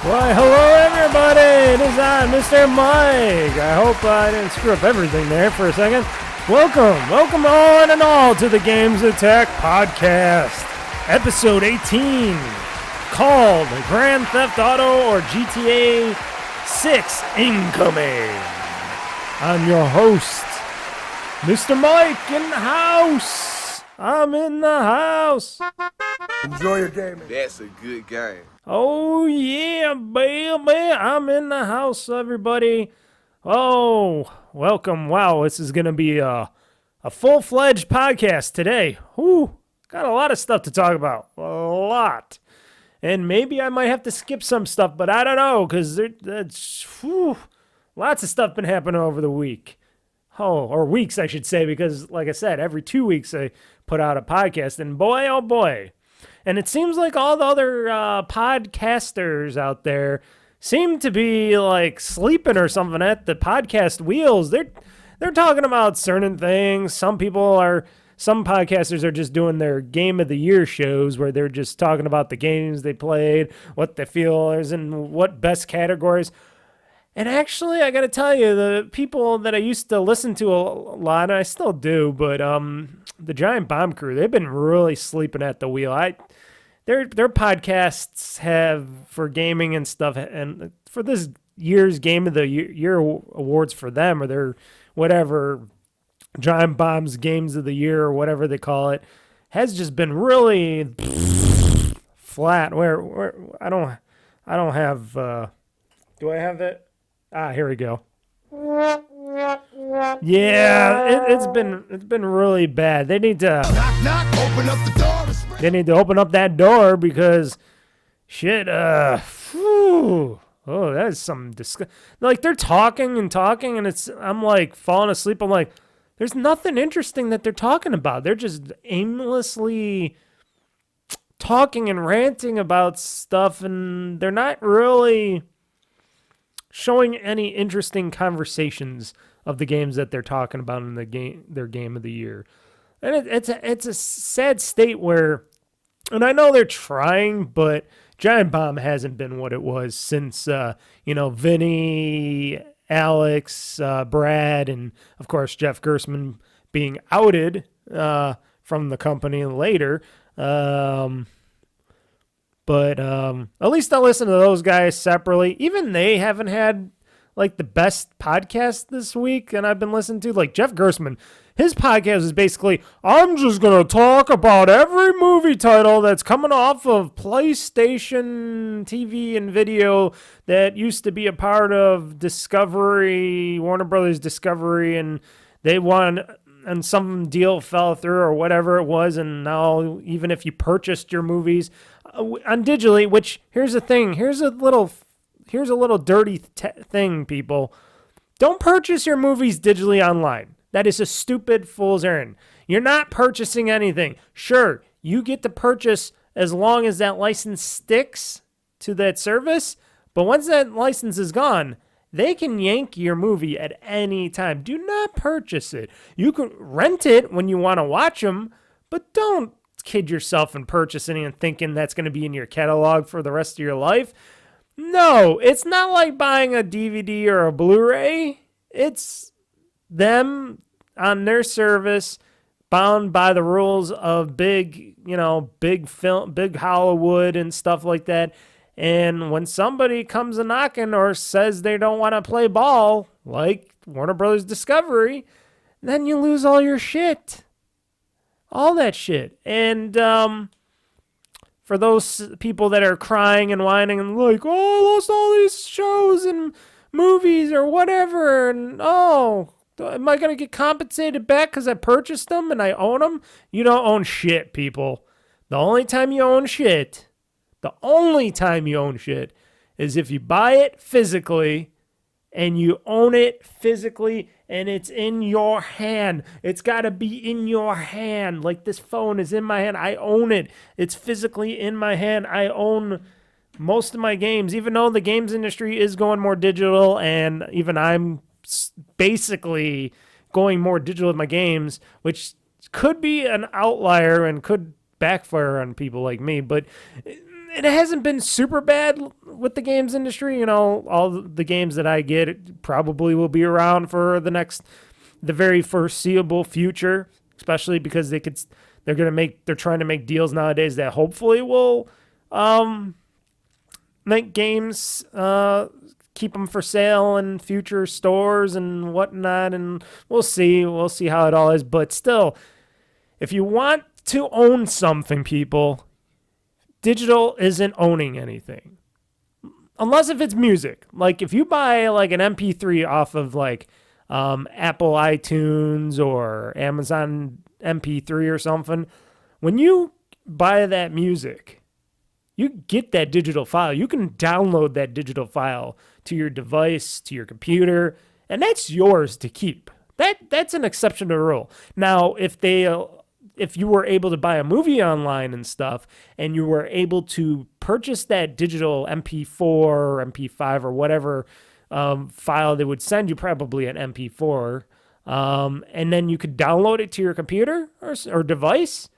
Why, hello everybody, it is I, Mr. Mike. I hope I didn't screw up everything there for a second. Welcome on and all to the GamezAttack podcast, episode 18, called Grand Theft Auto or GTA 6 Incoming. I'm your host, Mr. Mike in the house. I'm in the house. Enjoy your game. That's a good game. Oh, yeah, baby. I'm in the house, everybody. Oh, welcome. Wow, this is going to be a full-fledged podcast today. Whew, got a lot of stuff to talk about. A lot. And maybe I might have to skip some stuff, but I don't know, because lots of stuff been happening over the week. Oh, or weeks, I should say, because, like I said, every 2 weeks I put out a podcast, and boy, oh boy. And it seems like all the other podcasters out there seem to be like sleeping or something at the podcast wheels. They're talking about certain things. Some podcasters are just doing their Game of the Year shows where they're just talking about the games they played, what they feel is in what best categories. And actually, I got to tell you, the people that I used to listen to a lot, and I still do, but the Giant Bomb Crew, they've been really sleeping at the wheel. Their podcasts have, for gaming and stuff, and for this year's Game of the Year awards for them, or their whatever, Giant Bomb's Games of the Year, or whatever they call it, has just been really flat. Where I don't have, do I have it? Ah, here we go. Yeah, it's been really bad. They need to Open up the door. They need to open up that door because shit. Oh, that is some disgust. Like they're talking, and I'm like falling asleep. I'm like, there's nothing interesting that they're talking about. They're just aimlessly talking and ranting about stuff, and they're not really showing any interesting conversations of the games that they're talking about in their Game of the Year. And it's a sad state where, and I know they're trying, but Giant Bomb hasn't been what it was since, Vinny, Alex, Brad, and of course Jeff Gerstmann being outed from the company later. But at least I listen to those guys separately. Even they haven't had like the best podcast this week, and I've been listening to like Jeff Gerstmann. His podcast is basically, I'm just going to talk about every movie title that's coming off of PlayStation TV and video that used to be a part of Discovery, Warner Brothers Discovery, and they won, and some deal fell through or whatever it was, and now even if you purchased your movies on digitally, which here's the thing, here's a little dirty thing, people. Don't purchase your movies digitally online. That is a stupid fool's errand. You're not purchasing anything. Sure, you get to purchase as long as that license sticks to that service, but once that license is gone, they can yank your movie at any time. Do not purchase it. You can rent it when you want to watch them, but don't kid yourself and purchasing and thinking that's going to be in your catalog for the rest of your life. No, it's not like buying a DVD or a Blu-ray. It's them on their service, bound by the rules of big film, big Hollywood and stuff like that. And when somebody comes a knocking or says they don't want to play ball, like Warner Brothers Discovery, then you lose all your shit. All that shit. And for those people that are crying and whining and like, oh, I lost all these shows and movies or whatever, and oh, am I going to get compensated back because I purchased them and I own them? You don't own shit, people. The only time you own shit is if you buy it physically and you own it physically and it's in your hand. It's got to be in your hand. Like this phone is in my hand. I own it. It's physically in my hand. I own most of my games, even though the games industry is going more digital, and even I'm basically going more digital with my games, which could be an outlier and could backfire on people like me. But it hasn't been super bad with the games industry. You know, all the games that I get probably will be around for the very foreseeable future, especially because they're trying to make deals nowadays that hopefully will make games keep them for sale in future stores and whatnot, and we'll see how it all is. But still, if you want to own something, people, digital isn't owning anything. Unless if it's music. Like if you buy like an MP3 off of like Apple iTunes or Amazon MP3 or something, when you buy that music, you get that digital file. You can download that digital file to your device, to your computer, and that's yours to keep. That's an exception to the rule. Now, if you were able to buy a movie online and stuff, and you were able to purchase that digital MP4 or MP5 or whatever file they would send you, probably an MP4, and then you could download it to your computer or device,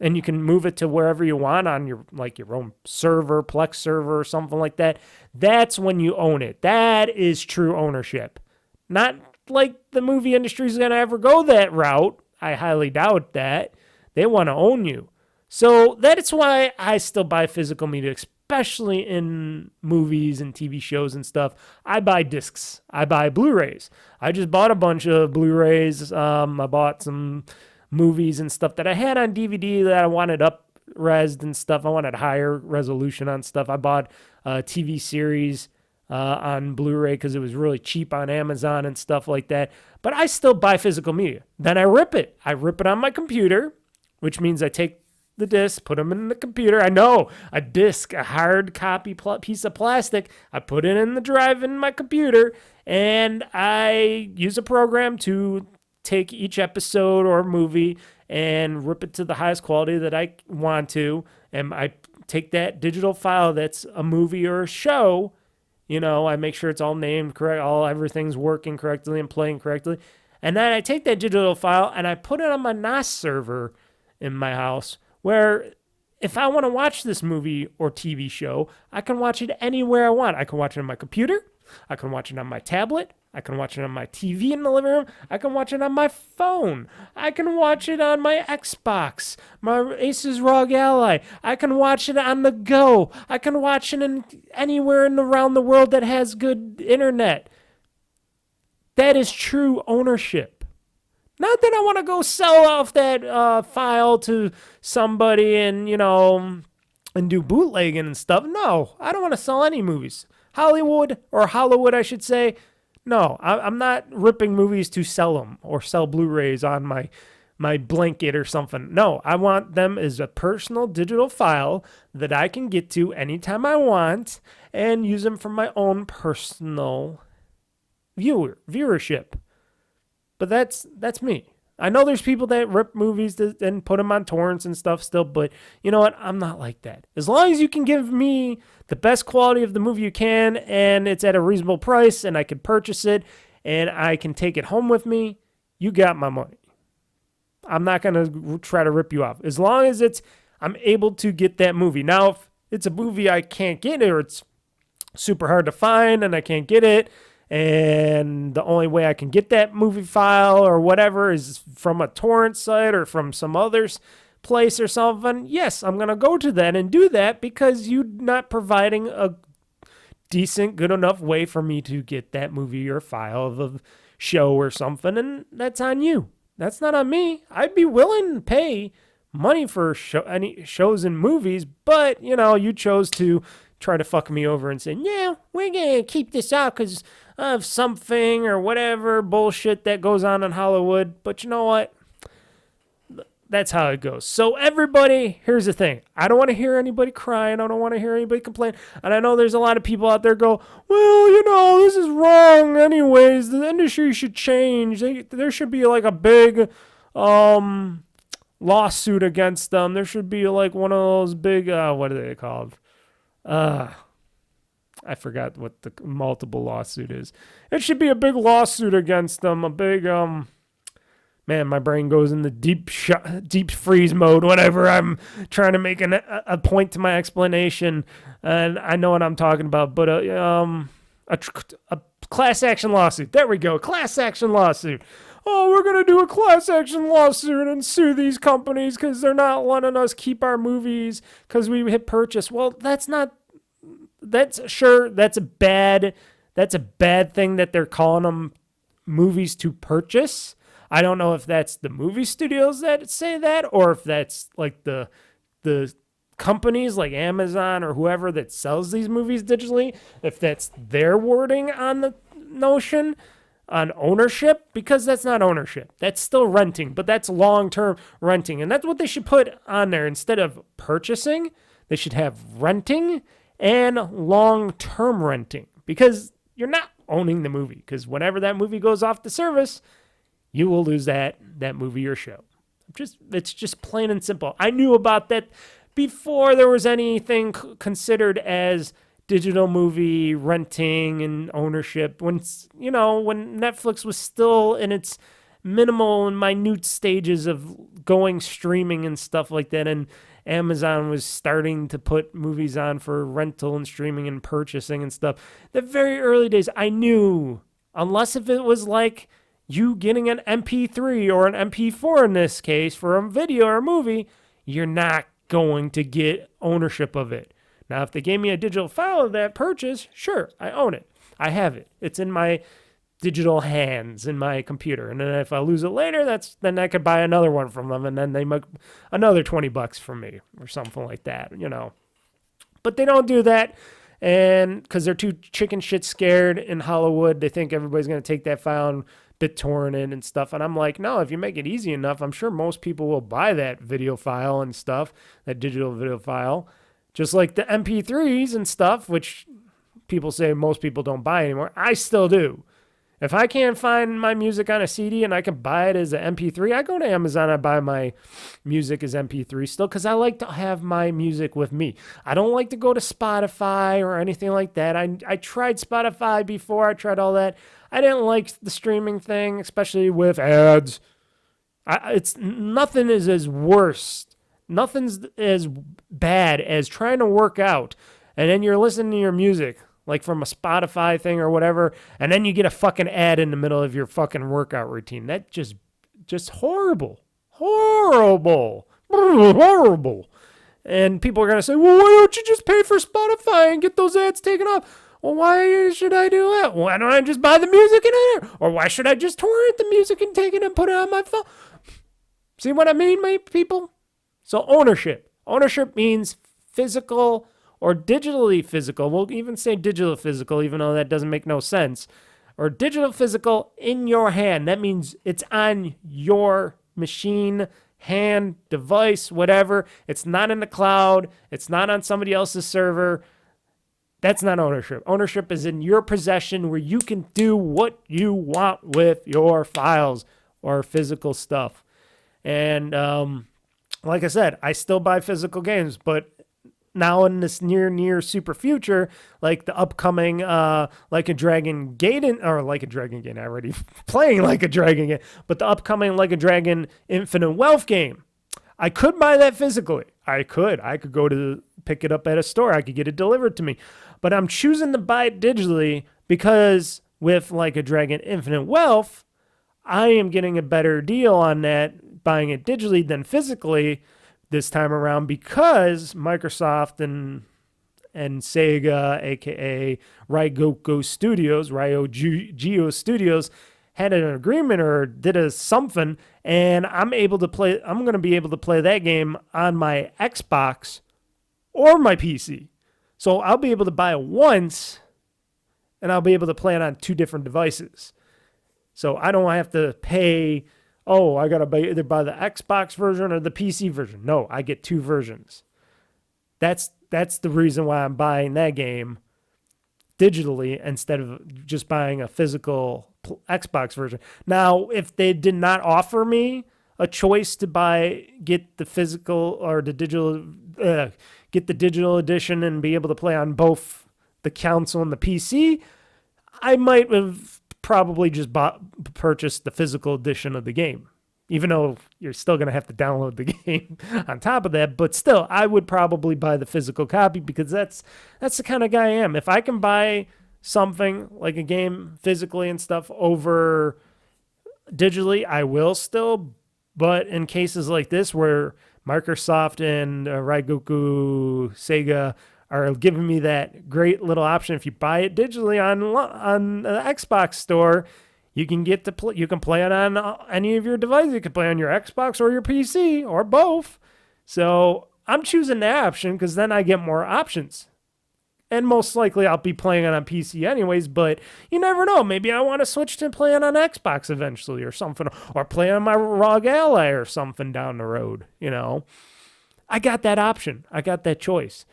and you can move it to wherever you want on your own server, Plex server or something like that. That's when you own it. That is true ownership. Not like the movie industry is going to ever go that route. I highly doubt that. They want to own you. So that's why I still buy physical media, especially in movies and TV shows and stuff. I buy discs. I buy Blu-rays. I just bought a bunch of Blu-rays. I bought some movies and stuff that I had on DVD that I wanted up-resed and stuff. I wanted higher resolution on stuff. I bought a TV series on Blu-ray because it was really cheap on Amazon and stuff like that. But I still buy physical media. Then I rip it. I rip it on my computer, which means I take the disc, put them in the computer. I know a disc, a hard copy piece of plastic. I put it in the drive in my computer, and I use a program to take each episode or movie and rip it to the highest quality that I want to. And I take that digital file that's a movie or a show. You know, I make sure it's all named correct, everything's working correctly and playing correctly. And then I take that digital file and I put it on my NAS server in my house, where if I want to watch this movie or TV show, I can watch it anywhere I want. I can watch it on my computer. I can watch it on my tablet. I can watch it on my TV in the living room. I can watch it on my phone. I can watch it on my Xbox, my Asus ROG Ally. I can watch it on the go. I can watch it anywhere around the world that has good internet. That is true ownership. Not that I want to go sell off that file to somebody and do bootlegging and stuff. No, I don't want to sell any movies. Hollywood, I should say. No, I'm not ripping movies to sell them or sell Blu-rays on my blanket or something. No, I want them as a personal digital file that I can get to anytime I want and use them for my own personal viewership. But that's me. I know there's people that rip movies and put them on torrents and stuff still, but you know what? I'm not like that. As long as you can give me the best quality of the movie you can and it's at a reasonable price and I can purchase it and I can take it home with me, you got my money. I'm not going to try to rip you off. As long as I'm able to get that movie. Now, if it's a movie I can't get or it's super hard to find and I can't get it, and the only way I can get that movie file or whatever is from a torrent site or from some other place or something, yes, I'm going to go to that and do that because you're not providing a decent, good enough way for me to get that movie or file of a show or something, and that's on you. That's not on me. I'd be willing to pay money for any shows and movies, but, you chose to try to fuck me over and say, yeah, we're going to keep this out because of something or whatever bullshit that goes on in Hollywood. But you know what? That's how it goes. So everybody, here's the thing. I don't want to hear anybody crying. I don't want to hear anybody complain. And I know there's a lot of people out there go, well, this is wrong anyways. The industry should change. There should be like a big lawsuit against them. There should be like one of those big, what are they called? I forgot what the multiple lawsuit is. It should be a big lawsuit against them, a big Man, my brain goes into deep freeze mode whenever I'm trying to make a point to my explanation, and I know what I'm talking about. But a class action lawsuit. There we go, class action lawsuit. Oh, we're gonna do a class action lawsuit and sue these companies because they're not letting us keep our movies because we hit purchase. Well, that's a bad thing that they're calling them movies to purchase. I don't know if that's the movie studios that say that, or if that's like the companies like Amazon or whoever that sells these movies digitally, if that's their wording on the notion on ownership, because that's not ownership. That's still renting, but that's long-term renting. And that's what they should put on there. Instead of purchasing, they should have renting and long-term renting, because you're not owning the movie, because whenever that movie goes off the service, you will lose that movie or show. It's just plain and simple. I knew about that before there was anything considered as digital movie renting and ownership. When Netflix was still in its minimal and minute stages of going streaming and stuff like that, and Amazon was starting to put movies on for rental and streaming and purchasing and stuff. The very early days, I knew, unless if it was like you getting an MP3 or an MP4 in this case for a video or a movie, you're not going to get ownership of it. Now, if they gave me a digital file of that purchase, sure, I own it. I have it. It's in my digital hands in my computer. And then if I lose it later, then I could buy another one from them, and then they make another $20 from me or something like that, But they don't do that, and because they're too chicken shit scared in Hollywood, they think everybody's going to take that file and BitTorrent it and stuff. And I'm like, no, if you make it easy enough, I'm sure most people will buy that video file and stuff, that digital video file. Just like the MP3s and stuff, which people say most people don't buy anymore. I still do. If I can't find my music on a CD and I can buy it as an MP3, I go to Amazon, I buy my music as MP3 still, because I like to have my music with me. I don't like to go to Spotify or anything like that. I tried Spotify before. I tried all that. I didn't like the streaming thing, especially with ads. Nothing is as worse. Nothing's as bad as trying to work out, and then you're listening to your music, like from a Spotify thing or whatever, and then you get a fucking ad in the middle of your fucking workout routine. That just horrible. Horrible. And people are going to say, well, why don't you just pay for Spotify and get those ads taken off? Well, why should I do that? Why don't I just buy the music in there? Or why should I just torrent the music and take it and put it on my phone? See what I mean, my people? So ownership. Ownership means physical or digitally physical. We'll even say digital physical, even though that doesn't make no sense. Or digital physical in your hand. That means it's on your machine, hand, device, whatever. It's not in the cloud. It's not on somebody else's server. That's not ownership. Ownership is in your possession, where you can do what you want with your files or physical stuff. And like I said, I still buy physical games, but now in this near super future, like the upcoming Like a Dragon Gaiden, or Like a Dragon Gaiden, I already playing Like a Dragon game, but the upcoming Like a Dragon Infinite Wealth game, I could buy that physically. I could go to pick it up at a store. I could get it delivered to me. But I'm choosing to buy it digitally because with Like a Dragon Infinite Wealth, I am getting a better deal on that, buying it digitally than physically this time around, because Microsoft and Sega, aka Ryoko Studios, Geo Studios, had an agreement or did a something, and I'm going to be able to play that game on my Xbox or my PC. So I'll be able to buy it once, and I'll be able to play it on two different devices. So I don't have to pay, I got to either buy the Xbox version or the PC version. No, I get two versions. That's the reason why I'm buying that game digitally instead of just buying a physical Xbox version. Now, if they did not offer me a choice to get the physical or the digital, get the digital edition and be able to play on both the console and the PC, I might have probably just purchased the physical edition of the game, even though you're still going to have to download the game on top of that. But still, I would probably buy the physical copy because that's the kind of guy I am. If I can buy something like a game physically and stuff over digitally, I will still. But in cases like this where Microsoft and Raigoku Sega are giving me that great little option, if you buy it digitally on the Xbox store, you can get to you can play it on any of your devices. You can play on your Xbox or your PC or both. So I'm choosing that option because then I get more options. And most likely I'll be playing it on PC anyways, but you never know. Maybe I want to switch to playing on Xbox eventually or something, or play on my ROG Ally or something down the road, you know. I got that option. I got that choice.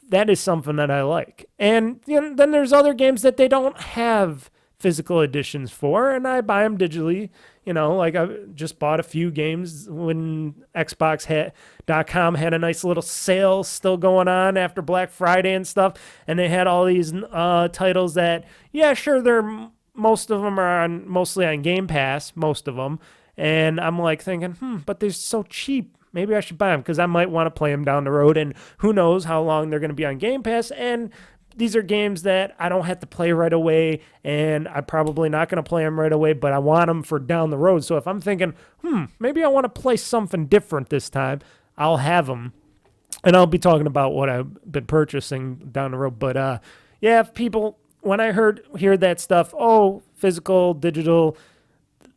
That is something that I like. And then there's other games that they don't have physical editions for, and I buy them digitally. You know, like I just bought a few games when Xbox.com had a nice little sale still going on after Black Friday and stuff, and they had all these titles that, yeah, sure, most of them are mostly on Game Pass, most of them, and I'm like thinking, but they're so cheap. Maybe I should buy them because I might want to play them down the road, and who knows how long they're going to be on Game Pass. And these are games that I don't have to play right away, and I'm probably not going to play them right away, but I want them for down the road. So if I'm thinking, maybe I want to play something different this time, I'll have them. And I'll be talking about what I've been purchasing down the road. But yeah, if people, when I hear that stuff, physical, digital,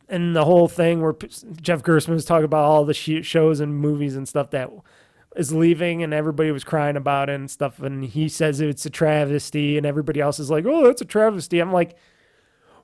and the whole thing where Jeff Gerstmann was talking about all the shows and movies and stuff that is leaving and everybody was crying about it and stuff, and he says it's a travesty and everybody else is like, oh, that's a travesty. I'm like,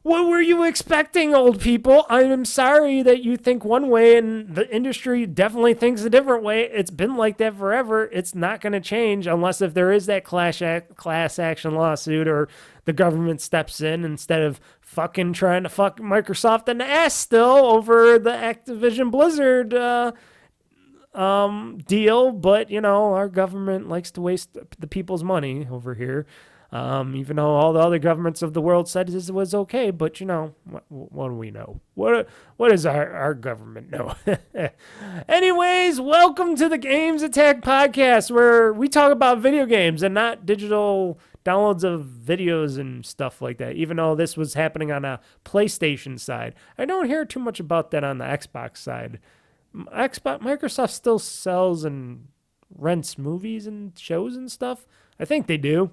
what were you expecting, old people? I am sorry that you think one way and the industry definitely thinks a different way. It's been like that forever. It's not going to change unless if there is that class action lawsuit or the government steps in instead of fucking trying to fuck Microsoft in the ass still over the Activision Blizzard deal. But, you know, our government likes to waste the people's money over here. Even though all the other governments of the world said this was okay, but you know, what do we know? What does our government know? Anyways, welcome to the GamezAttack podcast, where we talk about video games and not digital downloads of videos and stuff like that. Even though this was happening on a PlayStation side, I don't hear too much about that on the Xbox side. Microsoft still sells and rents movies and shows and stuff. I think they do.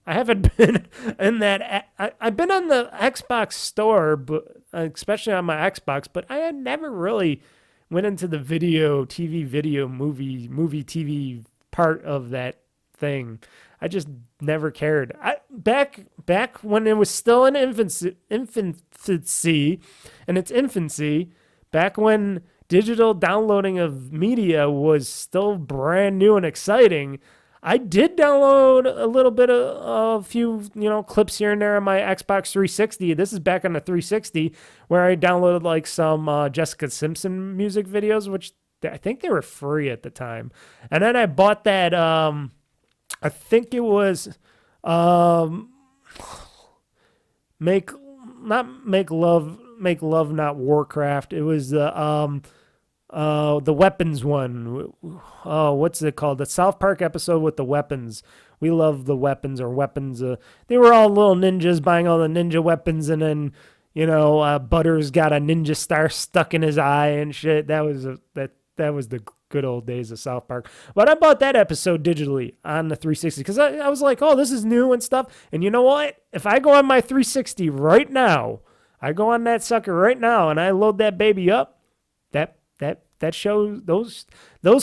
I haven't been in that. I've been on the Xbox store, but especially on my Xbox, but I had never really went into the movie TV part of that thing. I just never cared. Back when it was still in infancy, back when digital downloading of media was still brand new and exciting, I did download a little bit of a few, clips here and there on my Xbox 360. This is back on the 360, where I downloaded like some Jessica Simpson music videos, which I think they were free at the time. And then I bought that, I think it was Make Love Not Warcraft. It was the weapons one. Oh, what's it called? The South Park episode with the weapons. We love the weapons or weapons. They were all little ninjas buying all the ninja weapons, and then Butters got a ninja star stuck in his eye and shit. That was the good old days of South Park. But I bought that episode digitally on the 360 because I was like, oh, this is new and stuff. And you know what? If I go on my 360 right now, I go on that sucker right now, and I load that baby up, that show, those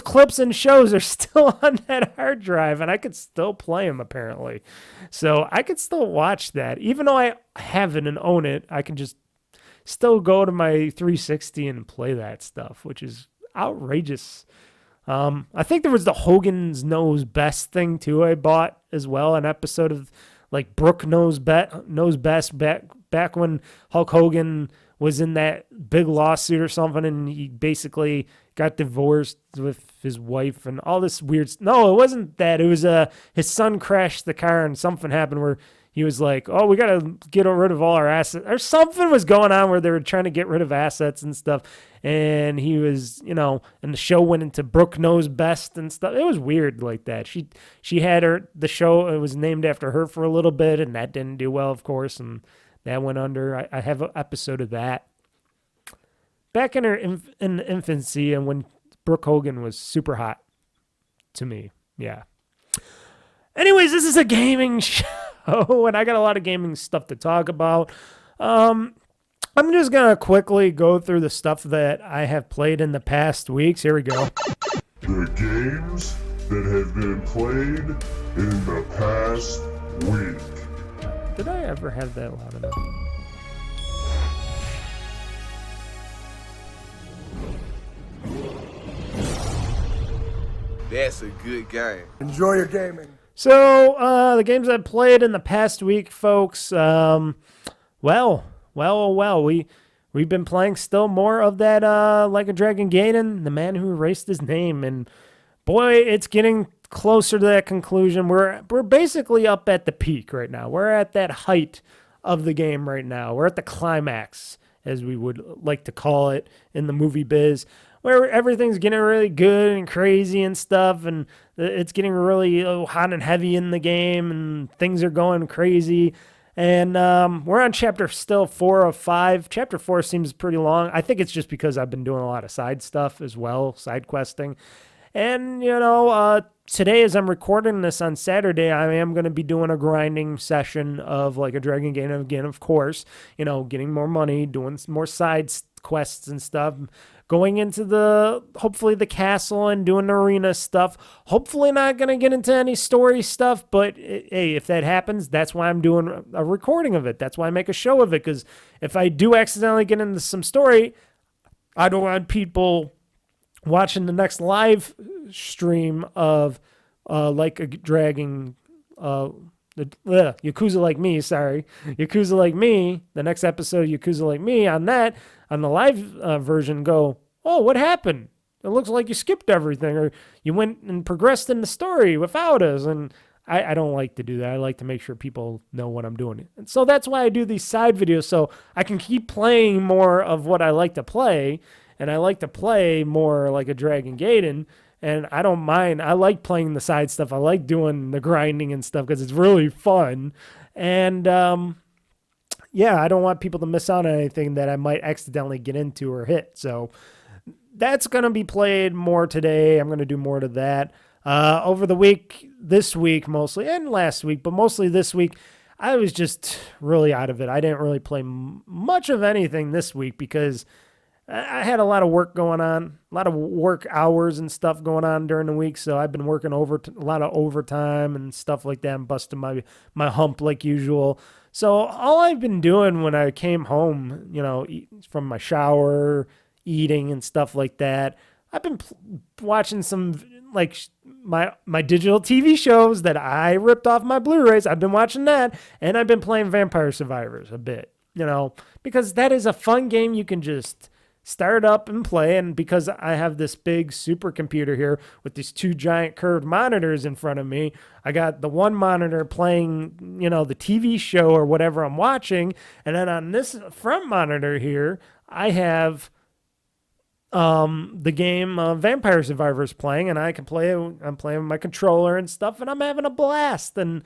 clips and shows are still on that hard drive, and I could still play them apparently. So I could still watch that. Even though I have it and own it, I can just still go to my 360 and play that stuff, which is outrageous. I think there was the Hogan's Knows Best thing too I bought as well, an episode of like Brooke Knows Best back when Hulk Hogan was in that big lawsuit or something, and he basically got divorced with his wife and all this weird. No, it wasn't that. It was his son crashed the car and something happened where he was like, oh, we got to get rid of all our assets. Or something was going on where they were trying to get rid of assets and stuff. and he was, and the show went into Brooke Knows Best and stuff. It was weird like that. She had the show, it was named after her for a little bit, and that didn't do well, of course, and that went under. I have an episode of that. Back in her in infancy, and when Brooke Hogan was super hot to me. Yeah. Anyways, this is a gaming show, and I got a lot of gaming stuff to talk about. I'm just going to quickly go through the stuff that I have played in the past weeks. Here we go. The games that have been played in the past week. Did I ever have that loud enough? That's a good game. Enjoy your gaming. So, the games I've played in the past week, folks, well, we've been playing still more of that, Like a Dragon Gaiden, the man who erased his name, and boy, it's getting closer to that conclusion. We're basically up at the peak right now. We're at that height of the game right now. We're at the climax, as we would like to call it in the movie biz, where everything's getting really good and crazy and stuff, and it's getting really hot and heavy in the game, and things are going crazy. And we're on chapter still 4 of 5. Chapter 4 seems pretty long. I think it's just because I've been doing a lot of side stuff as well, side questing. And, today as I'm recording this on Saturday, I am going to be doing a grinding session of Like a Dragon Game again, of course. Getting more money, doing more side quests and stuff. Going into hopefully the castle and doing arena stuff. Hopefully not going to get into any story stuff, but hey, if that happens, that's why I'm doing a recording of it. That's why I make a show of it, because if I do accidentally get into some story, I don't want people watching the next live stream of Like a Dragon, Yakuza Like Me, Yakuza Like Me, the next episode of Yakuza Like Me on the live version go, oh, what happened? It looks like you skipped everything, or you went and progressed in the story without us, and I don't like to do that. I like to make sure people know what I'm doing. And so that's why I do these side videos, so I can keep playing more of what I like to play, and I like to play more Like a Dragon Gaiden, and I don't mind. I like playing the side stuff. I like doing the grinding and stuff because it's really fun. And, I don't want people to miss out on anything that I might accidentally get into or hit. So that's going to be played more today. I'm going to do more to that. Over the week, this week mostly, and last week, but mostly this week, I was just really out of it. I didn't really play much of anything this week because I had a lot of work going on, a lot of work hours and stuff going on during the week. So I've been working a lot of overtime and stuff like that and busting my hump like usual. So all I've been doing when I came home, from my shower, eating and stuff like that, I've been watching some like my digital TV shows that I ripped off my Blu-rays. I've been watching that, and I've been playing Vampire Survivors a bit, because that is a fun game you can just start up and play. And because I have this big supercomputer here with these 2 giant curved monitors in front of me, I got the one monitor playing, the TV show or whatever I'm watching. And then on this front monitor here, I have the game Vampire Survivors playing, and I can play it. I'm playing with my controller and stuff, and I'm having a blast. And,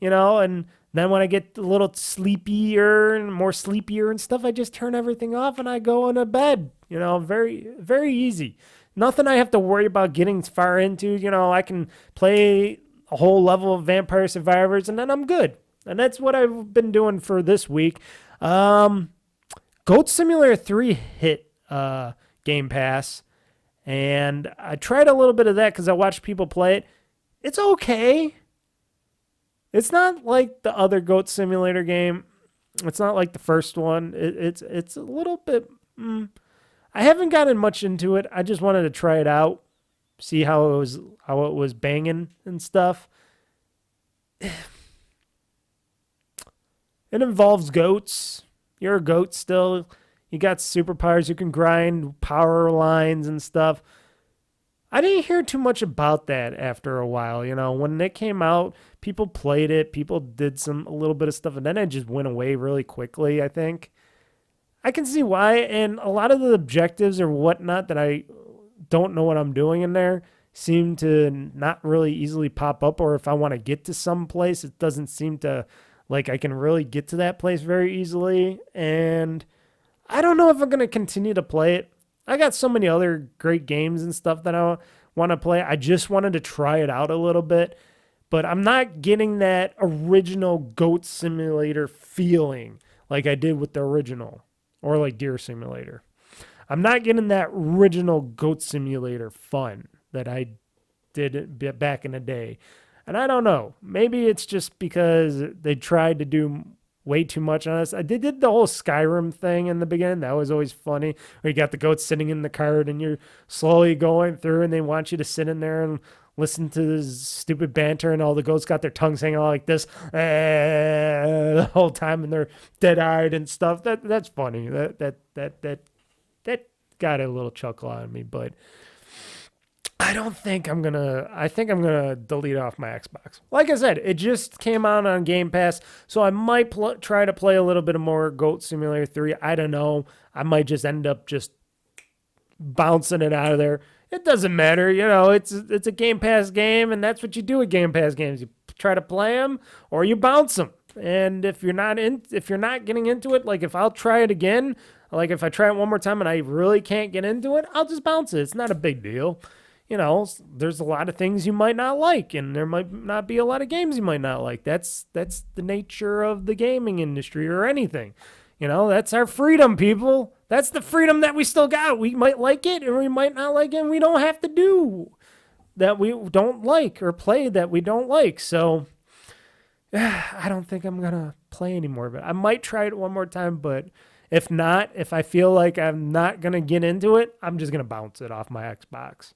and then when I get a little sleepier and stuff, I just turn everything off and I go into bed. Very, very easy. Nothing I have to worry about getting far into. I can play a whole level of Vampire Survivors and then I'm good. And that's what I've been doing for this week. Goat Simulator 3 hit Game Pass, and I tried a little bit of that because I watched people play it. It's okay. It's not like the other Goat Simulator game. It's not like the first one. It's a little bit. I haven't gotten much into it. I just wanted to try it out, see how it was banging and stuff. It involves goats. You're a goat still. You got superpowers. You can grind power lines and stuff. I didn't hear too much about that after a while. When it came out, people played it. People did a little bit of stuff, and then it just went away really quickly, I think. I can see why, and a lot of the objectives or whatnot that I don't know what I'm doing in there seem to not really easily pop up, or if I want to get to some place, it doesn't seem to, like, I can really get to that place very easily, and I don't know if I'm going to continue to play it. I got so many other great games and stuff that I want to play. I just wanted to try it out a little bit, but I'm not getting that original Goat Simulator feeling like I did with the original, or like Deer Simulator. I'm not getting that original Goat Simulator fun that I did back in the day. And I don't know. Maybe it's just because they tried to do way too much on us. They did the whole Skyrim thing in the beginning. That was always funny. Where you got the goats sitting in the cart and you're slowly going through and they want you to sit in there and listen to this stupid banter, and all the goats got their tongues hanging out like this the whole time, and they're dead-eyed and stuff. That's funny. That got a little chuckle out of me, but I think I'm gonna delete off my Xbox. Like I said, it just came out on Game Pass, so I might try to play a little bit more Goat Simulator 3. I don't know. I might just end up just bouncing it out of there. It doesn't matter, it's a Game Pass game, and that's what you do with Game Pass games. You try to play them or you bounce them. And if you're not getting into it, like if I'll try it again, like if I try it one more time and I really can't get into it, I'll just bounce it. It's not a big deal. There's a lot of things you might not like, and there might not be a lot of games you might not like. That's the nature of the gaming industry or anything. That's our freedom, people. That's the freedom that we still got. We might like it or we might not like it, and we don't have to do that we don't like or play that we don't like. So I don't think I'm going to play anymore, but I might try it one more time. But if not, if I feel like I'm not going to get into it, I'm just going to bounce it off my Xbox.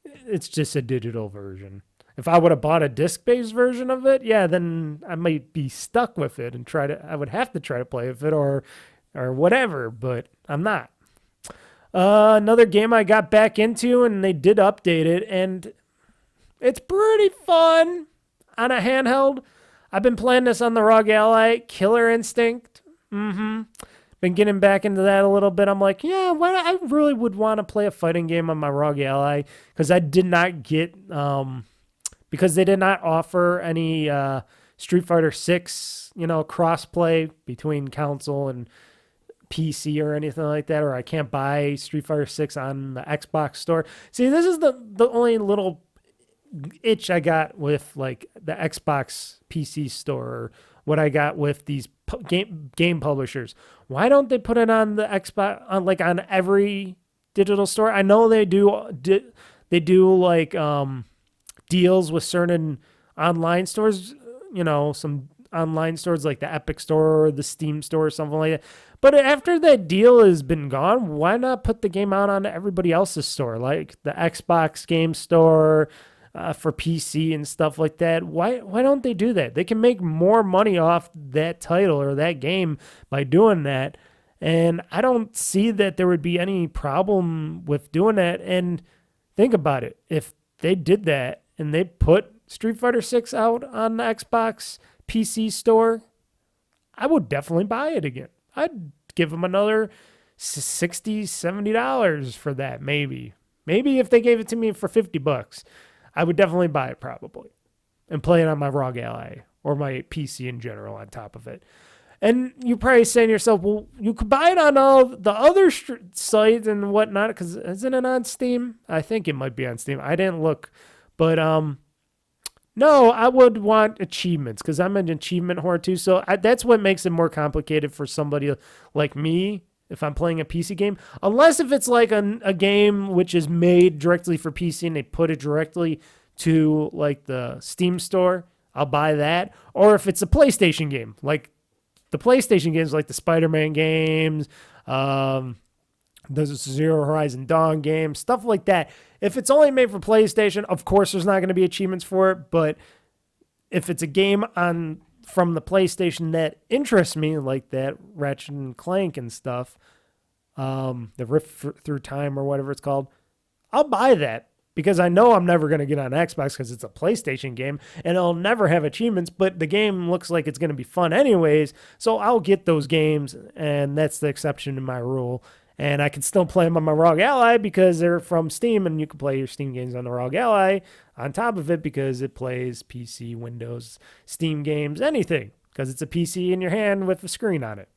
It's just a digital version. If I would have bought a disc-based version of it, yeah, then I might be stuck with it and I would have to try to play with it or whatever, but I'm not. Another game I got back into, and they did update it, and it's pretty fun on a handheld. I've been playing this on the ROG Ally, Killer Instinct. Been getting back into that a little bit. I'm like, yeah, I really would want to play a fighting game on my ROG Ally, because I did not get, because they did not offer any Street Fighter 6, crossplay between console and PC or anything like that, or I can't buy Street Fighter 6 on the Xbox store. See, this is the only little itch I got with like the Xbox PC store, or what I got with these game publishers. Why don't they put it on the Xbox, on every digital store? I know they do like deals with certain online stores, some online stores like the Epic Store or the Steam Store or something like that. But after that deal has been gone, why not put the game out on everybody else's store, like the Xbox Game Store for PC and stuff like that? Why don't they do that? They can make more money off that title or that game by doing that. And I don't see that there would be any problem with doing that. And think about it. If they did that and they put Street Fighter 6 out on the Xbox PC store, I would definitely buy it again. I'd give them another $60, $70 for that, maybe. Maybe if they gave it to me for $50, I would definitely buy it probably and play it on my ROG Ally or my PC in general on top of it. And you're probably saying to yourself, well, you could buy it on all the other sites and whatnot, because isn't it on Steam? I think it might be on Steam. I didn't look. But no, I would want achievements, because I'm an achievement whore too. So that's what makes it more complicated for somebody like me if I'm playing a PC game. Unless if it's like a game which is made directly for PC and they put it directly to like the Steam store, I'll buy that. Or if it's a PlayStation game, like the PlayStation games, like the Spider-Man games, the Zero Horizon Dawn games, stuff like that. If it's only made for PlayStation, of course there's not going to be achievements for it. But if it's a game from the PlayStation that interests me, like that Ratchet and Clank and stuff, the Rift Through Time or whatever it's called, I'll buy that. because I know I'm never going to get on Xbox because it's a PlayStation game and it'll never have achievements, but the game looks like it's going to be fun anyways. So I'll get those games, and that's the exception to my rule. And I can still play them on my ROG Ally because they're from Steam, and you can play your Steam games on the ROG Ally on top of it because it plays PC, Windows, Steam games, anything, because it's a PC in your hand with a screen on it.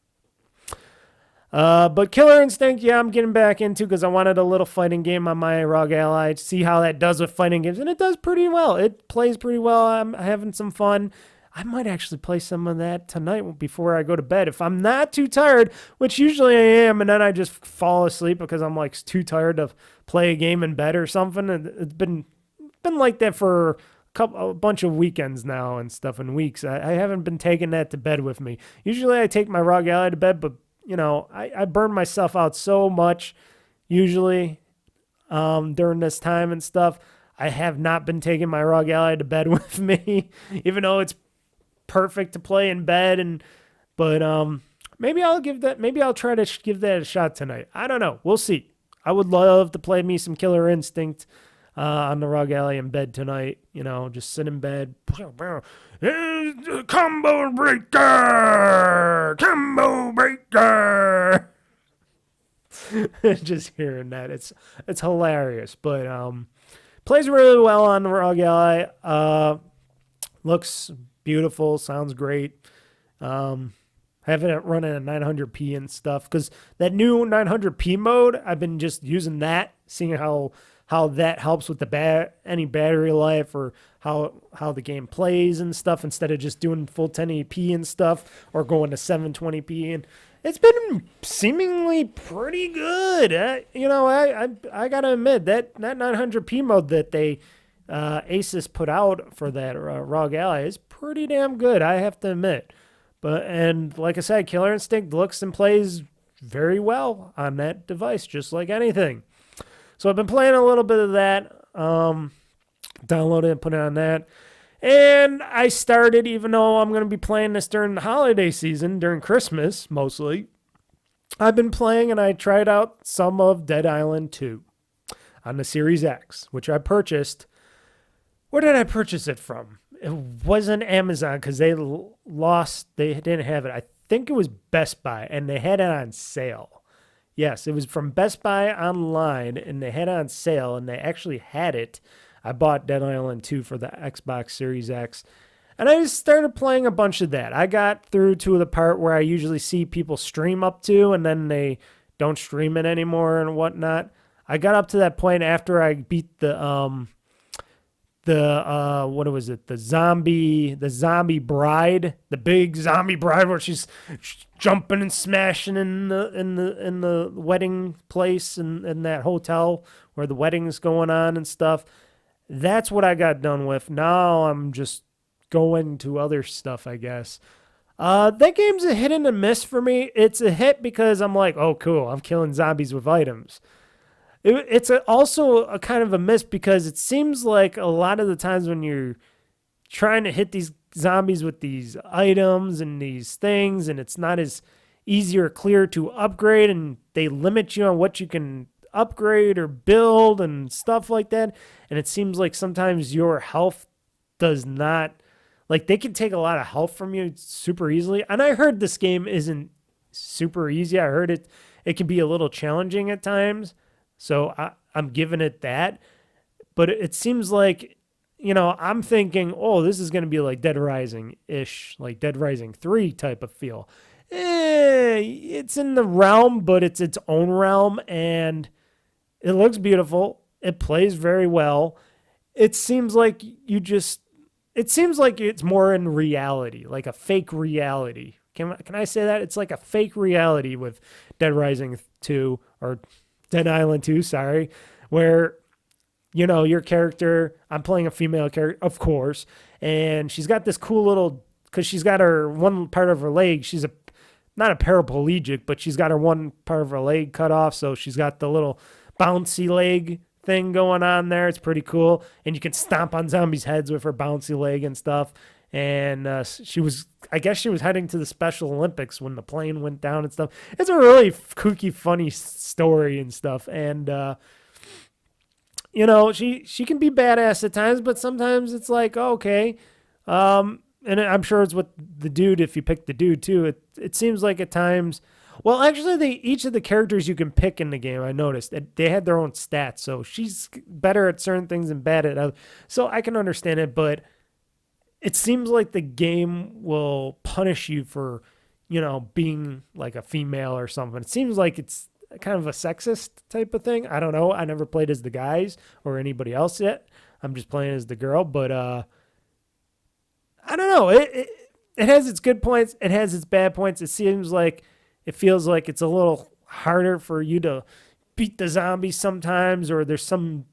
But Killer Instinct, yeah, I'm getting back into because I wanted a little fighting game on my ROG Ally to see how that does with fighting games, and it does pretty well. It plays pretty well. I'm having some fun. I might actually play some of that tonight before I go to bed if I'm not too tired, which usually I am, and then I just fall asleep because I'm like too tired to play a game in bed or something. And it's been like that for a bunch of weekends now and stuff and weeks. I haven't been taking that to bed with me. Usually I take my ROG Ally to bed, but I burn myself out so much usually during this time and stuff. I have not been taking my ROG Ally to bed with me, even though it's perfect to play in bed. But maybe I'll try to give that a shot tonight. I don't know. We'll see. I would love to play me some Killer Instinct on the ROG Ally in bed tonight. Just sit in bed. Combo breaker! Combo breaker! Just hearing that, it's hilarious. But plays really well on the ROG Ally. Looks beautiful, sounds great. Having it running at 900p and stuff, because that new 900p mode, I've been just using that, seeing how that helps with any battery life or how the game plays and stuff, instead of just doing full 1080p and stuff or going to 720p. And it's been seemingly pretty good. I gotta admit that 900p mode that they Asus put out for that ROG Ally is pretty damn good, I have to admit. And like I said, Killer Instinct looks and plays very well on that device, just like anything. So I've been playing a little bit of that, downloaded and put it on that. And I started, even though I'm going to be playing this during the holiday season, during Christmas mostly, I've been playing and I tried out some of Dead Island 2 on the Series X, which I purchased. Where did I purchase it from? It wasn't Amazon because they didn't have it. I think it was Best Buy, and they had it on sale. Yes, it was from Best Buy online, and they had it on sale, and they actually had it. I bought Dead Island 2 for the Xbox Series X, and I just started playing a bunch of that. I got through to the part where I usually see people stream up to, and then they don't stream it anymore and whatnot. I got up to that point after I beat the zombie bride, the big zombie bride, where she's jumping and smashing in the wedding place and in that hotel where the wedding's going on and stuff. That's what I got done with. Now I'm just going to other stuff, I guess. That game's a hit and a miss for me. It's a hit because I'm like, oh cool, I'm killing zombies with items. It's also a kind of a miss because it seems like a lot of the times when you're trying to hit these zombies with these items and these things, and it's not as easy or clear to upgrade, and they limit you on what you can upgrade or build and stuff like that. And it seems like sometimes your health does not, like, they can take a lot of health from you super easily. And I heard this game isn't super easy. I heard it can be a little challenging at times. So I'm giving it that. But it seems like, I'm thinking, oh, this is going to be like Dead Rising-ish, like Dead Rising 3 type of feel. It's in the realm, but it's its own realm, and it looks beautiful. It plays very well. It seems like it's more in reality, like a fake reality. Can I say that? It's like a fake reality with Dead Rising 2, or Dead Island 2, sorry, where, your character, I'm playing a female character, of course, and she's got this cool little, because she's got her one part of her leg, she's not a paraplegic, but she's got her one part of her leg cut off, so she's got the little bouncy leg thing going on there. It's pretty cool, and you can stomp on zombies' heads with her bouncy leg and stuff. And I guess she was heading to the Special Olympics when the plane went down and stuff. It's a really kooky, funny story and stuff. And, she can be badass at times, but sometimes it's like, oh, okay. And I'm sure it's with the dude, if you pick the dude too, it seems like at times, well, actually each of the characters you can pick in the game, I noticed they had their own stats. So she's better at certain things and bad at others. So I can understand it, but it seems like the game will punish you for, being like a female or something. It seems like it's kind of a sexist type of thing. I don't know. I never played as the guys or anybody else yet. I'm just playing as the girl, but I don't know. It has its good points. It has its bad points. It feels like it's a little harder for you to beat the zombies sometimes, or there's some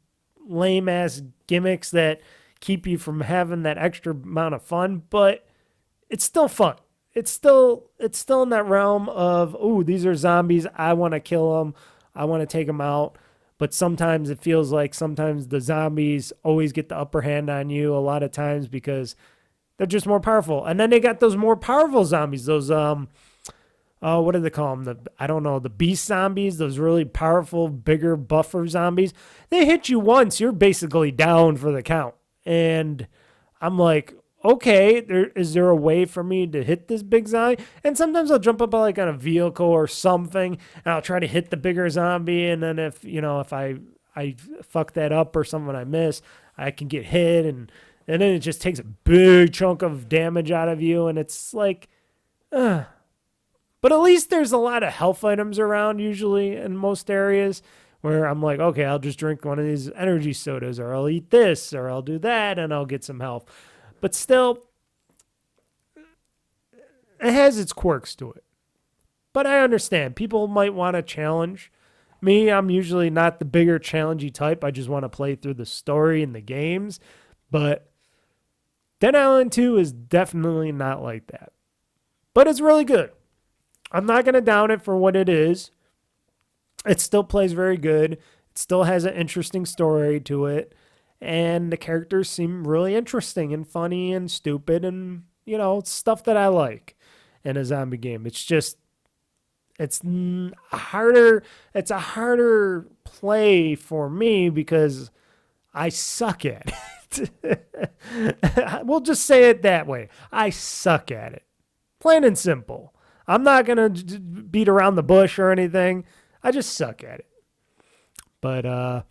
lame ass gimmicks that keep you from having that extra amount of fun, but it's still fun. It's still in that realm of, ooh, these are zombies. I want to kill them. I want to take them out. But sometimes it feels like sometimes the zombies always get the upper hand on you a lot of times because they're just more powerful. And then they got those more powerful zombies, those what do they call them? The beast zombies, those really powerful, bigger, buffer zombies. They hit you once, you're basically down for the count. And I'm like, okay, is there a way for me to hit this big zombie? And sometimes I'll jump up like on a vehicle or something, and I'll try to hit the bigger zombie. And then if I fuck that up or something I miss, I can get hit, and then it just takes a big chunk of damage out of you. And it's like, But at least there's a lot of health items around usually in most areas where I'm like, okay, I'll just drink one of these energy sodas, or I'll eat this, or I'll do that, and I'll get some health. But still, it has its quirks to it. But I understand. People might want a challenge. Me, I'm usually not the bigger challengey type. I just want to play through the story and the games. But Dead Island 2 is definitely not like that. But it's really good. I'm not going to down it for what it is. It still plays very good. It still has an interesting story to it. And the characters seem really interesting and funny and stupid and, stuff that I like in a zombie game. It's just, it's a harder play for me because I suck at it. We'll just say it that way. I suck at it. Plain and simple. I'm not going to beat around the bush or anything. I just suck at it. But,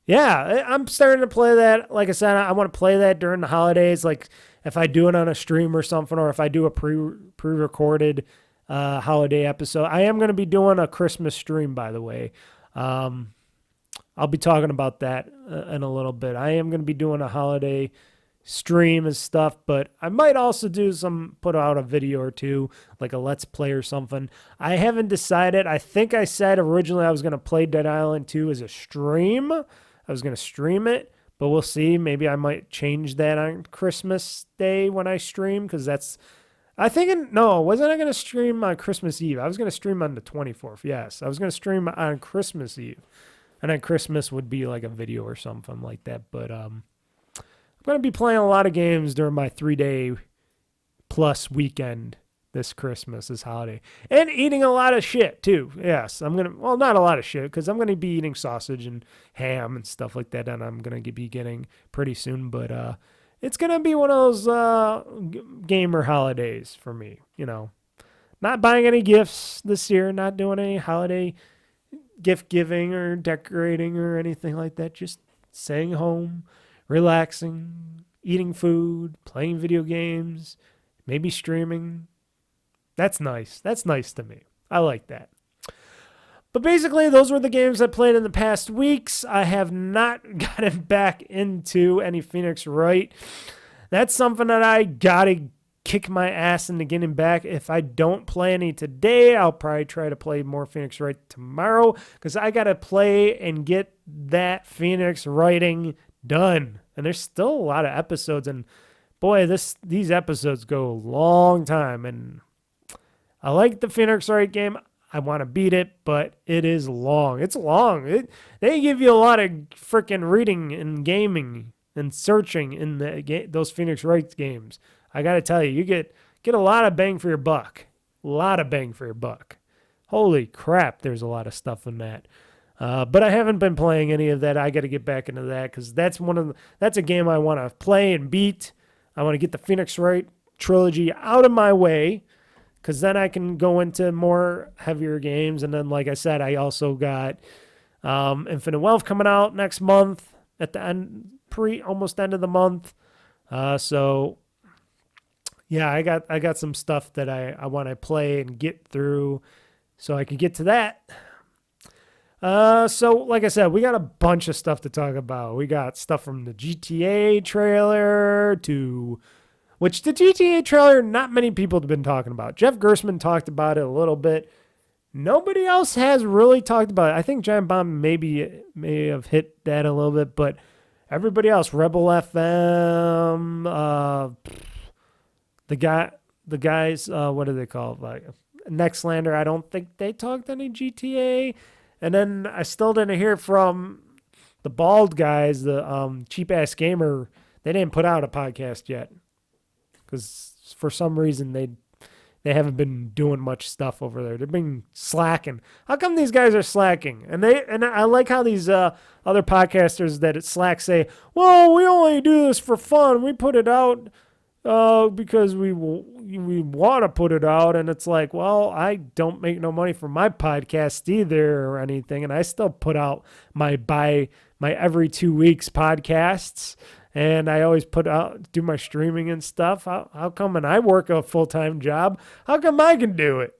yeah, I'm starting to play that. Like I said, I want to play that during the holidays. Like if I do it on a stream or something, or if I do a pre-recorded holiday episode. I am going to be doing a Christmas stream, by the way. I'll be talking about that in a little bit. I am going to be doing a holiday stream and stuff, but I might also put out a video or two, like a Let's Play or something. I haven't decided. I think I said originally I was going to play Dead Island 2 as a stream. I was going to stream it, but we'll see. Maybe I might change that on Christmas Day when I stream, because wasn't I going to stream on Christmas Eve? I was going to stream on the 24th. Yes, I was going to stream on Christmas Eve, and then Christmas would be like a video or something like that. But I'm going to be playing a lot of games during my 3-day plus weekend this Christmas, this holiday, and eating a lot of shit too. Yes, not a lot of shit, because I'm going to be eating sausage and ham and stuff like that, and I'm going to be getting pretty soon. But it's going to be one of those gamer holidays for me. Not buying any gifts this year, not doing any holiday gift giving or decorating or anything like that. Just staying home, relaxing, eating food, playing video games, maybe streaming. That's nice. That's nice to me. I like that. But basically, those were the games I played in the past weeks. I have not gotten back into any Phoenix Wright. That's something that I gotta kick my ass into getting back. If I don't play any today, I'll probably try to play more Phoenix Wright tomorrow, because I gotta play and get that Phoenix writing done. And there's still a lot of episodes, and boy, these episodes go a long time, and I like the Phoenix Wright game. I want to beat it, but it is long. It's long. They give you a lot of freaking reading and gaming and searching in those Phoenix Wright games. I got to tell you, you get a lot of bang for your buck. A lot of bang for your buck. Holy crap, there's a lot of stuff in that. But I haven't been playing any of that. I got to get back into that because that's that's a game I want to play and beat. I want to get the Phoenix Wright trilogy out of my way because then I can go into more heavier games. And then, like I said, I also got Infinite Wealth coming out next month at the end, almost end of the month. So yeah, I got some stuff that I want to play and get through so I can get to that. So like I said, we got a bunch of stuff to talk about. We got stuff from the GTA trailer which the GTA trailer, not many people have been talking about. Jeff Gerstmann talked about it a little bit. Nobody else has really talked about it. I think Giant Bomb may have hit that a little bit, but everybody else, Rebel FM, the guys, what do they call it? Like Nextlander, I don't think they talked any GTA. And then I still didn't hear from the bald guys, the Cheap Ass Gamer. They didn't put out a podcast yet because for some reason they haven't been doing much stuff over there. They've been slacking. How come these guys are slacking? And I like how these other podcasters that Slack say, well, we only do this for fun. We put it out because we want to put it out. And it's like, well, I don't make no money from my podcast either or anything. And I still put out my every 2 weeks podcasts. And I always do my streaming and stuff. How come when I work a full-time job, how come I can do it?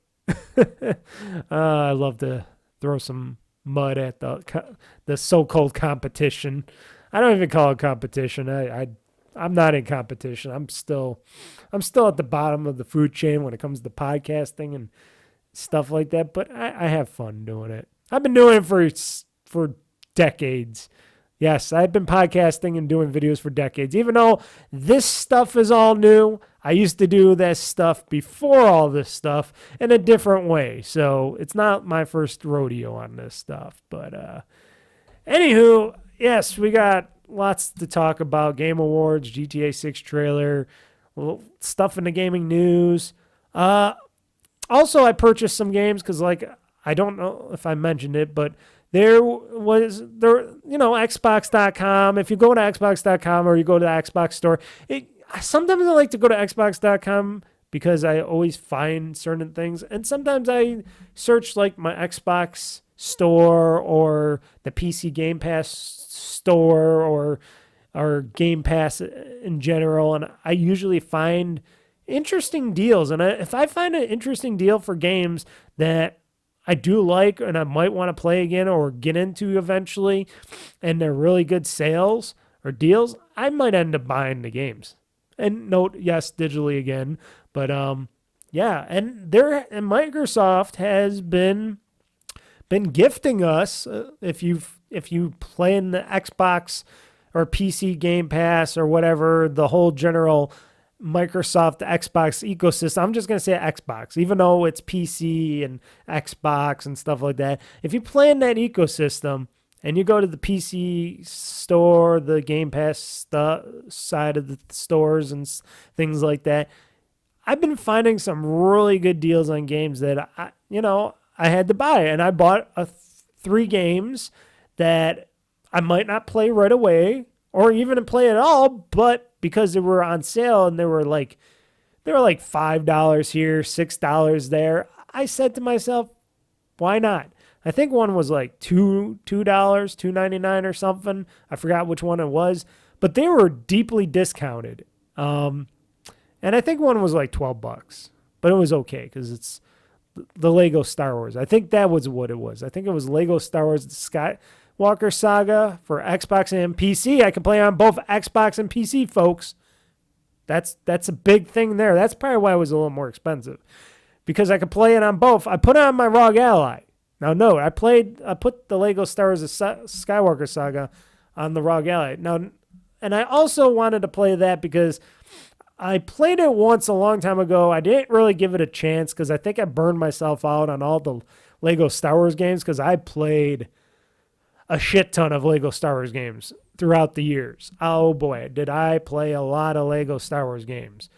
I love to throw some mud at the so-called competition. I don't even call it competition. I'm not in competition. I'm still at the bottom of the food chain when it comes to podcasting and stuff like that. But I have fun doing it. I've been doing it for decades. Yes, I've been podcasting and doing videos for decades. Even though this stuff is all new, I used to do this stuff before all this stuff in a different way. So it's not my first rodeo on this stuff. But anywho, yes, we got lots to talk about. Game Awards, GTA 6 trailer, stuff in the gaming news. Also, I purchased some games because, I don't know if I mentioned it, but Xbox.com. If you go to Xbox.com or you go to the Xbox store, sometimes I like to go to Xbox.com because I always find certain things. And sometimes I search my Xbox store or the PC Game Pass store or Game Pass in general. And I usually find interesting deals. And if I find an interesting deal for games that I do like and I might want to play again or get into eventually, and they're really good sales or deals, I might end up buying the games. And note, yes, digitally again, but yeah, and Microsoft has been gifting us if you play in the Xbox or PC Game Pass or whatever, the whole general Microsoft Xbox ecosystem. I'm just going to say Xbox, even though it's PC and Xbox and stuff like that. If you play in that ecosystem and you go to the PC store, the Game Pass side of the stores and things like that, I've been finding some really good deals on games that I had to buy. And I bought 3 games that I might not play right away or even play at all, but because they were on sale and they were like $5 here, $6 there, I said to myself, why not? I think one was like $2.99 or something. I forgot which one it was, but they were deeply discounted. And I think one was like $12, but it was okay because it's the Lego Star Wars. I think that was what it was. I think it was Lego Star Wars Skywalker Saga for Xbox and PC. I can play on both Xbox and PC, folks. That's a big thing there. That's probably why it was a little more expensive, because I could play it on both. I put it on my ROG Ally. Now, no, I put the Lego Star Wars Skywalker Saga on the ROG Ally. Now, and I also wanted to play that because I played it once a long time ago. I didn't really give it a chance because I think I burned myself out on all the Lego Star Wars games because I played a shit ton of Lego Star Wars games throughout the years. Oh boy, did I play a lot of Lego Star Wars games.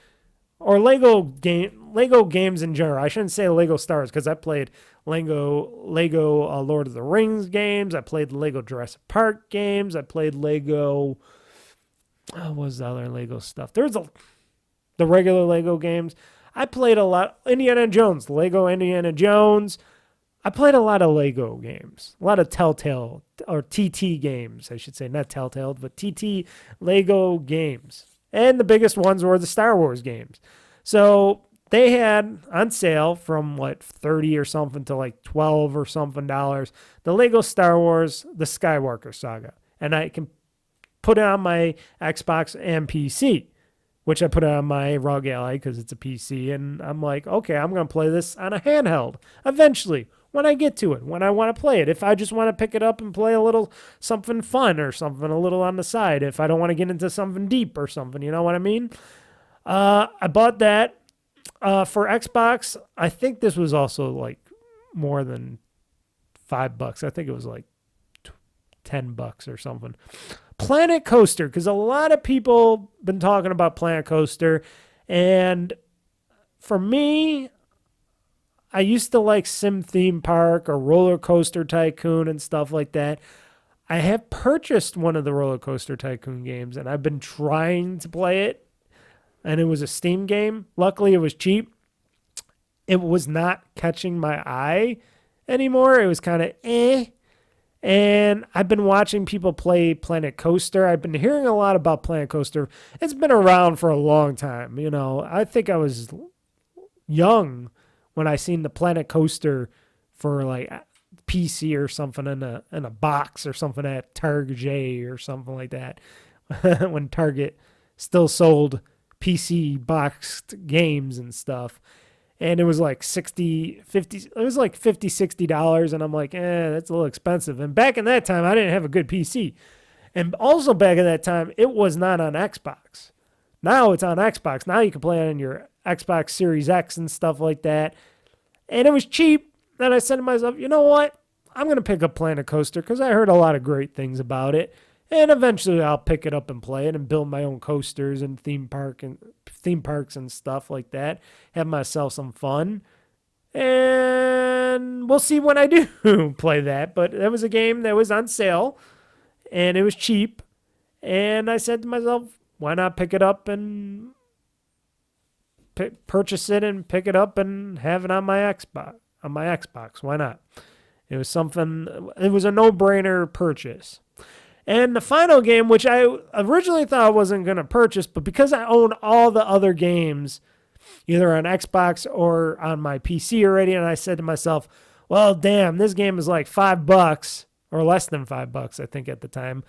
or Lego games in general. I shouldn't say Lego Star Wars because I played Lego Lord of the Rings games. I played Lego Jurassic Park games. I played Lego. What was the other Lego stuff? There's the regular Lego games. I played a lot. Indiana Jones, Lego Indiana Jones. I played a lot of Lego games, a lot of Telltale or TT games, I should say, not Telltale, but TT Lego games. And the biggest ones were the Star Wars games. So they had on sale from 30 or something to like 12 or something dollars, the Lego Star Wars, the Skywalker Saga. And I can put it on my Xbox and PC, which I put it on my ROG Ally because it's a PC. And I'm like, okay, I'm going to play this on a handheld eventually. When I get to it, when I want to play it. If I just want to pick it up and play a little something fun or something a little on the side. If I don't want to get into something deep or something, you know what I mean? I bought that for Xbox. I think this was also like more than $5. I think it was like $10 or something. Planet Coaster, because a lot of people been talking about Planet Coaster. And for me, I used to like Sim Theme Park or Roller Coaster Tycoon and stuff like that. I have purchased one of the Roller Coaster Tycoon games, and I've been trying to play it, and it was a Steam game. Luckily, it was cheap. It was not catching my eye anymore. It was kind of eh. And I've been watching people play Planet Coaster. I've been hearing a lot about Planet Coaster. It's been around for a long time. You know, I think I was young when I seen the Planet Coaster for like PC or something in a box or something at Target or something like that. When Target still sold PC boxed games and stuff. And it was like $60, $50, it was like $50, $60. And I'm like, that's a little expensive. And back in that time, I didn't have a good PC. And also back in that time, it was not on Xbox. Now it's on Xbox. Now you can play it on your Xbox Series X and stuff like that. And it was cheap. And I said to myself, you know what? I'm going to pick up Planet Coaster because I heard a lot of great things about it. And eventually I'll pick it up and play it and build my own coasters and theme parks and stuff like that. Have myself some fun. And we'll see when I do play that. But that was a game that was on sale. And it was cheap. And I said to myself, why not pick it up and purchase it and pick it up and have it on my Xbox. Why not? It was a no-brainer purchase. And the final game, which I originally thought I wasn't going to purchase, but because I own all the other games, either on Xbox or on my PC already, and I said to myself, well, damn, this game is like $5 or less than $5, I think at the time.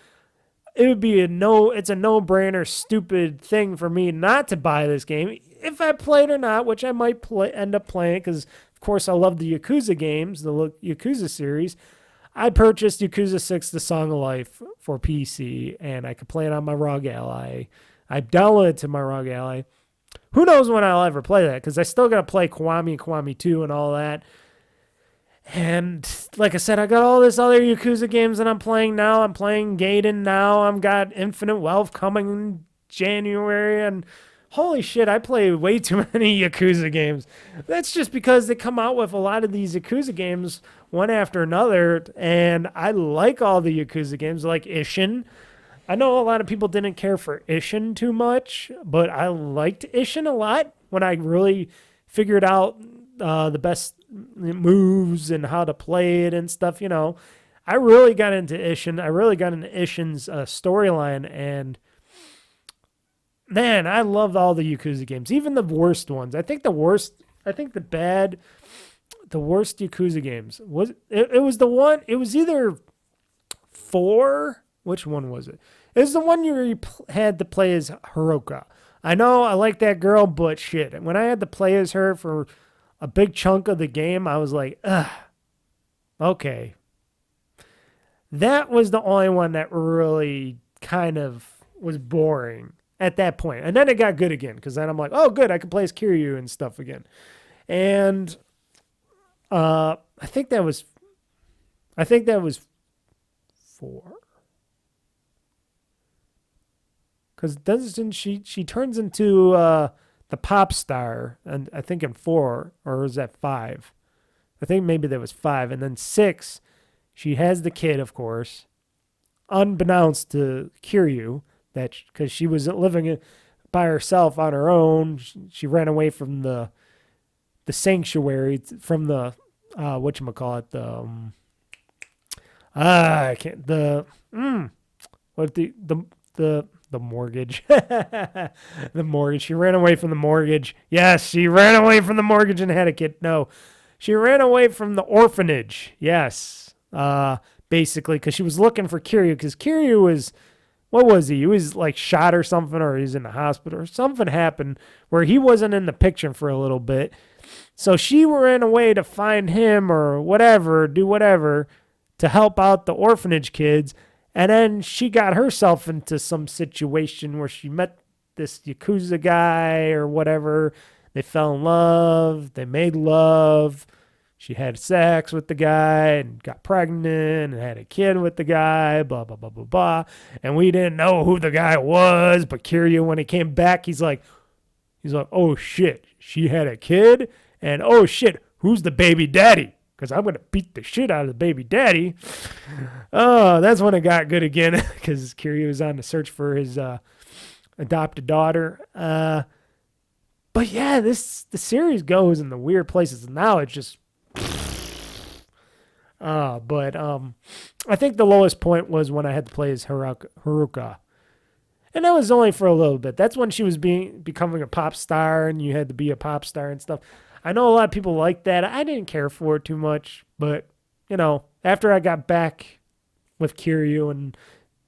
It would be it's a no-brainer, stupid thing for me not to buy this game. If I play it or not, which I might end up playing, because, of course, I love the Yakuza games, the Yakuza series. I purchased Yakuza 6, The Song of Life for PC, and I could play it on my ROG Ally. I downloaded it to my ROG Ally. Who knows when I'll ever play that, because I still got to play Kiwami 2 and all that. And like I said, I got all this other Yakuza games that I'm playing now. I'm playing Gaiden now. I've got Infinite Wealth coming in January. And holy shit, I play way too many Yakuza games. That's just because they come out with a lot of these Yakuza games one after another. And I like all the Yakuza games, like Ishin. I know a lot of people didn't care for Ishin too much, but I liked Ishin a lot when I really figured out the best moves and how to play it and stuff, you know. I really got into Ishin. I really got into Ishin's storyline, and man, I loved all the Yakuza games, even the worst ones. The worst Yakuza games was it was either 4. Which one was it? It was the one you had to play as Hiroka. I know I like that girl, but shit, when I had to play as her for a big chunk of the game, I was like, ugh, okay. That was the only one that really kind of was boring at that point. And then it got good again, because then I'm like, oh, good, I can play as Kiryu and stuff again. And I think that was 4. Because doesn't she turns into the pop star, and I think in 4, or was that 5? I think maybe that was 5. And then 6, she has the kid, of course, unbeknownst to Kiryu, that because she was living by herself on her own. She ran away from the sanctuary, from the whatchamacallit, I can't, the mortgage. The mortgage. She ran away from the mortgage. Yes, she ran away from the mortgage and had a kid. No, she ran away from the orphanage. Yes. Basically, because she was looking for Kiryu, because Kiryu was, what was he? He was like shot or something, or he's in the hospital, or something happened where he wasn't in the picture for a little bit. So she ran away to find him or whatever, do whatever to help out the orphanage kids. And then she got herself into some situation where she met this Yakuza guy or whatever. They fell in love. They made love. She had sex with the guy and got pregnant and had a kid with the guy, blah, blah, blah, blah, blah. And we didn't know who the guy was. But Kiryu, when he came back, he's like, oh, shit, she had a kid? And, oh, shit, who's the baby daddy? Because I'm going to beat the shit out of the baby daddy. Oh, that's when it got good again, because Kiryu was on the search for his adopted daughter. But yeah, the series goes in the weird places. Now it's just... But I think the lowest point was when I had to play as Haruka. And that was only for a little bit. That's when she was becoming a pop star, and you had to be a pop star and stuff. I know a lot of people like that. I didn't care for it too much, but, you know, after I got back with Kiryu and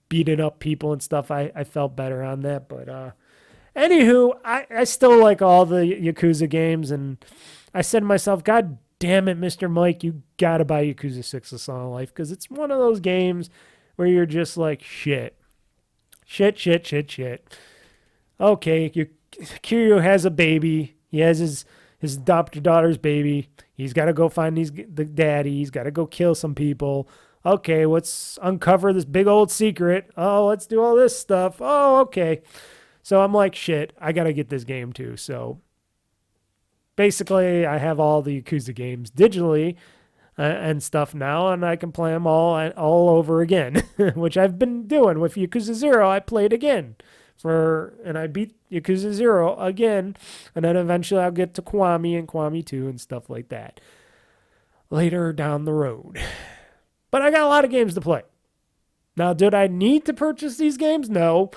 beating up people and stuff, I felt better on that. But anywho, I still like all the Yakuza games, and I said to myself, God damn it, Mr. Mike, you got to buy Yakuza 6 A Song of Life, because it's one of those games where you're just like, shit. Okay, Kiryu has a baby. He has his adopted daughter's baby. He's got to go find the daddy. He's got to go kill some people. Okay, let's uncover this big old secret. Oh, let's do all this stuff. Oh, okay. So I'm like, shit, I got to get this game too. So basically, I have all the Yakuza games digitally and stuff now, and I can play them all over again, which I've been doing with Yakuza 0. I played again. And I beat Yakuza 0 again, and then eventually I'll get to Kiwami and Kiwami 2 and stuff like that later down the road. But I got a lot of games to play. Now, did I need to purchase these games? No.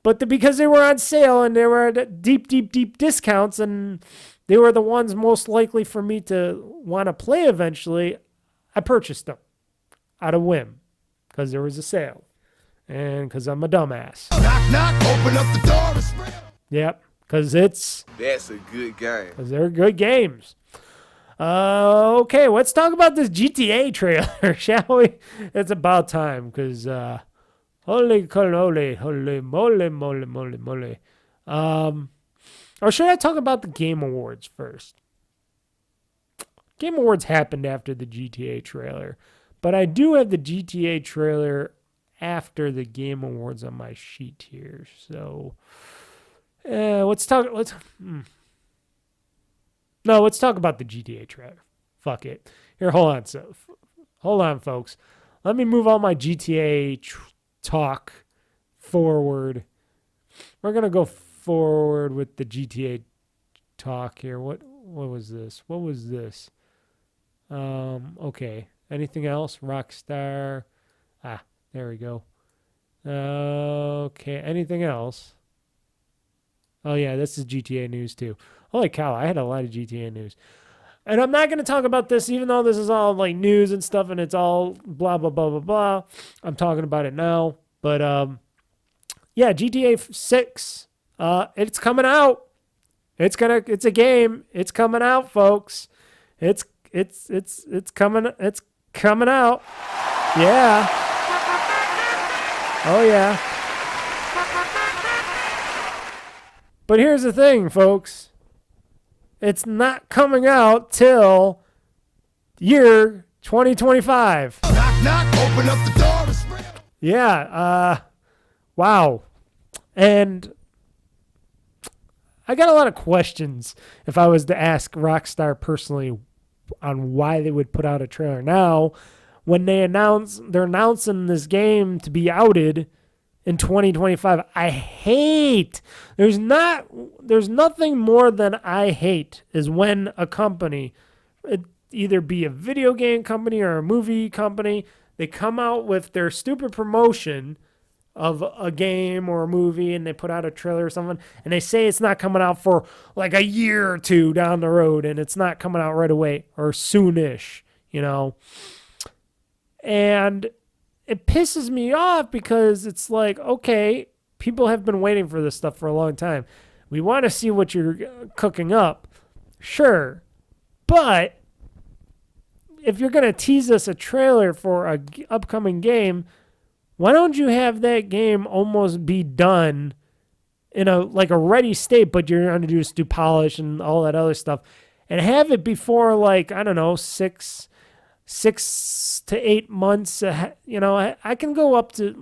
But because they were on sale and they were at deep discounts, and they were the ones most likely for me to want to play eventually, I purchased them out of whim because there was a sale. And because I'm a dumbass. Knock, knock, open up the door. It's real. Yep, because that's a good game. Because they're good games. Okay, let's talk about this GTA trailer, shall we? It's about time, because holy moly. Or should I talk about the Game Awards first? Game Awards happened after the GTA trailer, but I do have the GTA trailer after the Game Awards on my sheet here. So let's talk about the GTA trailer. Fuck it. Here, hold on, folks. Let me move all my GTA talk forward. We're gonna go forward with the GTA talk here. What was this? Okay. Anything else? Rockstar. There we go. Okay, anything else? Oh, yeah, this is GTA news, too. Holy cow, I had a lot of GTA news. And I'm not going to talk about this, even though this is all, like, news and stuff, and it's all blah, blah, blah, blah, blah. I'm talking about it now. But, yeah, GTA 6, it's coming out. It's a game. It's coming out, folks. It's coming out. Yeah. Oh, yeah. But here's the thing, folks. It's not coming out till year 2025. Knock, knock, open up the door. It's real. Yeah, wow. And I got a lot of questions if I was to ask Rockstar personally on why they would put out a trailer now when they're announcing this game to be outed in 2025. I hate. There's nothing more than I hate is when a company, it either be a video game company or a movie company, they come out with their stupid promotion of a game or a movie and they put out a trailer or something and they say it's not coming out for like a year or two down the road and it's not coming out right away or soonish, you know. And it pisses me off because it's like, okay, people have been waiting for this stuff for a long time. We want to see what you're cooking up. Sure. But if you're going to tease us a trailer for a upcoming game, why don't you have that game almost be done in a ready state, but you're going to just do polish and all that other stuff and have it before, like, I don't know, 6 to 8 months. You know, I can go up to,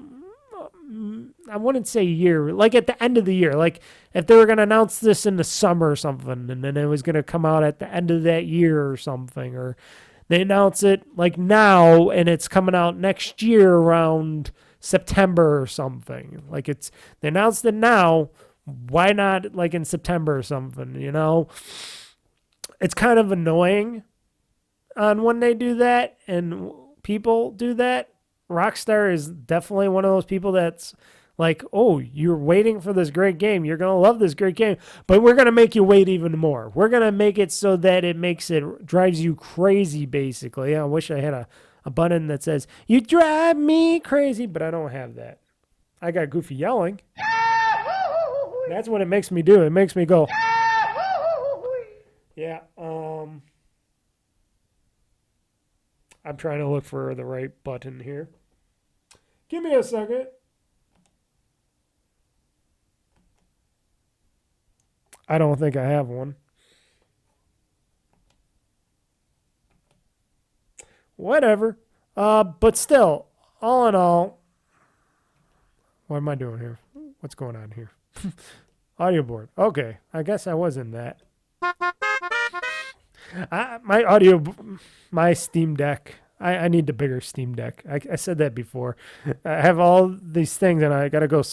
I wouldn't say a year, like at the end of the year. Like if they were going to announce this in the summer or something, and then it was going to come out at the end of that year or something, or they announce it like now and it's coming out next year around September or something. Like they announced it now. Why not like in September or something, you know? It's kind of annoying on when they do that and people do that. Rockstar is definitely one of those people that's like, oh, you're waiting for this great game. You're going to love this great game, but we're going to make you wait even more. We're going to make it so that drives you crazy, basically. I wish I had a button that says, you drive me crazy, but I don't have that. I got Goofy yelling. That's what it makes me do. It makes me go. Yeah. I'm trying to look for the right button here. Give me a second. I don't think I have one. Whatever. But still, all in all, what am I doing here? What's going on here? Audio board. Okay, I guess I was in that. My Steam Deck. I need the bigger Steam Deck. I said that before. I have all these things, and I gotta go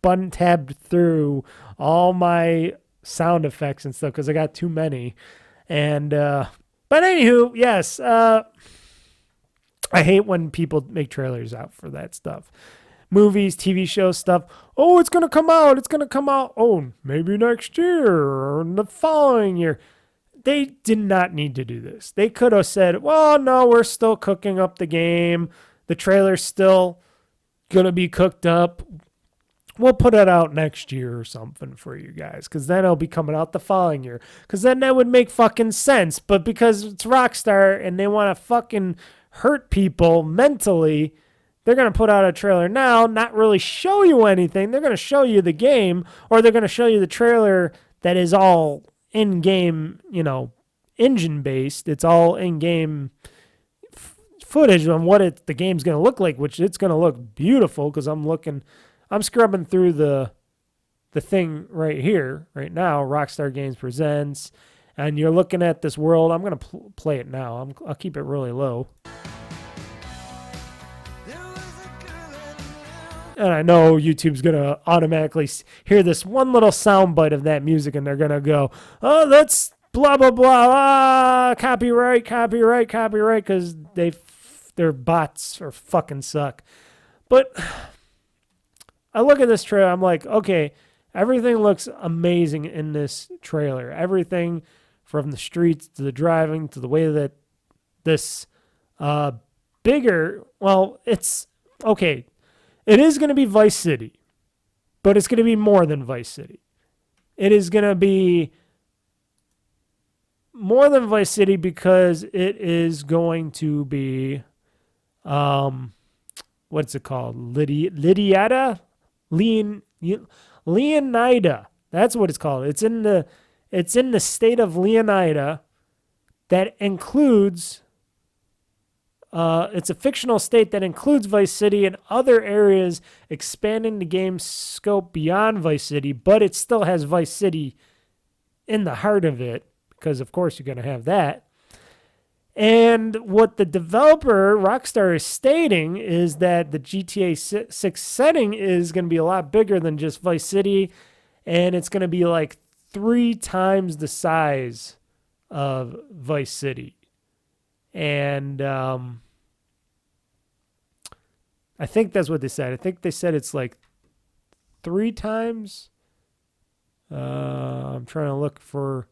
button tab through all my sound effects and stuff because I got too many. And but anywho, yes. I hate when people make trailers out for that stuff. Movies, TV shows, stuff. Oh, it's gonna come out. It's gonna come out. Oh, maybe next year or the following year. They did not need to do this. They could have said, well, no, we're still cooking up the game. The trailer's still going to be cooked up. We'll put it out next year or something for you guys, because then it'll be coming out the following year. Because then that would make fucking sense. But because it's Rockstar and they want to fucking hurt people mentally, they're going to put out a trailer now, not really show you anything. They're going to show you the game, or they're going to show you the trailer that is all in-game, you know, engine-based. It's all in-game footage on what the game's going to look like, which it's going to look beautiful because I'm scrubbing through the thing right here, right now, Rockstar Games Presents, and you're looking at this world. I'm going to play it now. I'll keep it really low. And I know YouTube's going to automatically hear this one little sound bite of that music, and they're going to go, oh, that's blah, blah, blah, copyright, because their bots are fucking suck. But I look at this trailer, I'm like, okay, everything looks amazing in this trailer. Everything from the streets to the driving to the way that this it's, okay, it is going to be Vice City, but it's going to be more than Vice City. It is going to be more than Vice City because it is going to be, what's it called? Leonida? That's what it's called. It's in the state of Leonida that includes It's a fictional state that includes Vice City and other areas, expanding the game's scope beyond Vice City, but it still has Vice City in the heart of it, because of course you're going to have that. And what the developer, Rockstar, is stating is that the GTA 6 setting is going to be a lot bigger than just Vice City, and it's going to be like 3 times the size of Vice City. And I think that's what they said. I think they said it's like 3 times. I'm trying to look for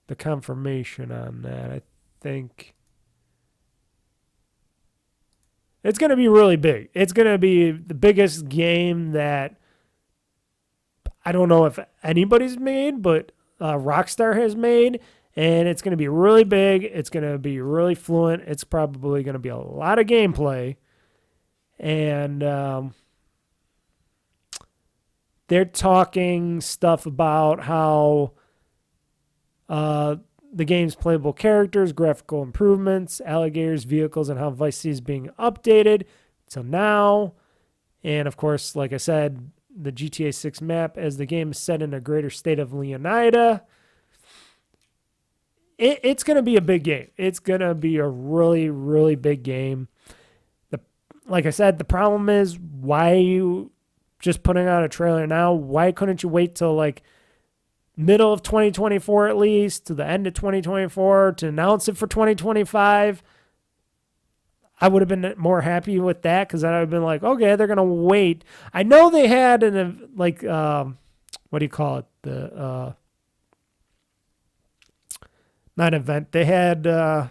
the confirmation on that. I think it's going to be really big. It's going to be the biggest game that I don't know if anybody's made, but Rockstar has made, and it's going to be really big. It's going to be really fluent. It's probably going to be a lot of gameplay, and they're talking stuff about how the game's playable characters, graphical improvements, alligators, vehicles, and how Vice City is being updated till now. And of course, like I said, the GTA 6 map as the game is set in a greater state of Leonida. It's going to be a big game. It's going to be a really, really big game. Like I said, the problem is, why are you just putting out a trailer now? Why couldn't you wait till like middle of 2024 at least, to the end of 2024, to announce it for 2025? I would have been more happy with that, because then I would have been like, okay, they're going to wait. I know they had what do you call it? Not event. They had their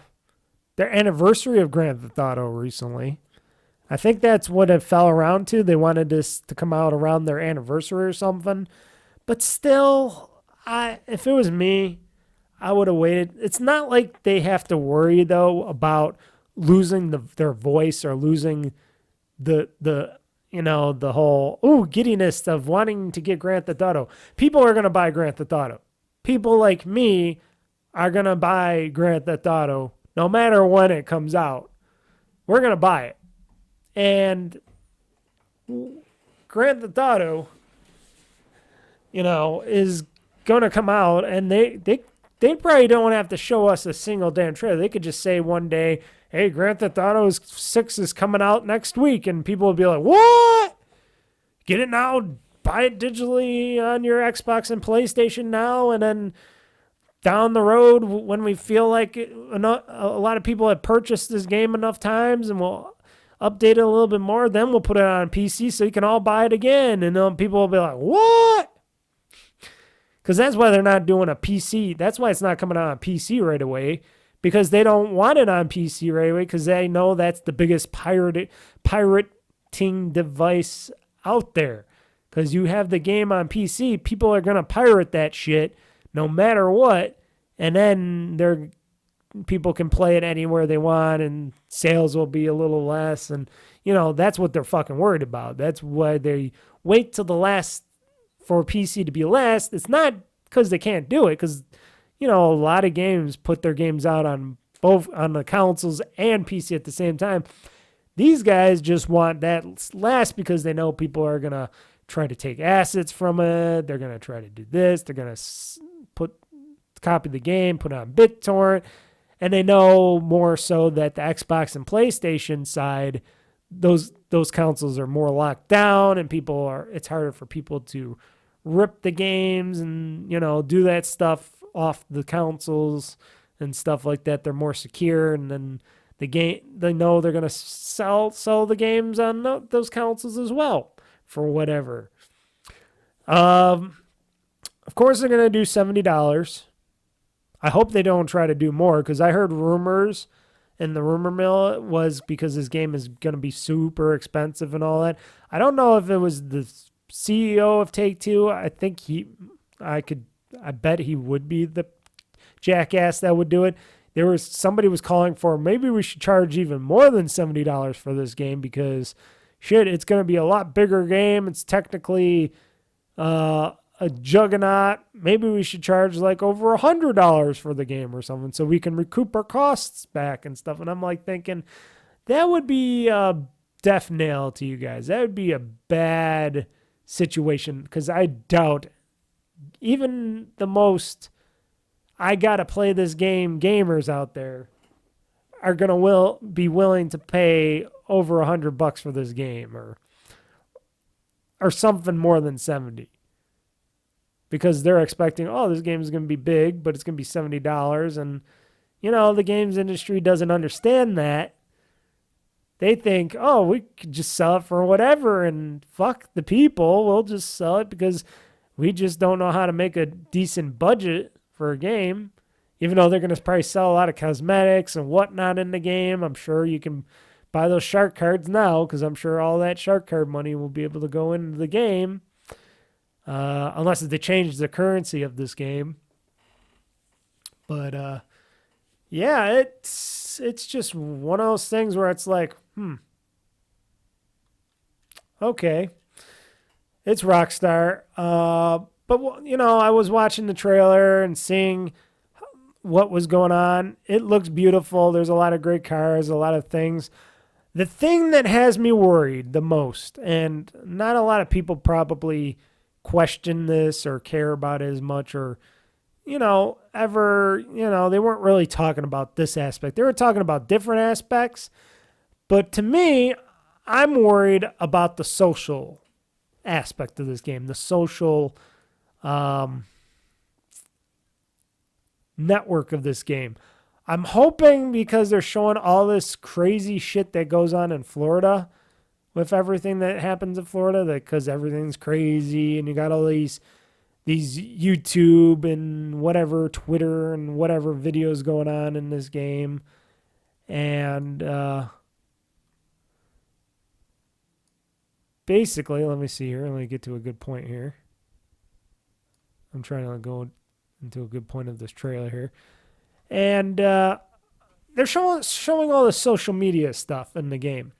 anniversary of Grand Theft Auto recently. I think that's what it fell around to. They wanted this to come out around their anniversary or something. But still, if it was me, I would have waited. It's not like they have to worry, though, about losing their voice or losing the whole giddiness of wanting to get Grand Theft Auto. People are going to buy Grand Theft Auto. People like me are going to buy Grand Theft Auto no matter when it comes out. We're going to buy it. And Grand Theft Auto, is going to come out, and they probably don't have to show us a single damn trailer. They could just say one day, hey, Grand Theft Auto 6 is coming out next week, and people will be like, what? Get it now, buy it digitally on your Xbox and PlayStation now, and then down the road, when we feel like a lot of people have purchased this game enough times and we'll update it a little bit more, then we'll put it on PC so you can all buy it again. And then people will be like, what? Because that's why they're not doing a PC. That's why it's not coming out on PC right away, because they don't want it on PC right away, because they know that's the biggest pirating device out there. Because you have the game on PC, people are going to pirate that shit no matter what, and then people can play it anywhere they want, and sales will be a little less, and that's what they're fucking worried about. That's why they wait till the last for PC to be last. It's not because they can't do it, because a lot of games put their games out on the consoles and PC at the same time. These guys just want that last because they know people are gonna try to take assets from it. They're gonna try to do this. They're gonna copy the game, put it on BitTorrent. And they know more so that the Xbox and PlayStation side, those consoles are more locked down, and it's harder for people to rip the games and, do that stuff off the consoles and stuff like that. They're more secure, and then they know they're going to sell the games on those consoles as well for whatever. Of course, they're going to do $70. I hope they don't try to do more, because I heard rumors, and the rumor mill was because this game is going to be super expensive and all that. I don't know if it was the CEO of Take-Two. I think I bet he would be the jackass that would do it. Somebody was calling for, maybe we should charge even more than $70 for this game, because shit, it's going to be a lot bigger game. It's technically a juggernaut. Maybe we should charge like over $100 for the game or something, so we can recoup our costs back and stuff. And I'm like thinking, that would be a death nail to you guys. That would be a bad situation because I doubt even the most I gotta play this game gamers out there are gonna be willing to pay over $100 for this game or something more than 70 because they're expecting, oh, this game is gonna be big, but it's gonna be $70, and the games industry doesn't understand that. They think, oh, we could just sell it for whatever and fuck the people. We'll just sell it because we just don't know how to make a decent budget for a game. Even though they're going to probably sell a lot of cosmetics and whatnot in the game. I'm sure you can buy those shark cards now because I'm sure all that shark card money will be able to go into the game. Unless they change the currency of this game. But, yeah, it's just one of those things where it's like, okay, it's Rockstar. But I was watching the trailer and seeing what was going on. It looks beautiful. There's a lot of great cars, a lot of things. The thing that has me worried the most, and not a lot of people probably question this or care about it as much or they weren't really talking about this aspect. They were talking about different aspects. But to me, I'm worried about the social aspect of this game, the social network of this game. I'm hoping because they're showing all this crazy shit that goes on in Florida with everything that happens in Florida, that because everything's crazy and you got all these YouTube and whatever, Twitter and whatever videos going on in this game. And basically, let me see here. Let me get to a good point here. I'm trying to go into a good point of this trailer here. And they're showing all the social media stuff in the game.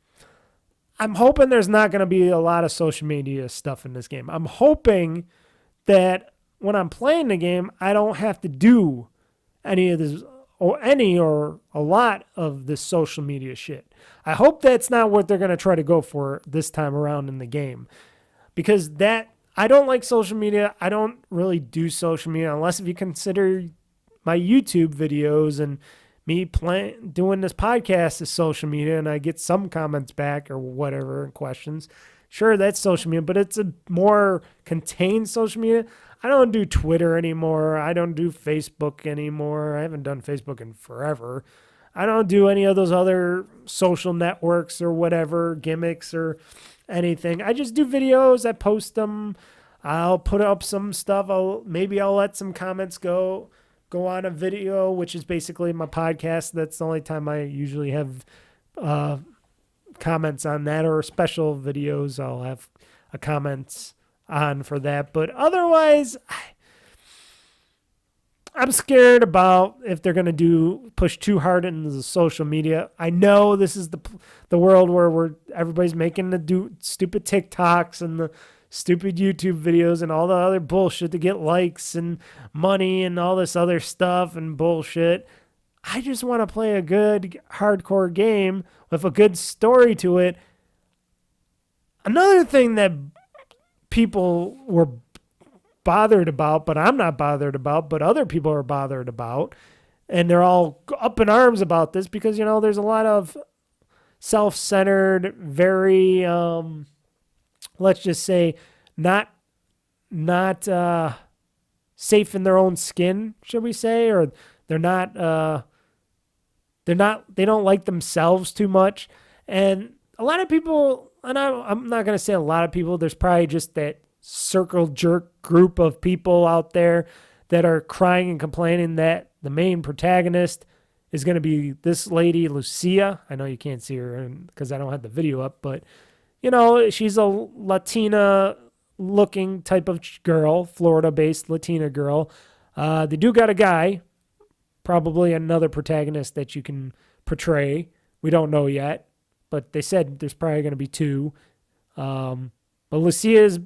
I'm hoping there's not going to be a lot of social media stuff in this game. I'm hoping that when I'm playing the game, I don't have to do any of this or a lot of this social media shit. I hope that's not what they're going to try to go for this time around in the game. Because I don't like social media. I don't really do social media unless if you consider my YouTube videos and me doing this podcast as social media and I get some comments back or whatever and questions. Sure, that's social media, but it's a more contained social media. I don't do Twitter anymore. I don't do Facebook anymore. I haven't done Facebook in forever. I don't do any of those other social networks or whatever, gimmicks or anything. I just do videos. I post them. I'll put up some stuff. Maybe I'll let some comments go on a video, which is basically my podcast. That's the only time I usually have comments on that, or special videos I'll have a comments on for that. But otherwise, I'm scared about if they're going to push too hard into the social media. I know this is the world where everybody's making the stupid TikToks and the stupid YouTube videos and all the other bullshit to get likes and money and all this other stuff and bullshit. I just want to play a good hardcore game with a good story to it. Another thing that people were bothered about, but I'm not bothered about, but other people are bothered about, and they're all up in arms about this because, there's a lot of self-centered, very, let's just say, not safe in their own skin, should we say, or they don't like themselves too much. And a lot of people, and I'm not going to say a lot of people, there's probably just that circle jerk group of people out there that are crying and complaining that the main protagonist is going to be this lady, Lucia. I know you can't see her because I don't have the video up, but she's a Latina looking type of girl, Florida-based Latina girl. They do got a guy, probably another protagonist that you can portray. We don't know yet, but they said there's probably going to be two. But Lucia is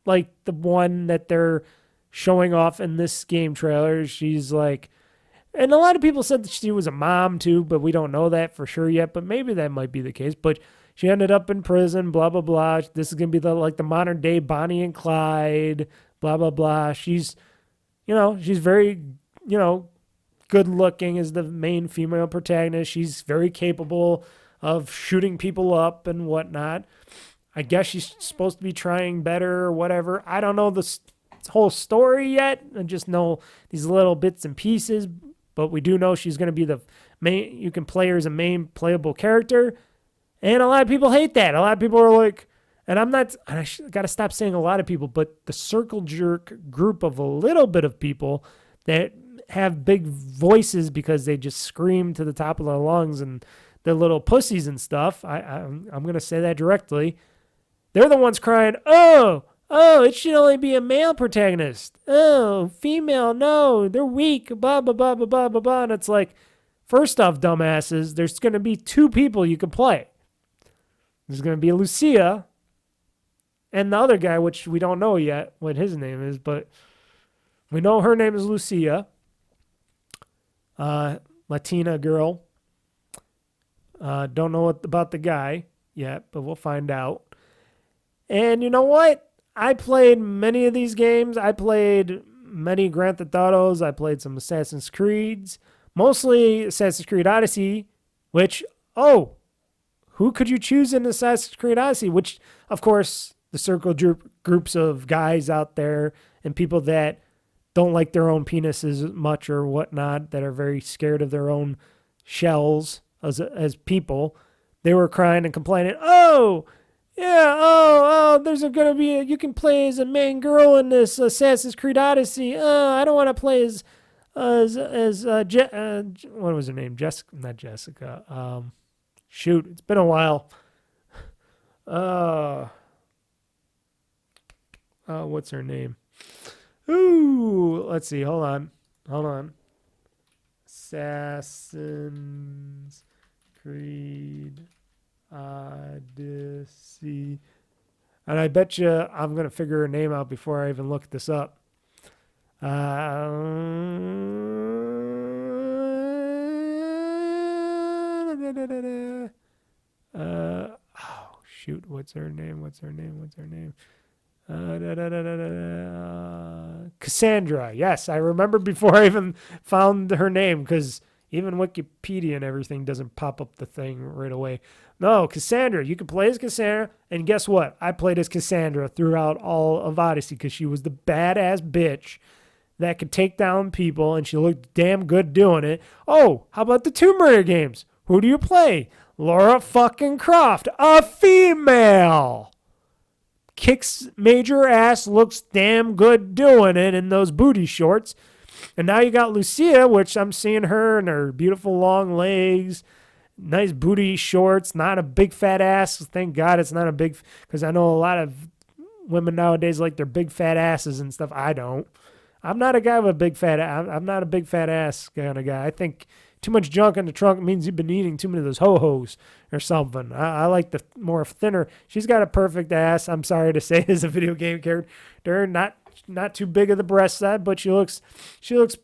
like the one that they're showing off in this game trailer. She's like And a lot of people said that she was a mom too, but we don't know that for sure yet. But maybe that might be the case. But she ended up in prison, blah, blah, blah. This is going to be the modern day Bonnie and Clyde, blah, blah, blah. She's very, good looking as the main female protagonist. She's very capable of shooting people up and whatnot. I guess she's supposed to be trying better or whatever. I don't know the whole story yet. I just know these little bits and pieces. But we do know she's going to be the main, you can play her as a main playable character. And a lot of people hate that. A lot of people are like, and I got to stop saying a lot of people, but the circle jerk group of a little bit of people that have big voices because they just scream to the top of their lungs and they're little pussies and stuff. I'm going to say that directly. They're the ones crying, oh, it should only be a male protagonist. Oh, female, no, they're weak, blah, blah, blah, blah, blah, blah, blah. And it's like, first off, dumbasses, there's going to be two people you can play. There's going to be Lucia and the other guy, which we don't know yet what his name is, but we know her name is Lucia. Latina girl. Don't know about the guy yet, but we'll find out. And you know what? I played many of these games. I played many Grand Theft Autos. I played some Assassin's Creeds. Mostly Assassin's Creed Odyssey, which, who could you choose in Assassin's Creed Odyssey? Which, of course, the circle groups of guys out there and people that don't like their own penises much or whatnot, that are very scared of their own shells as people, they were crying and complaining, there's going to be, you can play as a main girl in this Assassin's Creed Odyssey. I don't want to play as what was her name? Jessica, not Jessica. Shoot, it's been a while. What's her name? Ooh, let's see. Hold on. Assassin's Creed Odyssey. And I bet you I'm going to figure her name out before I even look this up. Shoot, what's her name? Cassandra. Yes, I remember before I even found her name, because even Wikipedia and everything doesn't pop up the thing right away. No, Cassandra. You can play as Cassandra, and guess what? I played as Cassandra throughout all of Odyssey because she was the badass bitch that could take down people, and she looked damn good doing it. Oh, how about the Tomb Raider games? Who do you play? Lara fucking Croft, a female. Kicks major ass, looks damn good doing it in those booty shorts. And now you got Lucia, which I'm seeing her and her beautiful long legs, nice booty shorts, not a big fat ass. Thank God it's not a big, because I know a lot of women nowadays like their big fat asses and stuff. I don't. I'm not a guy with a big fat ass. I'm not a big fat ass kind of guy. I think too much junk in the trunk means you've been eating too many of those ho-hos or something. I like the more thinner. She's got a perfect ass. I'm sorry to say, as a video game character, not too big of the breast side, but she looks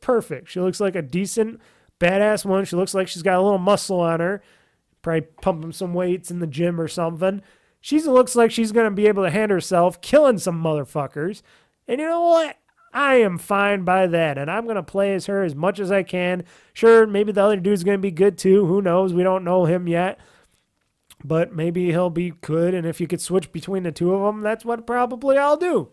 perfect. She looks like a decent badass one. She looks like she's got a little muscle on her, probably pumping some weights in the gym or something. She looks like she's gonna be able to handle herself, killing some motherfuckers. And you know what? I am fine by that, and I'm going to play as her as much as I can. Sure, maybe the other dude's going to be good too. Who knows? We don't know him yet. But maybe he'll be good, and if you could switch between the two of them, that's what probably I'll do.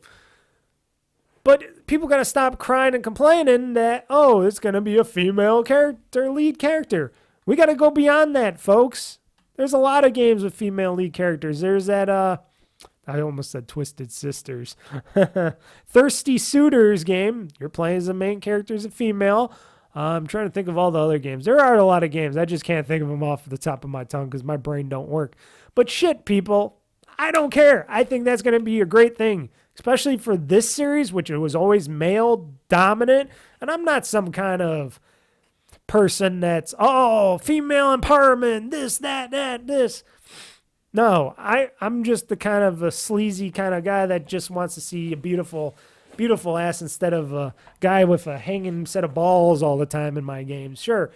But people got to stop crying and complaining that, it's going to be a female character, lead character. We got to go beyond that, folks. There's a lot of games with female lead characters. There's that, I almost said Twisted Sisters. Thirsty Suitors game. You're playing as the main character as a female. I'm trying to think of all the other games. There are a lot of games. I just can't think of them off the top of my tongue because my brain don't work. But shit, people, I don't care. I think that's going to be a great thing, especially for this series, which it was always male dominant. And I'm not some kind of person that's, female empowerment, this, that, this. No, I'm just the kind of a sleazy kind of guy that just wants to see a beautiful beautiful ass instead of a guy with a hanging set of balls all the time in my games. Sure,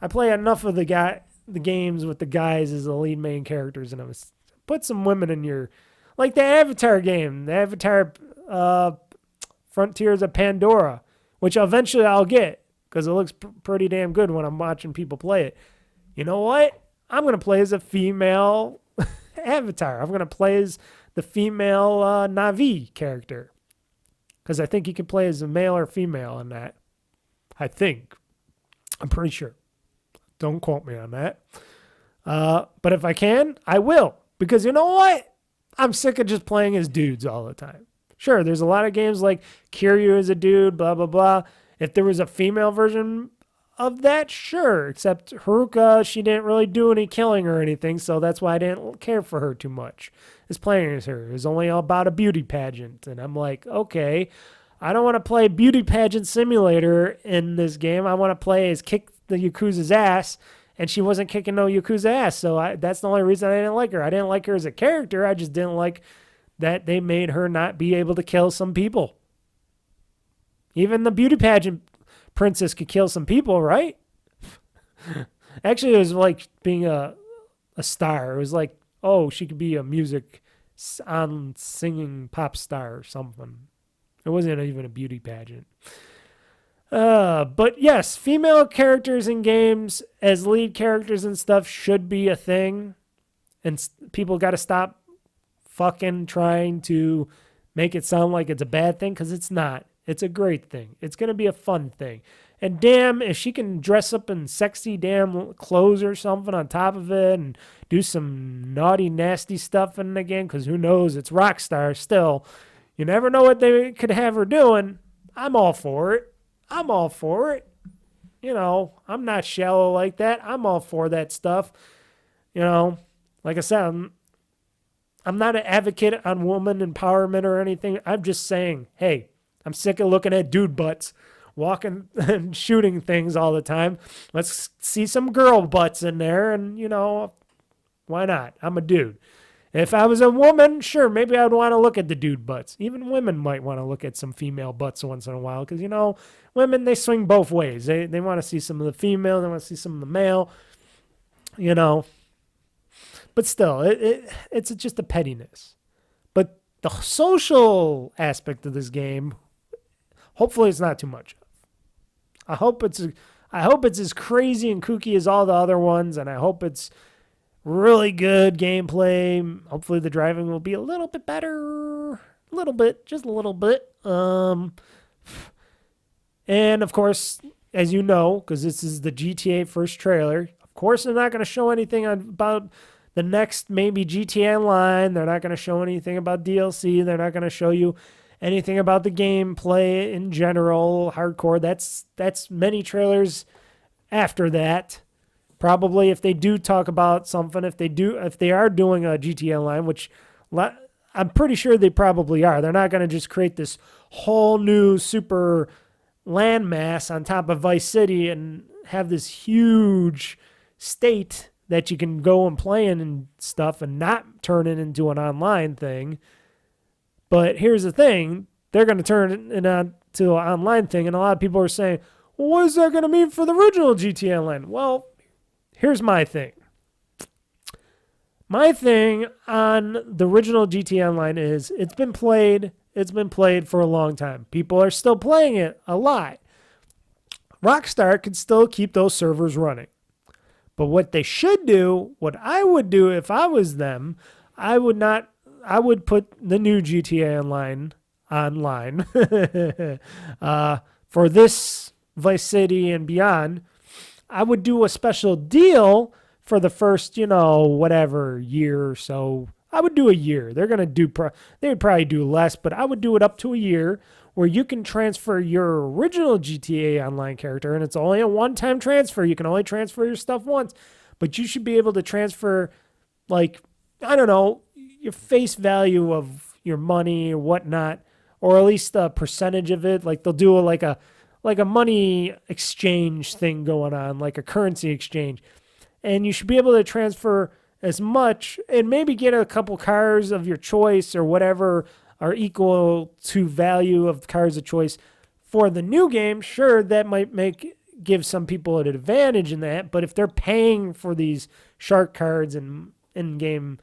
I play enough of the games with the guys as the lead main characters, and I was put some women in your, like the Avatar game, the Avatar Frontiers of Pandora, which eventually I'll get because it looks pretty damn good when I'm watching people play it. You know what? I'm going to play as a female Avatar. I'm going to play as the female Na'vi character because I think you can play as a male or female in that. I think. I'm pretty sure. Don't quote me on that. But if I can, I will. Because you know what? I'm sick of just playing as dudes all the time. Sure, there's a lot of games like Kiryu is a dude, blah, blah, blah. If there was a female version of that, sure. Except Haruka, she didn't really do any killing or anything, so that's why I didn't care for her too much. As playing as her. It was only all about a beauty pageant. And I'm like, okay, I don't want to play Beauty Pageant Simulator in this game. I want to play as kick the Yakuza's ass, and she wasn't kicking no Yakuza ass, so that's the only reason I didn't like her. I didn't like her as a character. I just didn't like that they made her not be able to kill some people. Even the beauty pageant princess could kill some people, right? Actually, it was like being a star. It was like, oh, she could be a music on singing pop star or something. It wasn't even a beauty pageant. But yes, female characters in games as lead characters and stuff should be a thing. And people got to stop fucking trying to make it sound like it's a bad thing, because it's not. It's a great thing. It's going to be a fun thing. And damn, if she can dress up in sexy damn clothes or something on top of it and do some naughty, nasty stuff in the game, because who knows, it's Rockstar still. You never know what they could have her doing. I'm all for it. I'm all for it. You know, I'm not shallow like that. I'm all for that stuff. You know, like I said, I'm not an advocate on woman empowerment or anything. I'm just saying, hey, I'm sick of looking at dude butts walking and shooting things all the time. Let's see some girl butts in there, and, you know, why not? I'm a dude. If I was a woman, sure, maybe I'd want to look at the dude butts. Even women might want to look at some female butts once in a while, because, you know, women, they swing both ways. They want to see some of the female, they want to see some of the male, you know. But still, it's just a pettiness. But the social aspect of this game, hopefully it's not too much. I hope it's as crazy and kooky as all the other ones, and I hope it's really good gameplay. Hopefully the driving will be a little bit better. A little bit, just a little bit. And of course, as you know, because this is the GTA first trailer, of course they're not going to show anything about the next maybe GTA Online. They're not going to show anything about DLC. They're not going to show you anything about the gameplay in general, hardcore. That's many trailers after that. Probably if they do talk about something, if they are doing a GTA Online, which I'm pretty sure they probably are. They're not going to just create this whole new super landmass on top of Vice City and have this huge state that you can go and play in and stuff and not turn it into an online thing. But here's the thing. They're going to turn it into an online thing, and a lot of people are saying, well, what is that going to mean for the original GTA Online? Well, here's my thing. My thing on the original GTA Online is it's been played for a long time. People are still playing it a lot. Rockstar could still keep those servers running. But what they should do, what I would do if I was them, I would put the new GTA online for this Vice City and beyond. I would do a special deal for the first, whatever year or so. I would do a year. They would probably do less, but I would do it up to a year where you can transfer your original GTA Online character, and it's only a one-time transfer. You can only transfer your stuff once, but you should be able to transfer, like, I don't know, your face value of your money or whatnot, or at least a percentage of it. Like they'll do like a money exchange thing going on, like a currency exchange. And you should be able to transfer as much and maybe get a couple cars of your choice or whatever are equal to value of cards of choice for the new game, sure, that might give some people an advantage in that. But if they're paying for these shark cards and in-game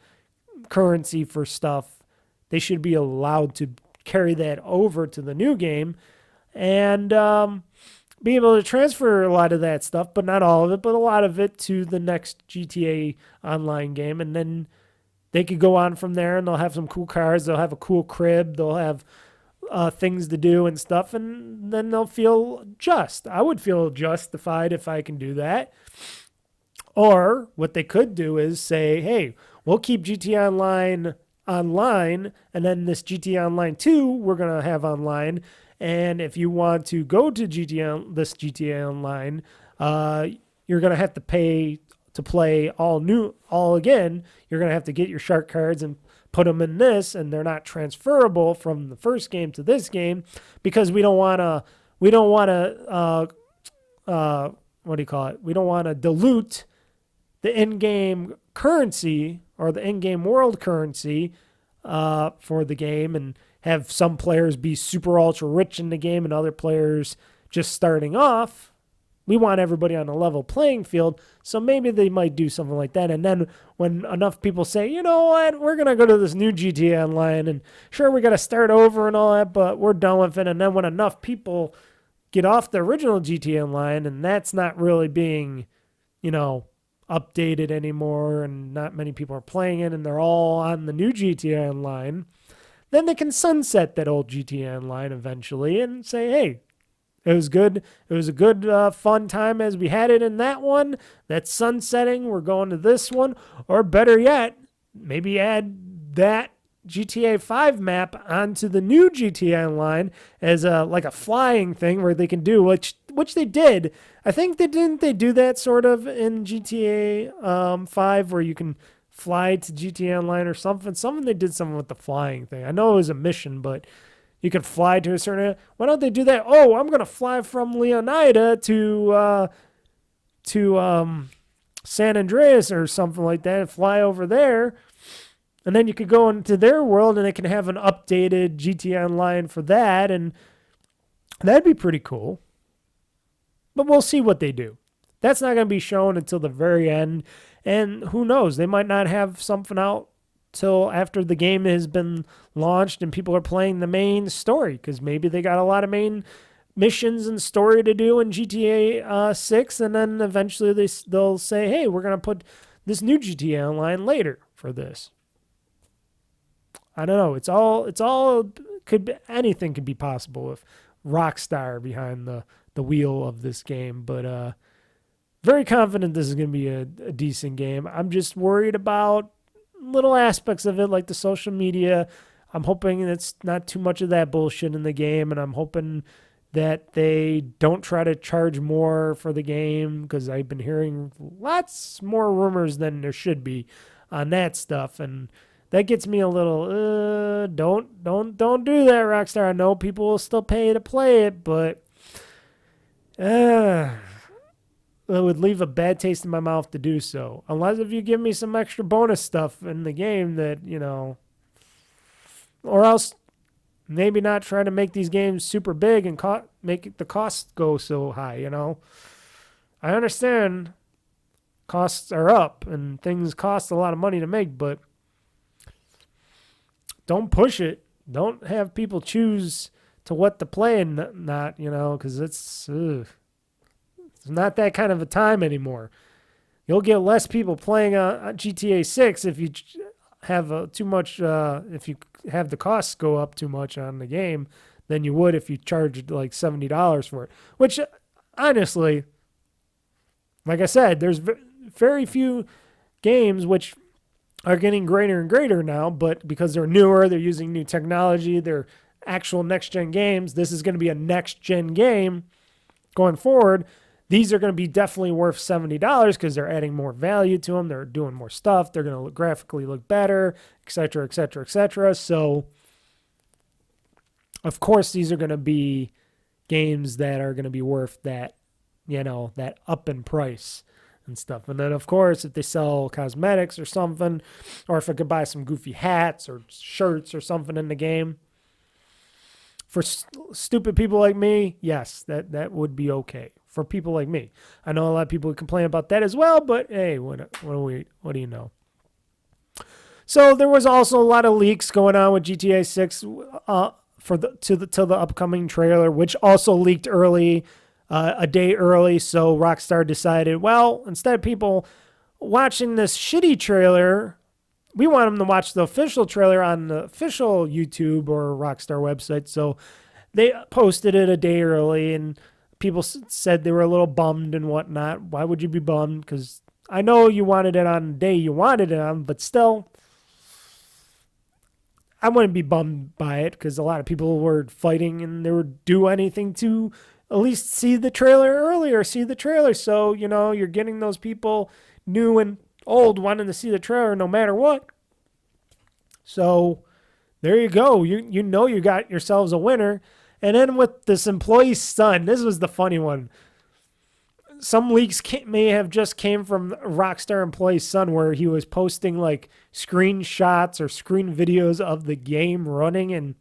currency for stuff, they should be allowed to carry that over to the new game and be able to transfer a lot of that stuff, but not all of it, but a lot of it to the next GTA Online game. And then they could go on from there, and they'll have some cool cars. They'll have a cool crib. They'll have things to do and stuff, and then they'll feel just. I would feel justified if I can do that. Or what they could do is say, hey, we'll keep GTA online, and then this GTA Online 2 we're going to have online. And if you want to go to GTA Online, you're going to have to pay to play all again. You're going to have to get your shark cards and put them in this, and they're not transferable from the first game to this game because we don't want to what do you call it? We don't want to dilute the in-game currency or the in-game world currency for the game and have some players be super ultra rich in the game and other players just starting off. We want everybody on a level playing field, so maybe they might do something like that. And then when enough people say, you know what, we're going to go to this new GTA Online, and sure, we got to start over and all that, but we're done with it. And then when enough people get off the original GTA Online, and that's not really being, updated anymore, and not many people are playing it, and they're all on the new GTA Online, then they can sunset that old GTA Online eventually and say, hey, it was good. It was a good, fun time as we had it in that one. That's sunsetting. We're going to this one. Or better yet, maybe add that GTA 5 map onto the new GTA Online as like a flying thing where they can do, which they did. I think they do that sort of in GTA 5 where you can fly to GTA Online or something. They did something with the flying thing. I know it was a mission, but you can fly to a certain area. Why don't they do that? Oh, I'm going to fly from Leonida to San Andreas or something like that and fly over there. And then you could go into their world and they can have an updated GTA Online for that. And that'd be pretty cool. But we'll see what they do. That's not going to be shown until the very end. And who knows? They might not have something out till after the game has been launched and people are playing the main story, because maybe they got a lot of main missions and story to do in GTA 6, and then eventually they'll say, hey, we're going to put this new GTA Online later for this. I don't know. Anything could be possible with Rockstar behind the wheel of this game, but very confident this is going to be a decent game. I'm just worried about little aspects of it, like the social media. I'm hoping it's not too much of that bullshit in the game, and I'm hoping that they don't try to charge more for the game, because I've been hearing lots more rumors than there should be on that stuff, and that gets me a little don't do that, Rockstar. I know people will still pay to play it, but it would leave a bad taste in my mouth to do so. Unless if you give me some extra bonus stuff in the game that, or else maybe not try to make these games super big and make the costs go so high, I understand costs are up and things cost a lot of money to make, but don't push it. Don't have people choose to what to play and not, because it's not that kind of a time anymore. You'll get less people playing GTA 6 if you have too much. If you have the costs go up too much on the game than you would if you charged like $70 for it. Which, honestly, like I said, there's very few games which are getting greater and greater now. But because they're newer, they're using new technology. They're actual next-gen games. This is going to be a next-gen game going forward. These are going to be definitely worth $70 because they're adding more value to them. They're doing more stuff. They're going to graphically look better, et cetera, et cetera, et cetera. So, of course, these are going to be games that are going to be worth that, that up in price and stuff. And then, of course, if they sell cosmetics or something, or if I could buy some goofy hats or shirts or something in the game, For stupid people like me, yes, that would be okay. For people like me, I know a lot of people complain about that as well, but hey, what do you know? So there was also a lot of leaks going on with GTA 6 to the upcoming trailer, which also leaked early, a day early. So Rockstar decided, well, instead of people watching this shitty trailer, we want them to watch the official trailer on the official YouTube or Rockstar website. So they posted it a day early, and people said they were a little bummed and whatnot. Why would you be bummed? Because I know you wanted it on the day you wanted it on, but still, I wouldn't be bummed by it because a lot of people were fighting and they would do anything to at least see the trailer earlier, So, you're getting those people new and old wanting to see the trailer no matter what. So there you go. You got yourselves a winner. And then with this employee's son, this was the funny one. Some leaks may have just came from Rockstar employee's son where he was posting like screenshots or screen videos of the game running and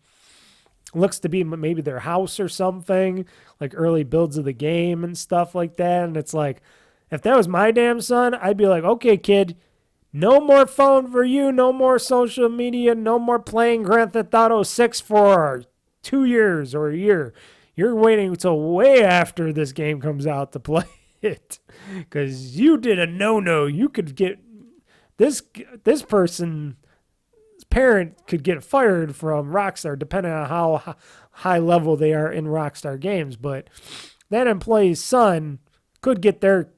looks to be maybe their house or something, like early builds of the game and stuff like that. And it's like, if that was my damn son, I'd be like, okay, kid, no more phone for you, no more social media, no more playing Grand Theft Auto 6 for 2 years or a year. You're waiting until way after this game comes out to play it because you did a no-no. You could get this person's parent could get fired from Rockstar depending on how high level they are in Rockstar games. But that employee's son could get their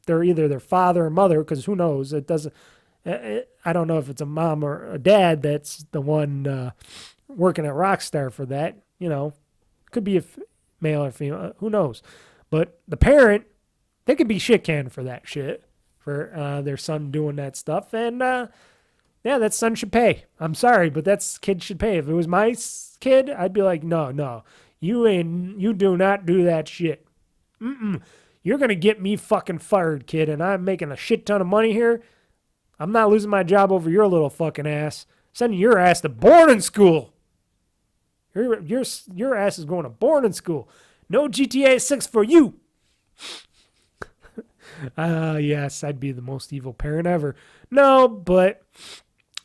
either their father or mother, because who knows? It doesn't. I don't know if it's a mom or a dad that's the one working at Rockstar for that. Could be a male or female. Who knows? But the parent, they could be shit canned for that shit, for their son doing that stuff. And yeah, that son should pay. I'm sorry, but that kid should pay. If it was my kid, I'd be like, no, you do not do that shit. You're going to get me fucking fired, kid, and I'm making a shit ton of money here. I'm not losing my job over your little fucking ass. Sending your ass to boarding school. Your ass is going to boarding school. No GTA 6 for you. Yes, I'd be the most evil parent ever. No, but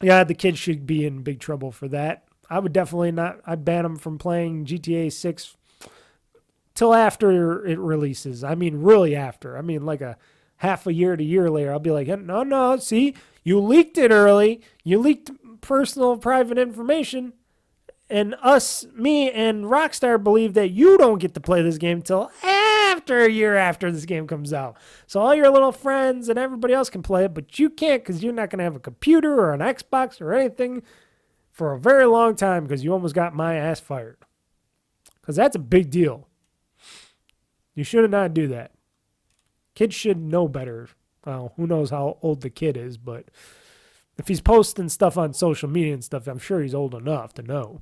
yeah, the kid should be in big trouble for that. I would definitely not. I'd ban him from playing GTA 6 till after it releases. I mean, really after. I mean, like a half a year to year later. I'll be like, no, see, you leaked it early. You leaked personal, private information. And me and Rockstar believe that you don't get to play this game till after a year after this game comes out. So all your little friends and everybody else can play it, but you can't because you're not going to have a computer or an Xbox or anything for a very long time because you almost got my ass fired. Because that's a big deal. You should not do that. Kids should know better. Well, who knows how old the kid is, but if he's posting stuff on social media and stuff, I'm sure he's old enough to know.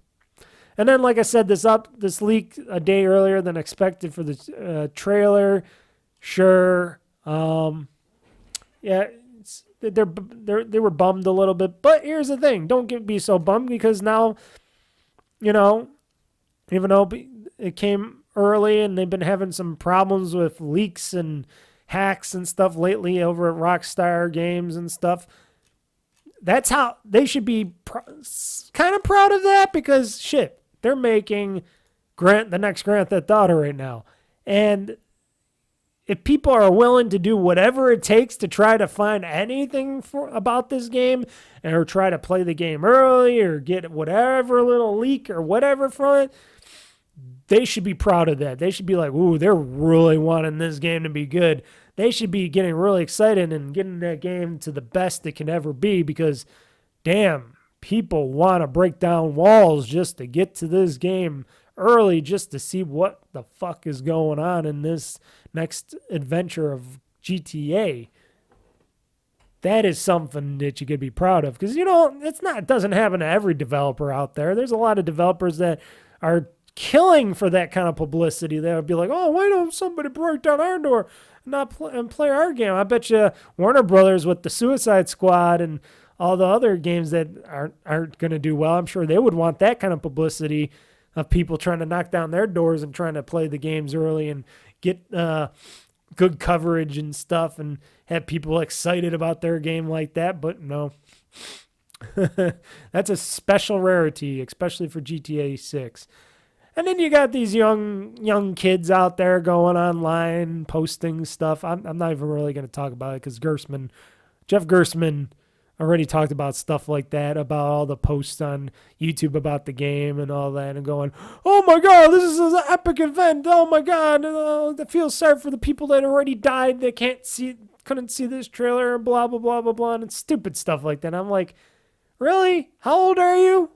And then, like I said, this leak a day earlier than expected for the trailer. Sure. Yeah, they were bummed a little bit. But here's the thing. Don't be so bummed because now, even though it came early and they've been having some problems with leaks and hacks and stuff lately over at Rockstar Games and stuff, that's how they should be kind of proud of that because shit, they're making the next Grand Theft Auto right now. And if people are willing to do whatever it takes to try to find anything about this game or try to play the game early or get whatever little leak or whatever from it, they should be proud of that. They should be like, ooh, they're really wanting this game to be good. They should be getting really excited and getting that game to the best it can ever be because, damn, people want to break down walls just to get to this game early just to see what the fuck is going on in this next adventure of GTA. That is something that you could be proud of because, it doesn't happen to every developer out there. There's a lot of developers that are killing for that kind of publicity. They would be like, oh, why don't somebody break down our door and play our game? I bet you Warner Brothers with the Suicide Squad and all the other games that aren't going to do well, I'm sure they would want that kind of publicity of people trying to knock down their doors and trying to play the games early and get good coverage and stuff and have people excited about their game like that. But no, that's a special rarity, especially for GTA 6. And then you got these young kids out there going online, posting stuff. I'm not even really going to talk about it because Jeff Gerstmann already talked about stuff like that, about all the posts on YouTube about the game and all that, and going, oh my God, this is an epic event. Oh my God, I feel sorry for the people that already died. They couldn't see this trailer and blah, blah, blah, blah, blah, and stupid stuff like that. I'm like, really? How old are you?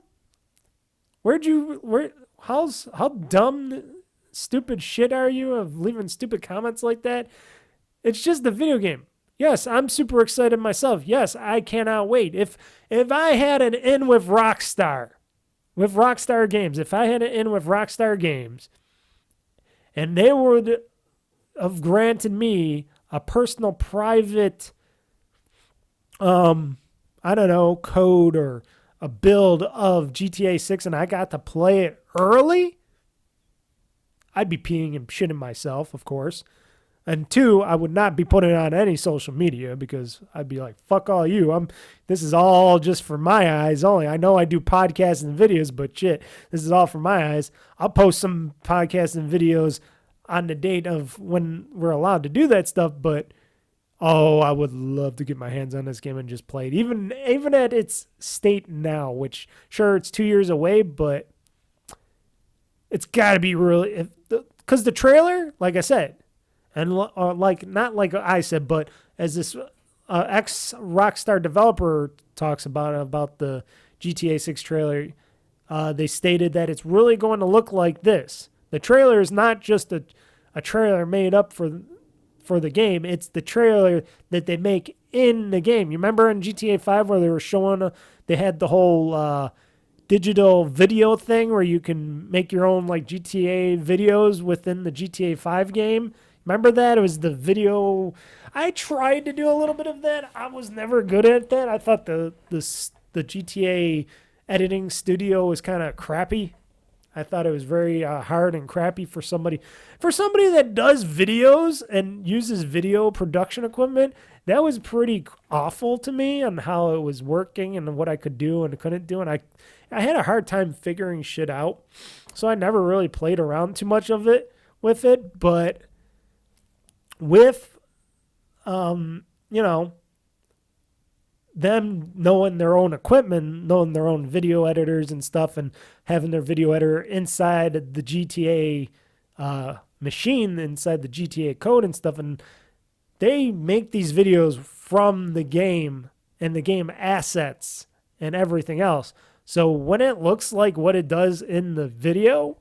How dumb, stupid shit are you of leaving stupid comments like that? It's just a video game. Yes, I'm super excited myself. Yes, I cannot wait. If I had an in with Rockstar Games, if I had an in with Rockstar Games, and they would have granted me a personal private, code or a build of GTA 6 and I got to play it early, I'd be peeing and shitting myself, of course. And 2, I would not be putting it on any social media because I'd be like, fuck all you. This is all just for my eyes only. I know I do podcasts and videos, but shit, this is all for my eyes. I'll post some podcasts and videos on the date of when we're allowed to do that stuff, but I would love to get my hands on this game and just play it. Even at its state now, which, sure, it's 2 years away, but it's got to be really... Because the trailer, like I said, and not like I said, but as this ex-Rockstar developer talks about the GTA 6 trailer, they stated that it's really going to look like this. The trailer is not just a trailer made up for the game. It's the trailer that they make in the game. You remember in GTA 5 where they were showing, they had the whole digital video thing where you can make your own like GTA videos within the GTA 5 game? Remember that? It was the video. I tried to do a little bit of that. I was never good at that. I thought the GTA editing studio was kind of crappy. I thought it was very hard and crappy for somebody that does videos and uses video production equipment. That was pretty awful to me on how it was working and what I could do and couldn't do. And I had a hard time figuring shit out. So I never really played around too much with it. But with, them knowing their own equipment, knowing their own video editors and stuff, and having their video editor inside the GTA machine, inside the GTA code and stuff, and they make these videos from the game and the game assets and everything else. So when it looks like what it does in the video,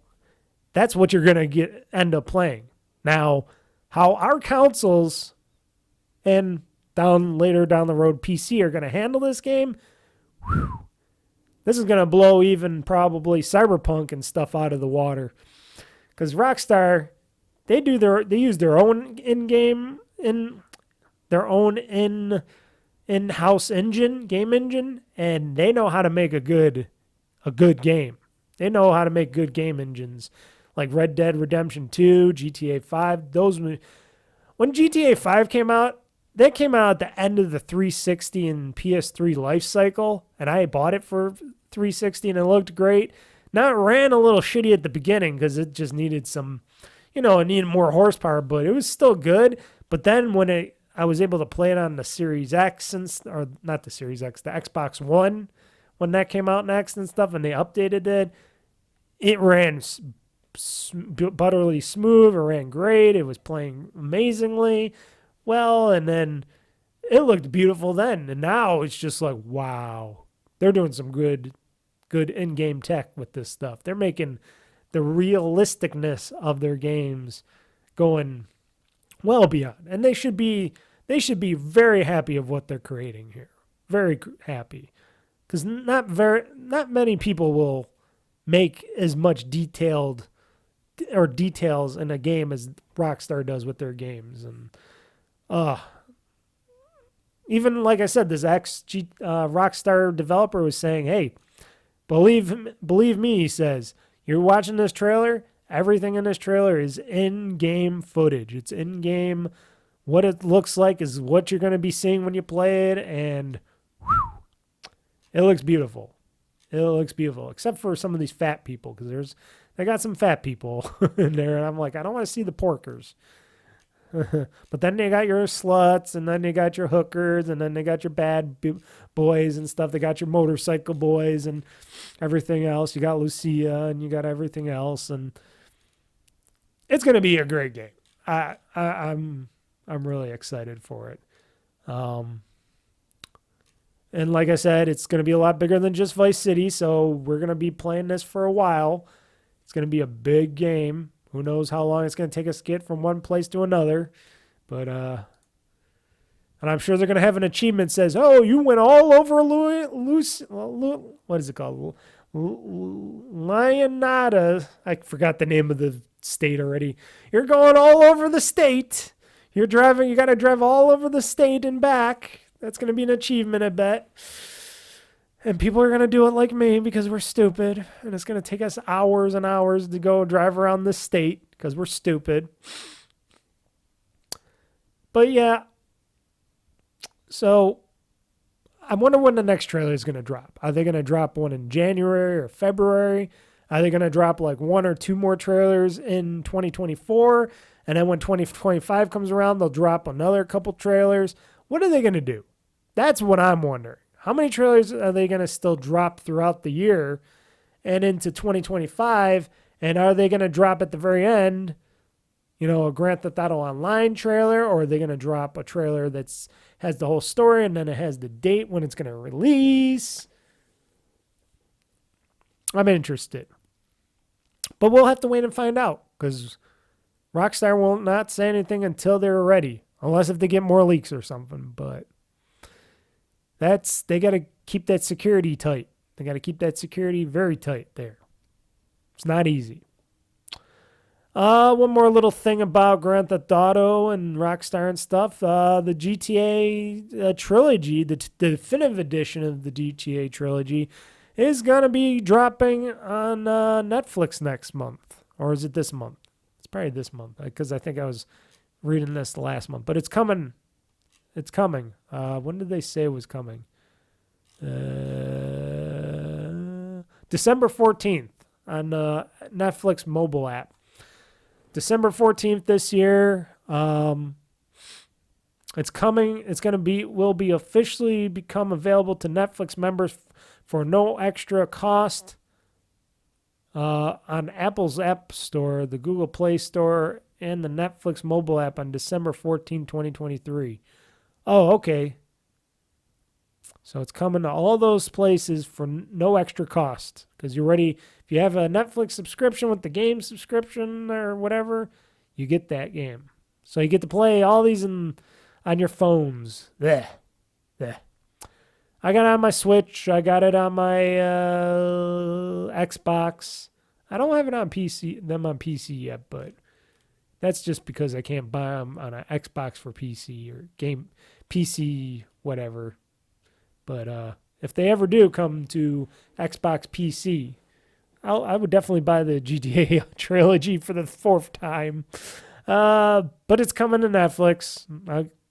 that's what you're going to end up playing. Now, how our consoles and later down the road PC are going to handle this game, this is going to blow even probably Cyberpunk and stuff out of the water. Because Rockstar, they use their own in-house game engine, and they know how to make a good game. They know how to make good game engines, like Red Dead Redemption 2, GTA 5. When GTA 5 came out, that came out at the end of the 360 and PS3 life cycle, and I bought it for 360, and it looked great. Now, it ran a little shitty at the beginning because it just needed some, it needed more horsepower, but it was still good. But then when I was able to play it on the Series X, or not the Series X, the Xbox One, when that came out next and stuff, and they updated it, it ran butterly smooth. It ran great. It was playing amazingly well, and then it looked beautiful then. And now it's just like, wow, they're doing some good in-game tech with this stuff. They're making the realisticness of their games going well beyond. And they should be very happy of what they're creating here. Very happy. Because not many people will make as much details in a game as Rockstar does with their games. And even like I said, this Rockstar developer was saying, hey, believe me, he says, You're watching this trailer, everything in this trailer is in-game footage. It's in-game. What it looks like is what you're going to be seeing when you play it, and it looks beautiful. It looks beautiful, except for some of these fat people, because they got some fat people in there, and I'm like, I don't want to see the porkers. But then they got your sluts, and then they got your hookers, and then they got your bad boys and stuff. They got your motorcycle boys and everything else. You got Lucia, and you got everything else, and it's gonna be a great game. I'm really excited for it. And like I said, it's gonna be a lot bigger than just Vice City, so we're gonna be playing this for a while. It's gonna be a big game. Who knows how long it's going to take us to get from one place to another. But, and I'm sure they're going to have an achievement that says, oh, you went all over what is it called? Lionada. I forgot the name of the state already. You're going all over the state. You got to drive all over the state and back. That's going to be an achievement, I bet. And people are going to do it like me because we're stupid. And it's going to take us hours and hours to go drive around this state because we're stupid. But yeah. So I wonder when the next trailer is going to drop. Are they going to drop one in January or February? Are they going to drop like one or two more trailers in 2024? And then when 2025 comes around, they'll drop another couple trailers. What are they going to do? That's what I'm wondering. How many trailers are they going to still drop throughout the year and into 2025? And are they going to drop at the very end, a Grand Theft Auto Online trailer? Or are they going to drop a trailer that has the whole story and then it has the date when it's going to release? I'm interested. But we'll have to wait and find out because Rockstar will not say anything until they're ready. Unless if they get more leaks or something, but... they got to keep that security tight. They got to keep that security very tight there. It's not easy. One more little thing about Grand Theft Auto and Rockstar and stuff. The GTA trilogy, the definitive edition of the GTA trilogy, is going to be dropping on Netflix next month. Or is it this month? It's probably this month because I think I was reading this last month. But it's coming. It's coming. When did they say it was coming? December 14th on Netflix mobile app. December 14th this year. It's coming. Will be officially become available to Netflix members for no extra cost on Apple's App Store, the Google Play Store, and the Netflix mobile app on December 14, 2023. Oh, okay. So it's coming to all those places for no extra cost. Because if you have a Netflix subscription with the game subscription or whatever, you get that game. So you get to play all these on your phones. Blech. I got it on my Switch. I got it on my Xbox. I don't have it on PC yet, but that's just because I can't buy them on an Xbox for PC or game PC whatever. But if they ever do come to Xbox PC, I would definitely buy the GTA trilogy for the 4th time. But it's coming to Netflix.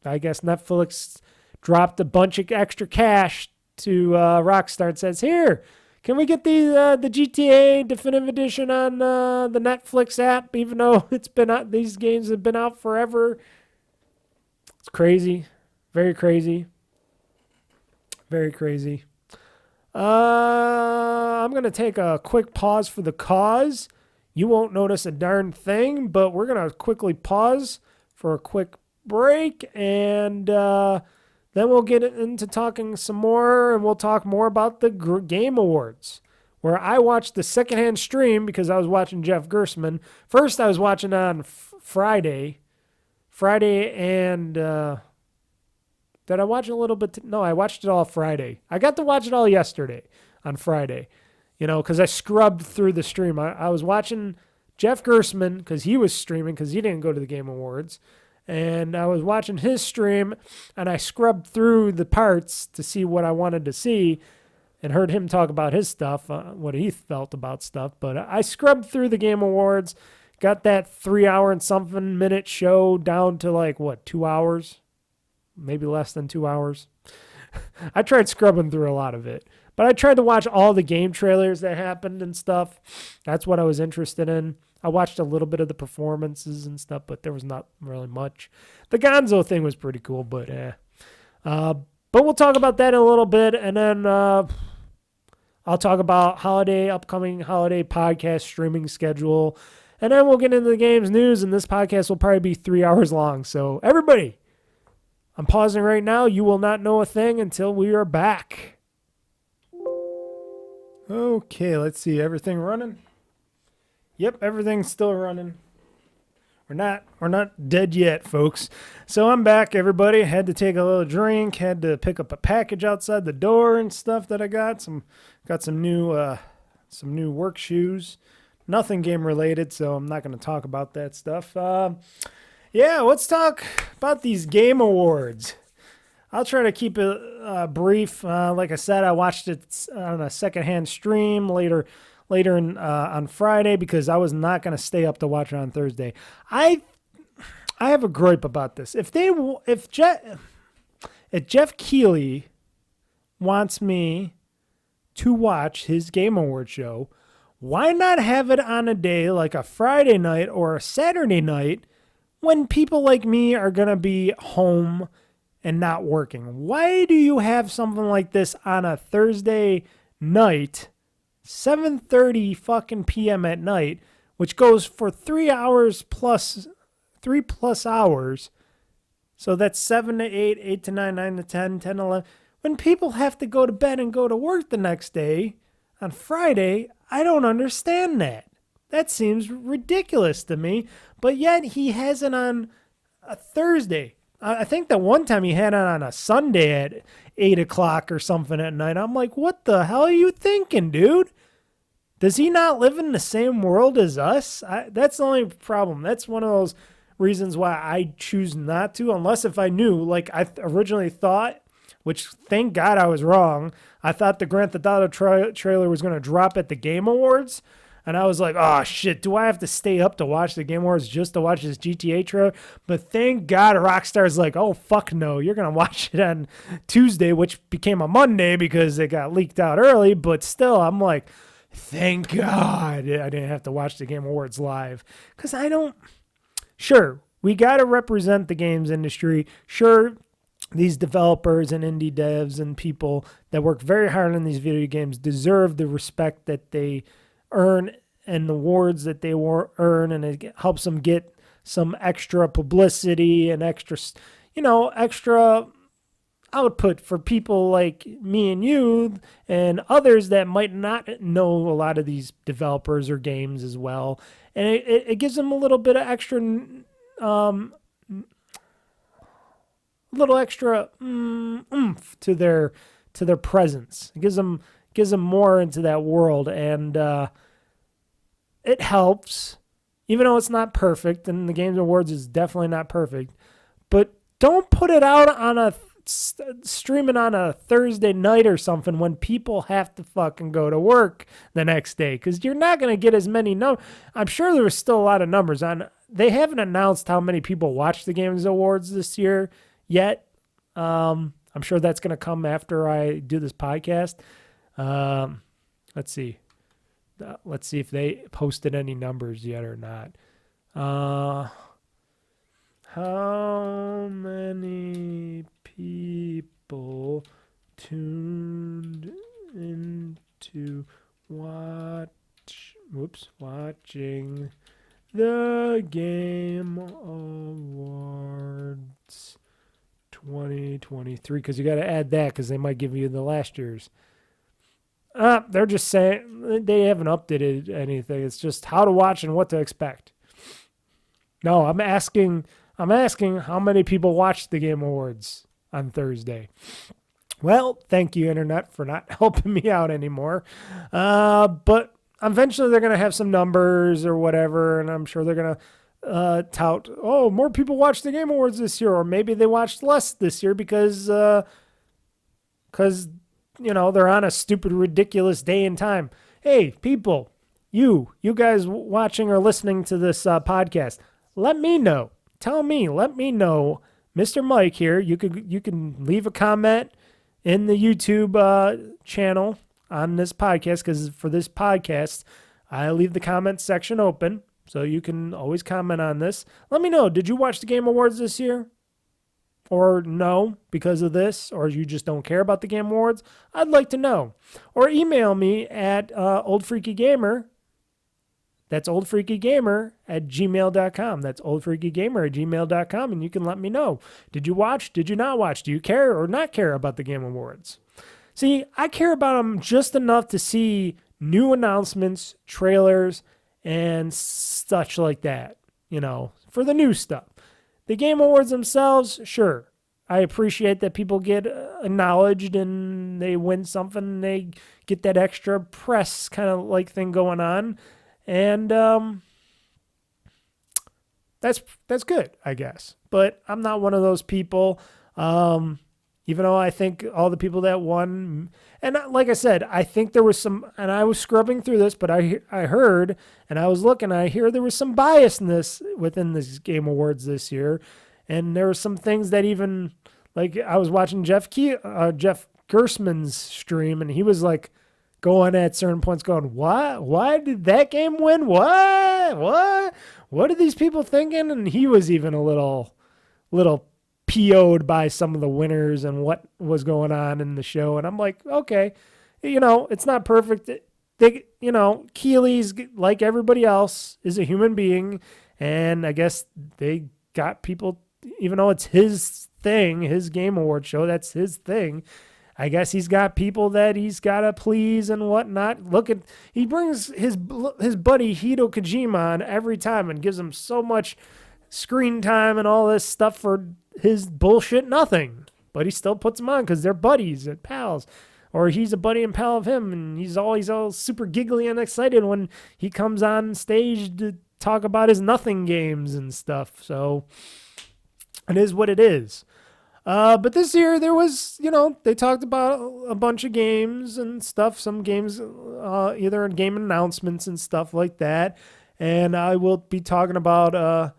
I guess Netflix dropped a bunch of extra cash to Rockstar and says, here, can we get the GTA Definitive Edition on the Netflix app, even though it's been out, these games have been out forever? It's crazy. Very crazy. Very crazy. I'm going to take a quick pause for the cause. You won't notice a darn thing, but we're going to quickly pause for a quick break, and then we'll get into talking some more, and we'll talk more about the Game Awards, where I watched the secondhand stream because I was watching Jeff Gerstmann. First, I was watching on Friday, and did I watch a little bit? No, I watched it all Friday. I got to watch it all yesterday on Friday, because I scrubbed through the stream. I was watching Jeff Gerstmann because he was streaming because he didn't go to the Game Awards. And I was watching his stream, and I scrubbed through the parts to see what I wanted to see. and heard him talk about his stuff, what he felt about stuff. But I scrubbed through the Game Awards, got that 3 hour and something minute show down to like, 2 hours? Maybe less than 2 hours. I tried scrubbing through a lot of it. But I tried to watch all the game trailers that happened and stuff. That's what I was interested in. I watched a little bit of the performances and stuff, but there was not really much. The Gonzo thing was pretty cool, but but we'll talk about that in a little bit, and then I'll talk about upcoming holiday podcast streaming schedule, and then we'll get into the games news, and this podcast will probably be 3 hours long. So everybody, I'm pausing right now. You will not know a thing until we are back. Okay, let's see. Everything running? Yep, everything's still running. We're not dead yet, folks. So I'm back, everybody. Had to take a little drink. Had to pick up a package outside the door and stuff that I got. Got some new work shoes. Nothing game related, so I'm not going to talk about that stuff. Yeah, let's talk about these game awards. I'll try to keep it brief. Like I said, I watched it on a secondhand stream later on Friday because I was not going to stay up to watch it on Thursday. I have a gripe about this. If Jeff Keighley wants me to watch his Game Award show, why not have it on a day like a Friday night or a Saturday night when people like me are going to be home and not working? Why do you have something like this on a Thursday night, 7:30 fucking p.m. at night, which goes for 3 hours plus 3 plus hours? So that's 7 to 8, 8 to 9, 9 to 10, 10 to 11. When people have to go to bed and go to work the next day on Friday, I don't understand that. That seems ridiculous to me. But yet he has it on a Thursday. I think that one time he had it on a Sunday at 8 o'clock or something at night. I'm like, what the hell are you thinking, dude? Does he not live in the same world as us? That's the only problem. That's one of those reasons why I choose not to, unless if I knew, like I originally thought, which thank God I was wrong. I thought the Grand Theft Auto trailer was going to drop at the Game Awards. And I was like, oh, shit, do I have to stay up to watch the Game Awards just to watch this GTA trailer? But thank God Rockstar's like, oh, fuck no. You're going to watch it on Tuesday, which became a Monday because it got leaked out early. But still, I'm like, thank God I didn't have to watch the Game Awards live. Because sure, we got to represent the games industry. Sure, these developers and indie devs and people that work very hard on these video games deserve the respect that they earn and the awards that they earn, and it helps them get some extra publicity and extra output for people like me and you and others that might not know a lot of these developers or games as well. And it gives them a little bit of extra oomph to their presence. It gives them more into that world, and it helps, even though it's not perfect, and the Games Awards is definitely not perfect. But don't put it out on streaming on a Thursday night or something when people have to fucking go to work the next day, because you're not going to get as many numbers. I'm sure there was still a lot of numbers on. They haven't announced how many people watched the Games Awards this year yet. I'm sure that's going to come after I do this podcast. Let's see. Let's see if they posted any numbers yet or not. How many people tuned into watching the Game Awards 2023? Because you got to add that because they might give you the last year's. They're just saying they haven't updated anything. It's just how to watch and what to expect. No, I'm asking how many people watched the Game Awards on Thursday. Well, thank you, Internet, for not helping me out anymore. But eventually they're going to have some numbers or whatever, and I'm sure they're going to tout, oh, more people watched the Game Awards this year, or maybe they watched less this year because they're on a stupid, ridiculous day and time. Hey, people, you guys watching or listening to this podcast, let me know. Tell me, let me know. Mr. Mike here, you can leave a comment in the YouTube channel on this podcast, because for this podcast, I leave the comment section open, so you can always comment on this. Let me know, did you watch the Game Awards this year? Or no, because of this, or you just don't care about the Game Awards? I'd like to know. Or email me at OldFreakyGamer. That's OldFreakyGamer at gmail.com. That's OldFreakyGamer at gmail.com, and you can let me know. Did you watch? Did you not watch? Do you care or not care about the Game Awards? See, I care about them just enough to see new announcements, trailers, and such like that, for the new stuff. The Game Awards themselves, sure. I appreciate that people get acknowledged and they win something, they get that extra press kind of like thing going on. And that's good, I guess. But I'm not one of those people. Even though I think all the people that won, and like I said, I think there was some, and I was scrubbing through this, but I heard, and I was looking, I hear there was some biasness within this Game Awards this year, and there were some things that even, like I was watching Jeff Gersman's stream, and he was like going at certain points going, what? Why did that game win? What are these people thinking? And he was even a little PO'd by some of the winners and what was going on in the show. And I'm like, okay, it's not perfect. Keely's, like everybody else, is a human being. And I guess they got people, even though it's his thing, his Game Award show, that's his thing. I guess he's got people that he's got to please and whatnot. He brings his buddy Hideo Kojima on every time and gives him so much screen time and all this stuff for his bullshit nothing, but he still puts them on because they're buddies and pals, or he's a buddy and pal of him, and he's all super giggly and excited when he comes on stage to talk about his nothing games and stuff. So it is what it is. But this year there was, they talked about a bunch of games and stuff, some games either in game announcements and stuff like that, and I will be talking about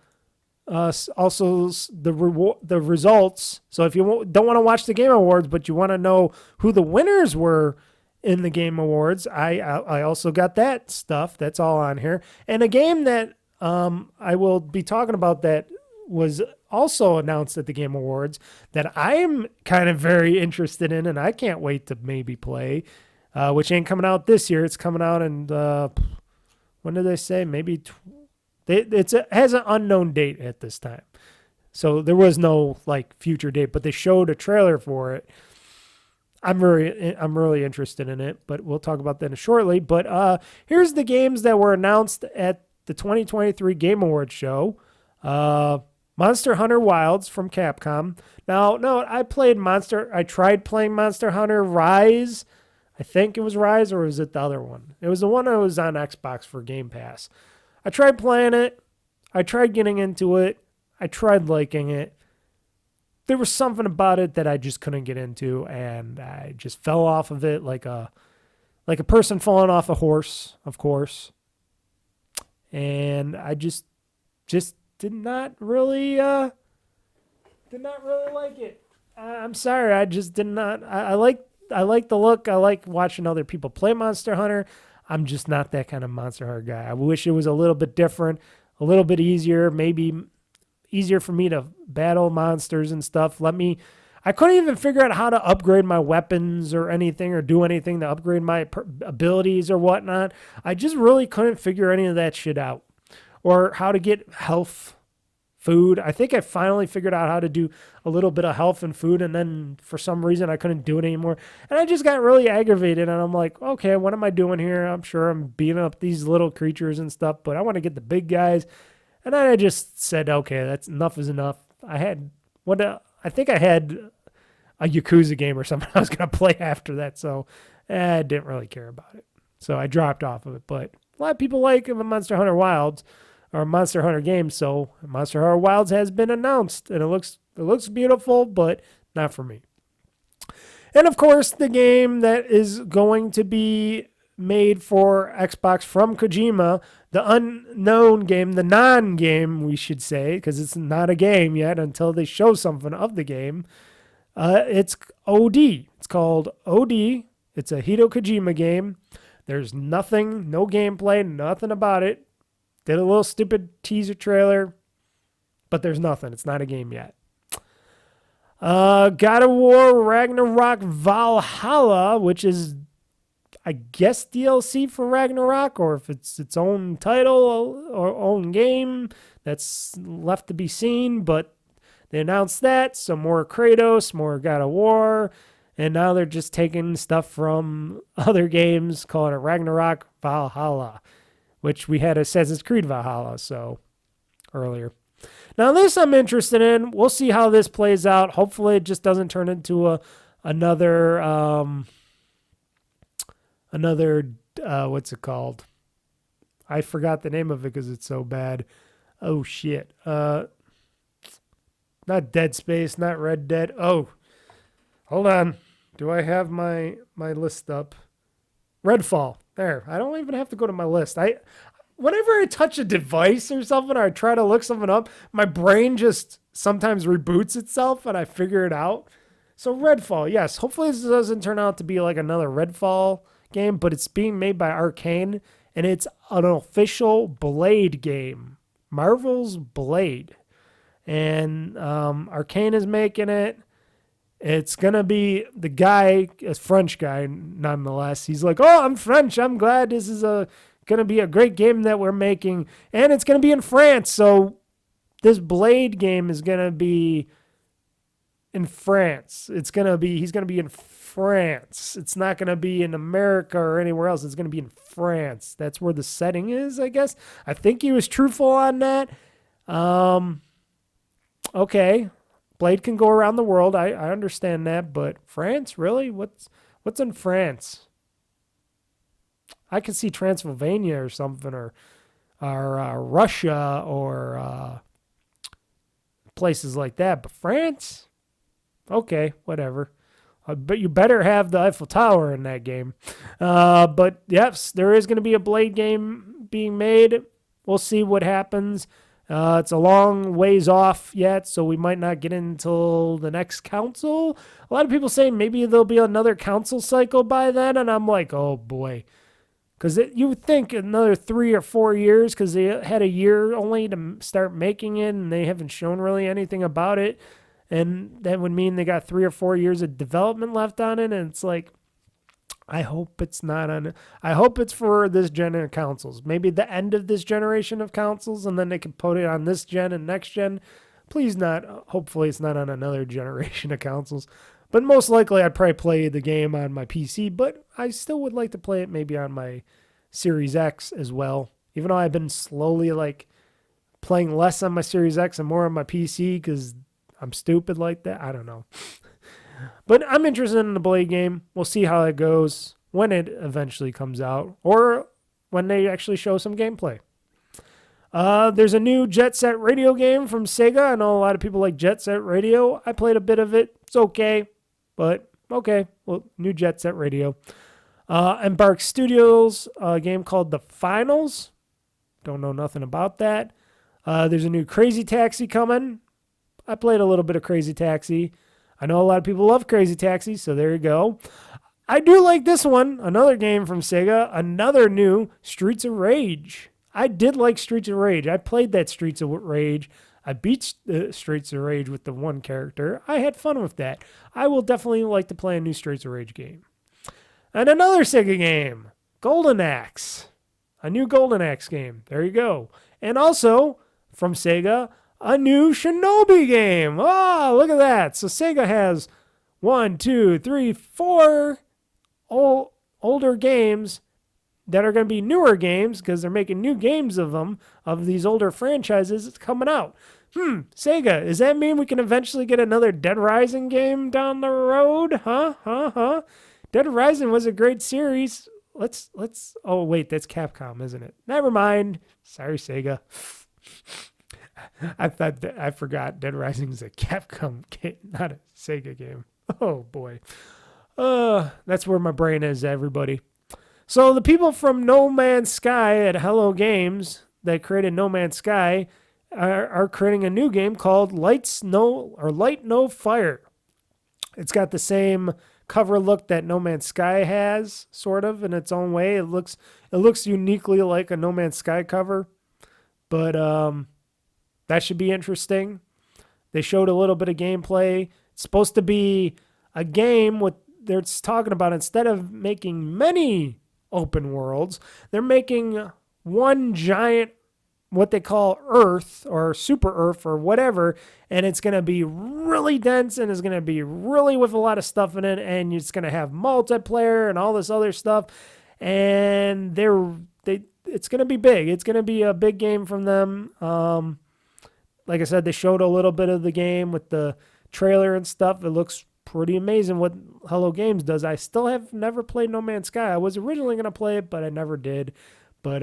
also the results. So if you don't want to watch the Game Awards, but you want to know who the winners were in the Game Awards, I also got that stuff. That's all on here. And a game that I will be talking about that was also announced at the Game Awards that I am kind of very interested in, and I can't wait to maybe play, which ain't coming out this year. It's coming out in, when did they say? Maybe it has an unknown date at this time. So there was no future date, but they showed a trailer for it. I'm really interested in it, but we'll talk about that shortly. But here's the games that were announced at the 2023 Game Awards show. Monster Hunter Wilds from Capcom. Now, no, I tried playing Monster Hunter Rise. I think it was Rise, or was it the other one? It was the one that was on Xbox for Game Pass. I tried playing it. I tried getting into it. I tried liking it. There was something about it that I just couldn't get into, and I just fell off of it like a person falling off a horse, of course. And I just did not really like it. I'm sorry, I just did not. I like the look. I like watching other people play Monster Hunter. I'm just not that kind of Monster Hunter guy. I wish it was a little bit different, a little bit easier, maybe easier for me to battle monsters and stuff. I couldn't even figure out how to upgrade my weapons or anything, or do anything to upgrade my abilities or whatnot. I just really couldn't figure any of that shit out. Or how to get health, food. I think I finally figured out how to do a little bit of health and food, and then for some reason I couldn't do it anymore. And I just got really aggravated, and I'm like, okay, what am I doing here? I'm sure I'm beating up these little creatures and stuff, but I want to get the big guys. And then I just said, okay, that's enough is enough. I think I had a Yakuza game or something I was going to play after that, so I didn't really care about it. So I dropped off of it, but a lot of people like Monster Hunter Wilds, or Monster Hunter game, so Monster Hunter Wilds has been announced, and it looks beautiful, but not for me. And of course, the game that is going to be made for Xbox from Kojima, the unknown game, the non-game, we should say, because it's not a game yet until they show something of the game. It's OD. It's called OD. It's a Hideo Kojima game. There's nothing, no gameplay, nothing about it. Did a little stupid teaser trailer, but there's nothing. It's not a game yet. God of War Ragnarok Valhalla, which is, I guess, DLC for Ragnarok, or if it's its own title or own game, that's left to be seen. But they announced that, some more Kratos, more God of War, and now they're just taking stuff from other games, calling it Ragnarok Valhalla, which we had Assassin's Creed Valhalla, so earlier. Now this I'm interested in. We'll see how this plays out. Hopefully it just doesn't turn into another what's it called? I forgot the name of it because it's so bad. Oh shit. Not Dead Space, not Red Dead. Oh, hold on. Do I have my list up? Redfall. There. I don't even have to go to my list. Whenever I touch a device or something, or I try to look something up, my brain just sometimes reboots itself and I figure it out. So Redfall, yes. Hopefully this doesn't turn out to be like another Redfall game, but it's being made by Arcane, and it's an official Blade game. Marvel's Blade. And Arcane is making it. It's going to be the guy, a French guy nonetheless. He's like, oh, I'm French. I'm glad this is going to be a great game that we're making. And it's going to be in France. So this Blade game is going to be in France. He's going to be in France. It's not going to be in America or anywhere else. It's going to be in France. That's where the setting is, I guess. I think he was truthful on that. Okay. Blade can go around the world. I understand that, but France, really? What's in France? I could see Transylvania or something, or Russia, or places like that. But France? Okay, whatever. But you better have the Eiffel Tower in that game. But yes, there is going to be a Blade game being made. We'll see what happens. It's a long ways off yet, so we might not get in until the next console. A lot of people say maybe there'll be another console cycle by then, and I'm like, oh boy. Because you would think another 3 or 4 years, because they had a year only to start making it, and they haven't shown really anything about it. And that would mean they got 3 or 4 years of development left on it, and it's like, I hope it's not on. I hope it's for this gen of consoles. Maybe the end of this generation of consoles, and then they can put it on this gen and next gen. Please not. Hopefully it's not on another generation of consoles. But most likely I'd probably play the game on my PC, but I still would like to play it maybe on my Series X as well. Even though I've been slowly like playing less on my Series X and more on my PC because I'm stupid like that. I don't know. But I'm interested in the Blade game. We'll see how it goes when it eventually comes out, or when they actually show some gameplay. There's a new Jet Set Radio game from Sega. I know a lot of people like Jet Set Radio. I played a bit of it. It's okay, but okay. Well, new Jet Set Radio. Embark Studios, a game called The Finals. Don't know nothing about that. There's a new Crazy Taxi coming. I played a little bit of Crazy Taxi. I know a lot of people love Crazy Taxi, so there you go. I do like this one. Another game from Sega. Another new Streets of Rage. I did like Streets of Rage. I played that Streets of Rage. I beat Streets of Rage with the one character. I had fun with that. I will definitely like to play a new Streets of Rage game. And another Sega game. Golden Axe. A new Golden Axe game. There you go. And also, from Sega, a new Shinobi game. Oh, look at that. So Sega has 1, 2, 3, 4 older games that are going to be newer games because they're making new games of them, of these older franchises coming out. Sega, does that mean we can eventually get another Dead Rising game down the road? Huh? Dead Rising was a great series. Let's oh wait, that's Capcom, isn't it? Never mind. Sorry, Sega. I forgot Dead Rising is a Capcom game, not a Sega game. Oh boy. That's where my brain is, everybody. So the people from No Man's Sky at Hello Games that created No Man's Sky are creating a new game called Light No Fire. It's got the same cover look that No Man's Sky has, sort of, in its own way. It looks uniquely like a No Man's Sky cover, but that should be interesting. They showed a little bit of gameplay. It's supposed to be a game with, they're talking about, instead of making many open worlds, they're making one giant, what they call Earth or Super Earth or whatever, and it's going to be really dense and it's going to be really with a lot of stuff in it, and it's going to have multiplayer and all this other stuff, and it's going to be big. It's going to be a big game from them. Like I said, they showed a little bit of the game with the trailer and stuff. It looks pretty amazing what Hello Games does. I still have never played No Man's Sky. I was originally going to play it, but I never did. But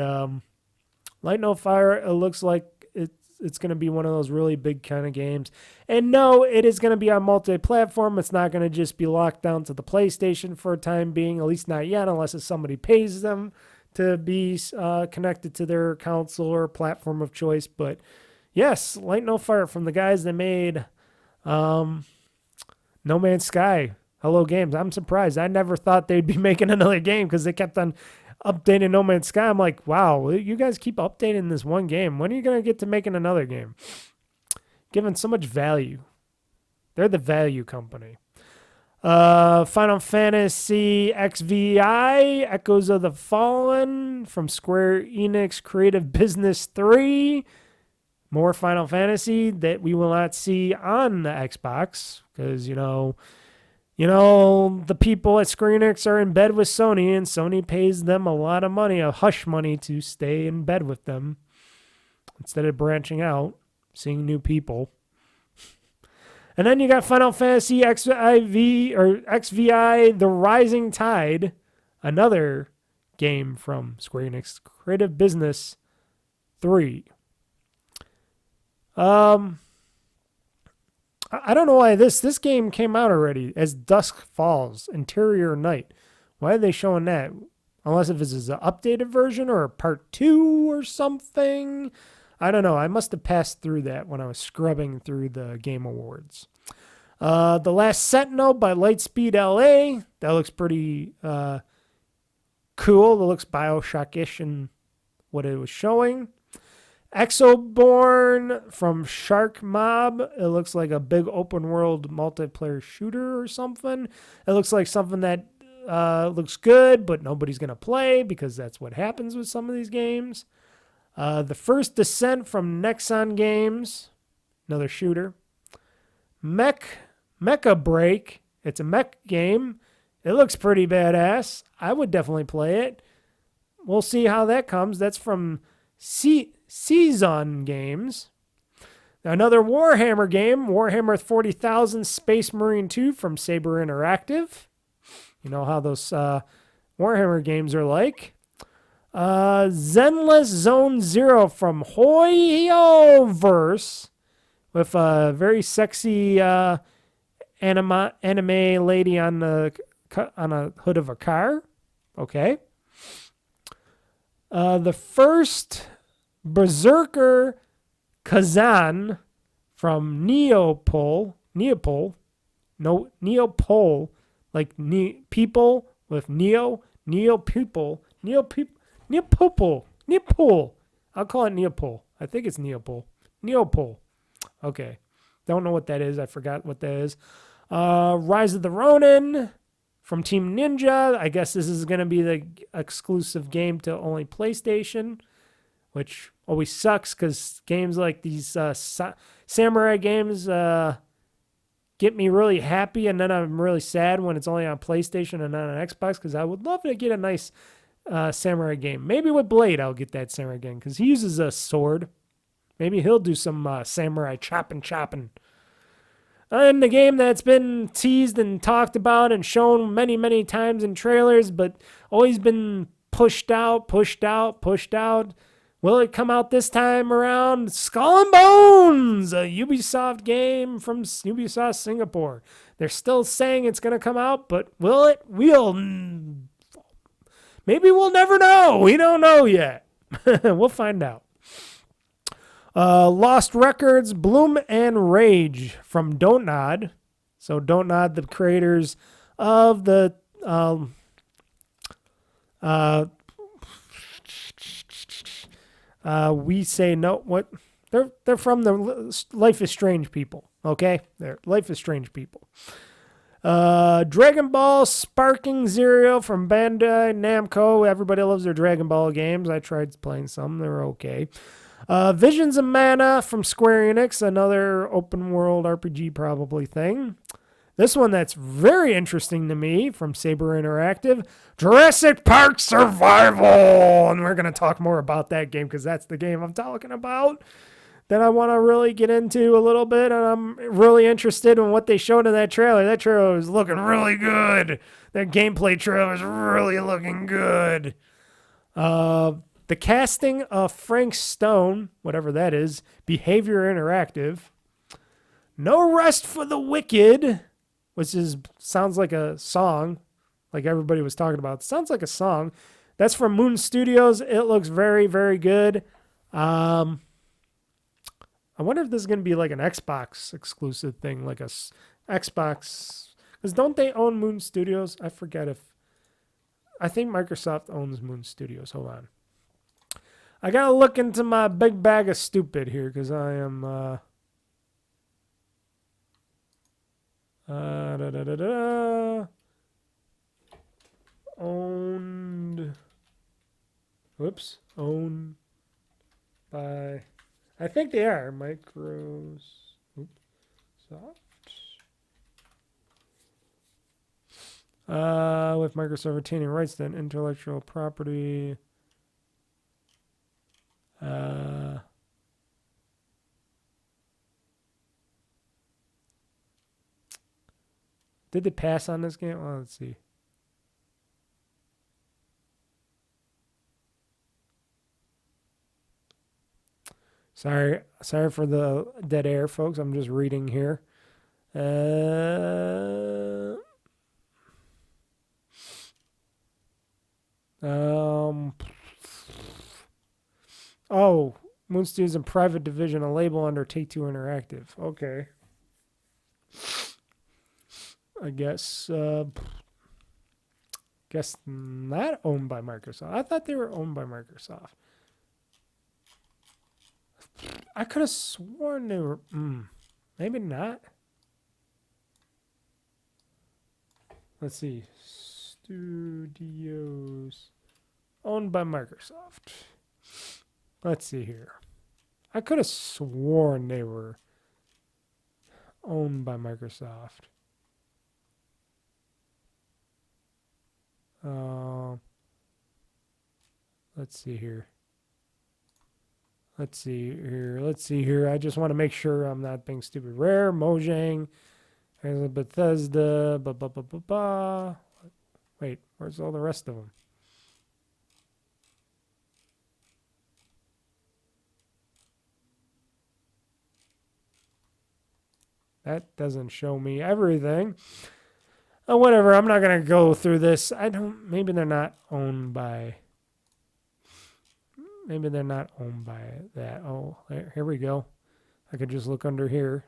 Light No Fire, it looks like it's going to be one of those really big kind of games. And no, it is going to be on multi-platform. It's not going to just be locked down to the PlayStation for a time being, at least not yet, unless somebody pays them to be connected to their console or platform of choice. But yes, Light No Fire from the guys that made No Man's Sky, Hello Games. I'm surprised. I never thought they'd be making another game because they kept on updating No Man's Sky. I'm like, wow, you guys keep updating this one game. When are you going to get to making another game? Given so much value. They're the value company. Final Fantasy XVI, Echoes of the Fallen from Square Enix Creative Business 3. More Final Fantasy that we will not see on the Xbox because, you know, the people at Square Enix are in bed with Sony, and Sony pays them a lot of money, a hush money, to stay in bed with them instead of branching out, seeing new people. And then you got Final Fantasy XVI, The Rising Tide, another game from Square Enix Creative Business 3. I don't know why this game came out already as Dusk Falls, Interior Night. Why are they showing that? Unless if this is an updated version or a part 2 or something. I don't know. I must have passed through that when I was scrubbing through the Game Awards. The Last Sentinel by Lightspeed LA. That looks pretty cool. It looks Bioshock-ish in what it was showing. Exoborn from Shark Mob. It looks like a big open world multiplayer shooter or something. It looks like something that looks good, but nobody's going to play because that's what happens with some of these games. The First Descent from Nexon Games. Another shooter. Mecha Break. It's a mech game. It looks pretty badass. I would definitely play it. We'll see how that comes. That's from Season Games. Another Warhammer game, Warhammer 40,000 Space Marine 2 from Saber Interactive. You know how those Warhammer games are like. Zenless Zone Zero from Hoyoverse with a very sexy anime lady on a hood of a car. Okay. The first Berserker Kazan from Neopol, like people with Neopol. I'll call it Neopol. I think it's Neopol. Okay. Don't know what that is. I forgot what that is. Rise of the Ronin from Team Ninja. I guess this is going to be the exclusive game to only PlayStation, which always sucks because games like these samurai games get me really happy, and then I'm really sad when it's only on PlayStation and not on Xbox because I would love to get a nice samurai game. Maybe with Blade I'll get that samurai game because he uses a sword. Maybe he'll do some samurai chopping. And the game that's been teased and talked about and shown many, many times in trailers, but always been pushed out, Will it come out this time around? Skull and Bones, a Ubisoft game from Ubisoft Singapore. They're still saying it's going to come out, but will it? Maybe we'll never know. We don't know yet. We'll find out. Lost Records, Bloom and Rage from Don't Nod. So Don't Nod, the creators of the We Say No. What? They're from the Life is Strange people. Okay, they're Life is Strange people. Dragon Ball Sparking Zero from Bandai Namco. Everybody loves their Dragon Ball games. I tried playing some. They're okay. Visions of Mana from Square Enix, another open world RPG probably thing. This one that's very interesting to me from Saber Interactive, Jurassic Park Survival. And we're going to talk more about that game because that's the game I'm talking about that I want to really get into a little bit. And I'm really interested in what they showed in that trailer. That trailer was looking really good. That gameplay trailer is really looking good. The casting of Frank Stone, whatever that is, Behavior Interactive. No Rest for the Wicked, which sounds like a song, like everybody was talking about. It sounds like a song. That's from Moon Studios. It looks very, very good. I wonder if this is going to be like an Xbox exclusive thing, like a Xbox. Because don't they own Moon Studios? I forget if. I think Microsoft owns Moon Studios. Hold on. I got to look into my big bag of stupid here because I am. Owned. Whoops. Owned by. I think they are Microsoft. With Microsoft retaining rights to intellectual property. Did they pass on this game? Well, let's see. Sorry for the dead air, folks. I'm just reading here. Oh, Moon Studios and private division, a label under Take-Two Interactive. Okay. I guess not owned by Microsoft. I thought they were owned by Microsoft. I could have sworn they were. Maybe not. Let's see. Studios owned by Microsoft. Let's see here. I could have sworn they were owned by Microsoft. Let's see here. Let's see here. I just want to make sure I'm not being stupid. Rare, Mojang, Bethesda, Wait, where's all the rest of them? That doesn't show me everything. Oh, whatever. I'm not going to go through this. Maybe they're not owned by that. Oh, here we go. I could just look under here.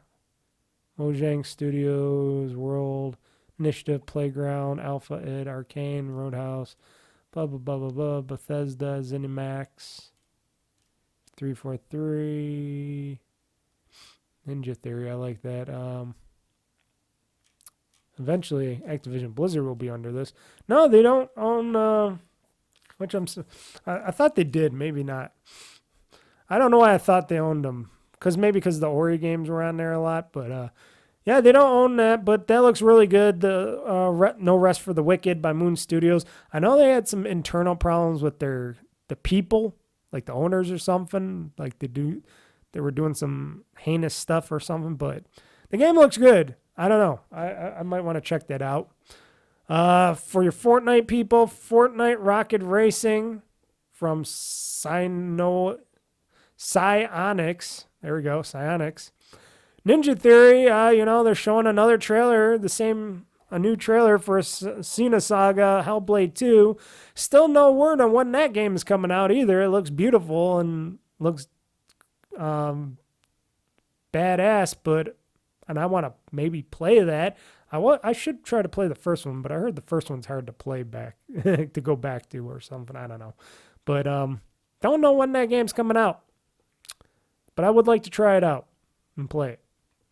Mojang Studios, World, Initiative, Playground, Alpha Id, Arcane, Roadhouse, blah, blah, blah, blah, blah, Bethesda, ZeniMax, 343, Ninja Theory. I like that. Eventually, Activision Blizzard will be under this. No, they don't own... I thought they did, maybe not. I don't know why I thought they owned them. Because the Ori games were on there a lot. But, yeah, they don't own that. But that looks really good. The No Rest for the Wicked by Moon Studios. I know they had some internal problems with the people, like the owners or something. Like they were doing some heinous stuff or something. But the game looks good. I don't know. I might want to check that out. For your Fortnite people, Fortnite Rocket Racing from Sino Psyonix. There we go, Psyonix. Ninja Theory, they're showing another trailer, a new trailer for Xena Saga Hellblade 2. Still no word on when that game is coming out either. It looks beautiful and looks badass, and I want to maybe play that. I should try to play the first one, but I heard the first one's hard to play back, to go back to or something. I don't know. But don't know when that game's coming out. But I would like to try it out and play it.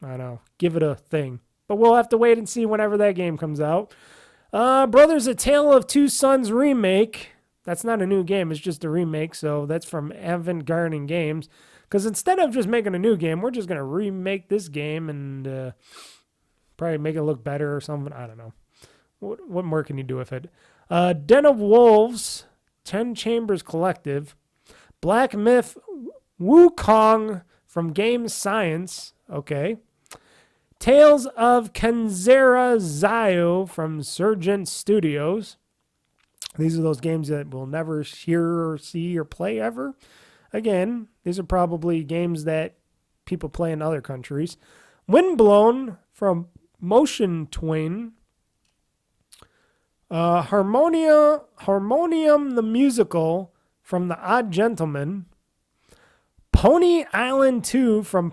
I don't know. Give it a thing. But we'll have to wait and see whenever that game comes out. Brothers: A Tale of Two Sons remake. That's not a new game. It's just a remake. So that's from Avant Garden Games. Because instead of just making a new game, we're just going to remake this game and probably make it look better or something. I don't know. What more can you do with it? Den of Wolves, 10 Chambers Collective, Black Myth Wukong from Game Science. Okay. Tales of Kenzera Zayo from Surgent Studios. These are those games that we'll never hear or see or play ever. Again, these are probably games that people play in other countries. Windblown from Motion Twin. Harmonium the Musical from The Odd Gentleman. Pony Island 2 from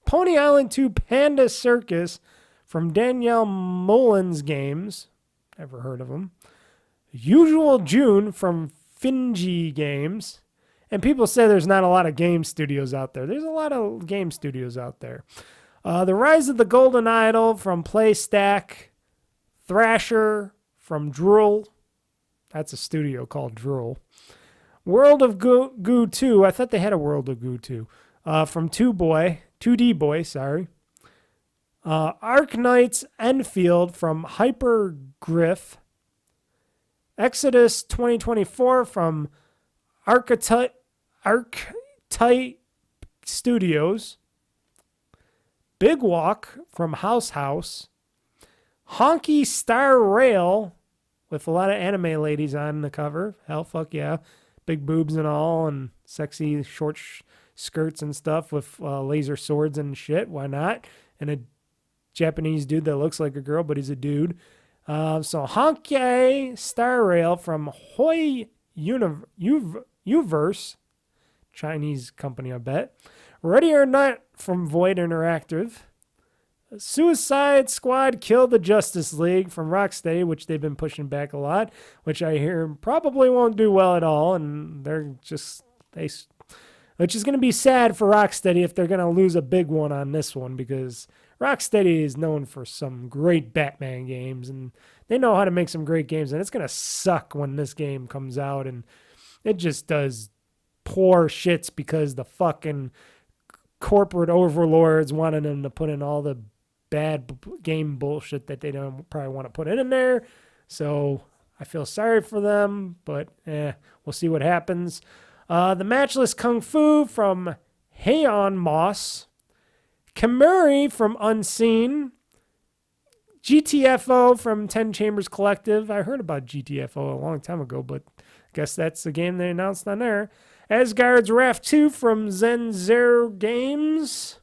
Pony Island 2 Panda Circus from Danielle Mullins Games. Never heard of them. Usual June from Finji Games. And people say there's not a lot of game studios out there. There's a lot of game studios out there. The Rise of the Golden Idol from PlayStack. Thrasher from Drool. That's a studio called Drool. World of Goo 2. I thought they had a World of Goo 2. From 2D Boy, sorry. Arknights Enfield from Hypergriff. Exodus 2024 from Archetype Studios. Big Walk from House. Honky Star Rail with a lot of anime ladies on the cover. Hell, fuck yeah. Big boobs and all, and sexy short skirts and stuff with laser swords and shit. Why not? And a Japanese dude that looks like a girl, but he's a dude. So Honky Star Rail from Hoi Uverse. Chinese company, I bet. Ready or Not from Void Interactive. Suicide Squad Kill the Justice League from Rocksteady, which they've been pushing back a lot, which I hear probably won't do well at all, and which is going to be sad for Rocksteady if they're going to lose a big one on this one, because Rocksteady is known for some great Batman games, and they know how to make some great games, and it's going to suck when this game comes out, and it just does poor shits because the fucking corporate overlords wanted them to put in all the bad game bullshit that they don't probably want to put in there. So I feel sorry for them, but we'll see what happens. The Matchless Kung Fu from Heian Moss. Kamuri from Unseen. GTFO from 10 Chambers Collective. I heard about GTFO a long time ago, but I guess that's the game they announced on there. Asgard's Wrath 2 from Zenzer Games.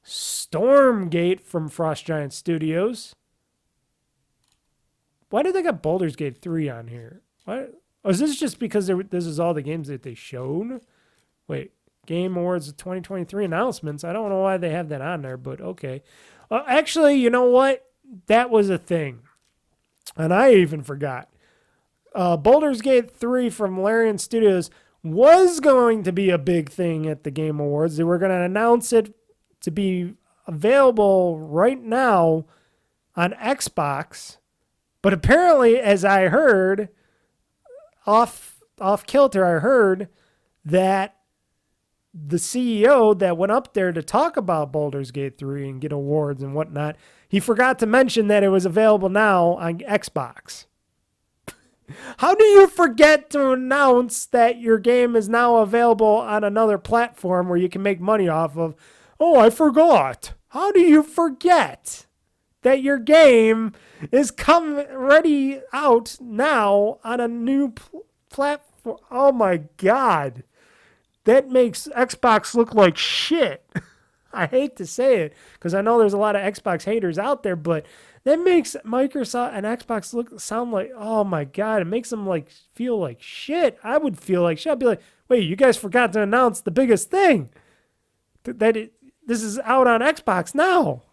Stormgate from Frost Giant Studios. Why did they got Baldur's Gate 3 on here? What? Oh, is this just because this is all the games that they showed? Wait, Game Awards 2023 announcements. I don't know why they have that on there, but okay. Actually, you know what? That was a thing. And I even forgot. Baldur's Gate 3 from Larian Studios was going to be a big thing at the Game Awards. They were going to announce it to be available right now on Xbox. But apparently, as I heard, off kilter, I heard that the CEO that went up there to talk about Baldur's Gate 3 and get awards and whatnot, he forgot to mention that it was available now on Xbox. How do you forget to announce that your game is now available on another platform where you can make money off of? Oh, I forgot. How do you forget that your game is ready out now on a new platform? Oh my God. that makes Xbox look like shit. I hate to say it because I know there's a lot of Xbox haters out there, but that makes Microsoft and Xbox sound like, oh my God, it makes them like feel like shit. I would feel like shit. I'd be like, wait, you guys forgot to announce the biggest thing. This is out on Xbox now.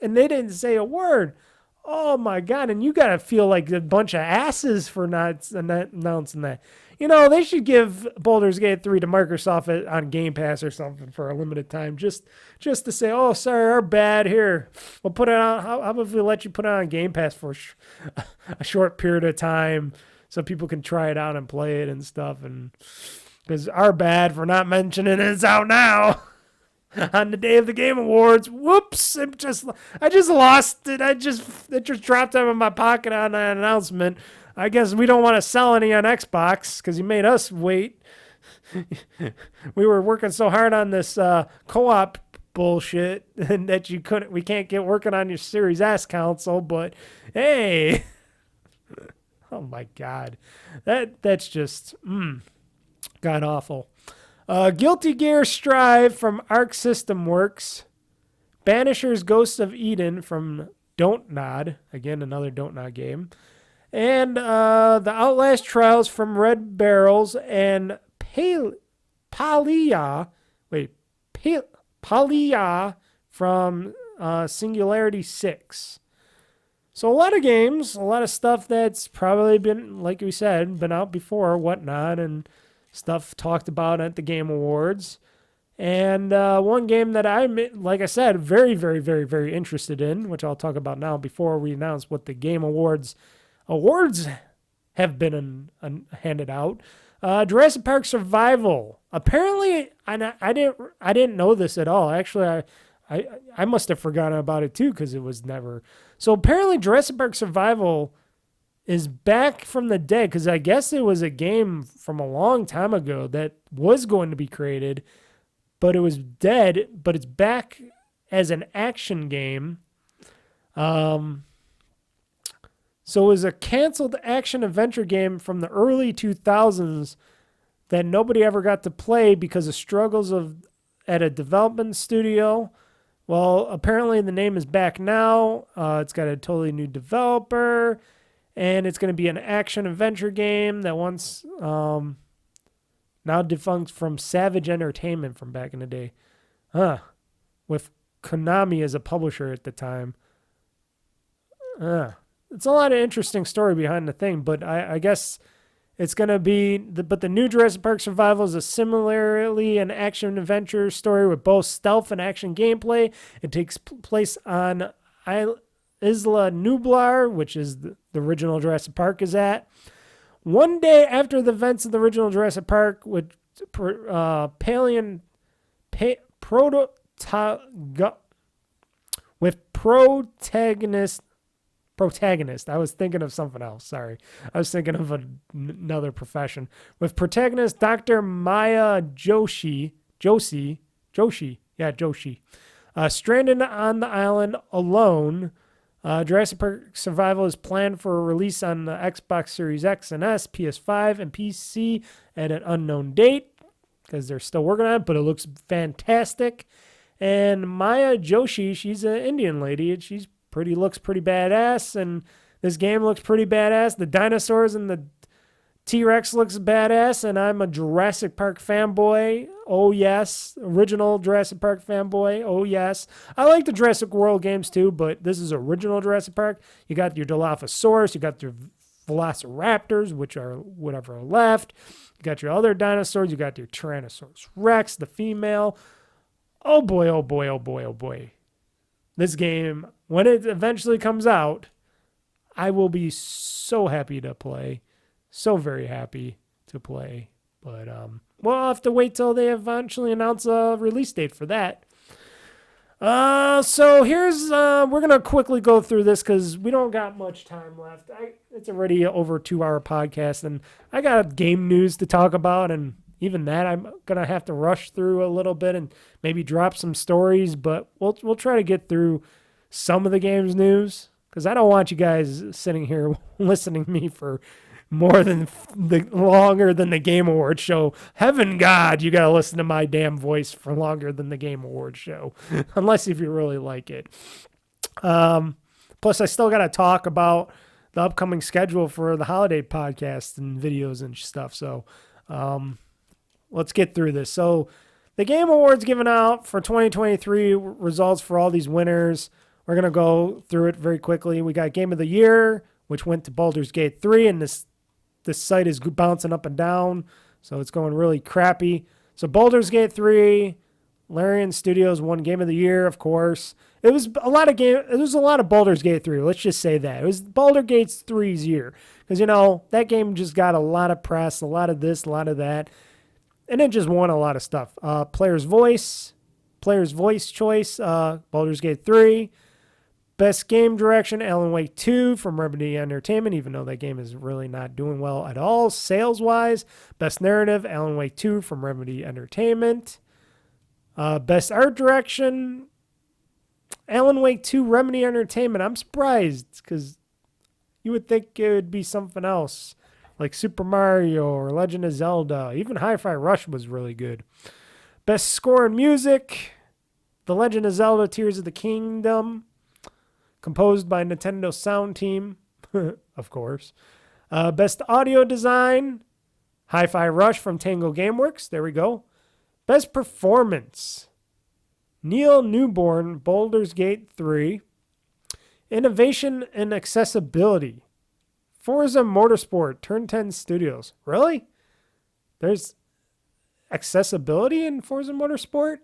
And they didn't say a word. Oh my God. And you got to feel like a bunch of asses for not announcing that. You know, they should give Baldur's Gate 3 to Microsoft on Game Pass or something for a limited time. Just to say, oh, sorry, our bad here. We'll put it on. How about if we let you put it on Game Pass for a short period of time so people can try it out and play it and stuff. And because our bad for not mentioning it's out now. On the day of the Game Awards, whoops! I just lost it. It just dropped out of my pocket on that announcement. I guess we don't want to sell any on Xbox because you made us wait. We were working so hard on this co-op bullshit and that we can't get working on your Series S console. But hey, oh my God, that's just god awful. Guilty Gear Strive from Arc System Works. Banisher's Ghosts of Eden from Don't Nod. Again, another Don't Nod game. And the Outlast Trials from Red Barrels and Palia from Singularity 6. So a lot of games, a lot of stuff that's probably been, like we said, been out before, whatnot, and stuff talked about at the Game Awards. And one game that I'm, like I said, very, very, very, very interested in, which I'll talk about now before we announce what the Game Awards have been handed out. Jurassic Park Survival. Apparently, and I didn't know this at all. Actually, I must have forgotten about it too because it was never. So apparently, Jurassic Park Survival is back from the dead because I guess it was a game from a long time ago that was going to be created, but it was dead. But it's back as an action game. So it was a canceled action-adventure game from the early 2000s that nobody ever got to play because of struggles at a development studio. Well, apparently the name is back now. It's got a totally new developer, and it's going to be an action-adventure game that once now defunct from Savage Entertainment from back in the day. With Konami as a publisher at the time. It's a lot of interesting story behind the thing, but I guess it's going to be... But the new Jurassic Park Survival is a similarly an action-adventure story with both stealth and action gameplay. It takes place on Isla Nublar, which is the original Jurassic Park is at. One day after the events of the original Jurassic Park, with protagonist. I was thinking of something else. Sorry. I was thinking of another profession. With protagonist Dr. Maya Joshi. Stranded on the island alone. Jurassic Park Survival is planned for a release on the Xbox Series X and S, PS5, and PC at an unknown date because they're still working on it, but it looks fantastic. And Maya Joshi, she's an Indian lady, and she's looks pretty badass, and this game looks pretty badass. The dinosaurs and the T-Rex looks badass, and I'm a Jurassic Park fanboy. Oh, yes. Original Jurassic Park fanboy. Oh, yes. I like the Jurassic World games, too, but this is original Jurassic Park. You got your Dilophosaurus. You got your Velociraptors, which are whatever are left. You got your other dinosaurs. You got your Tyrannosaurus Rex, the female. Oh, boy, oh, boy, oh, boy, oh, boy. This game, when it eventually comes out, I will be so happy to play. So very happy to play. But we'll have to wait till they eventually announce a release date for that. So here's, we're going to quickly go through this because we don't got much time left. It's already over a 2-hour podcast, and I got game news to talk about, and even that I'm going to have to rush through a little bit and maybe drop some stories, but we'll try to get through some of the game's news because I don't want you guys sitting here listening to me for longer than the Game Awards show. Heaven God, you got to listen to my damn voice for longer than the Game Awards show. Unless if you really like it. Plus, I still got to talk about the upcoming schedule for the holiday podcast and videos and stuff. So let's get through this. So the Game Awards given out for 2023 results for all these winners. We're going to go through it very quickly. We got Game of the Year, which went to Baldur's Gate 3, and this site is bouncing up and down, so it's going really crappy. So Baldur's Gate 3, Larian Studios won Game of the Year, of course. It was a lot of Baldur's Gate 3. Let's just say that. It was Baldur's Gate 3's year. Because, that game just got a lot of press, a lot of this, a lot of that. And it just won a lot of stuff. Player's Voice Choice, Baldur's Gate 3. Best Game Direction, Alan Wake 2 from Remedy Entertainment, even though that game is really not doing well at all sales-wise. Best Narrative, Alan Wake 2 from Remedy Entertainment. Best Art Direction, Alan Wake 2, Remedy Entertainment. I'm surprised because you would think it would be something else like Super Mario or Legend of Zelda. Even Hi-Fi Rush was really good. Best Score and Music, The Legend of Zelda Tears of the Kingdom, composed by Nintendo Sound Team, of course. Best Audio Design, Hi-Fi Rush from Tango Gameworks. There we go. Best Performance, Neil Newborn, Baldur's Gate 3. Innovation and Accessibility, Forza Motorsport, Turn 10 Studios. Really? There's accessibility in Forza Motorsport?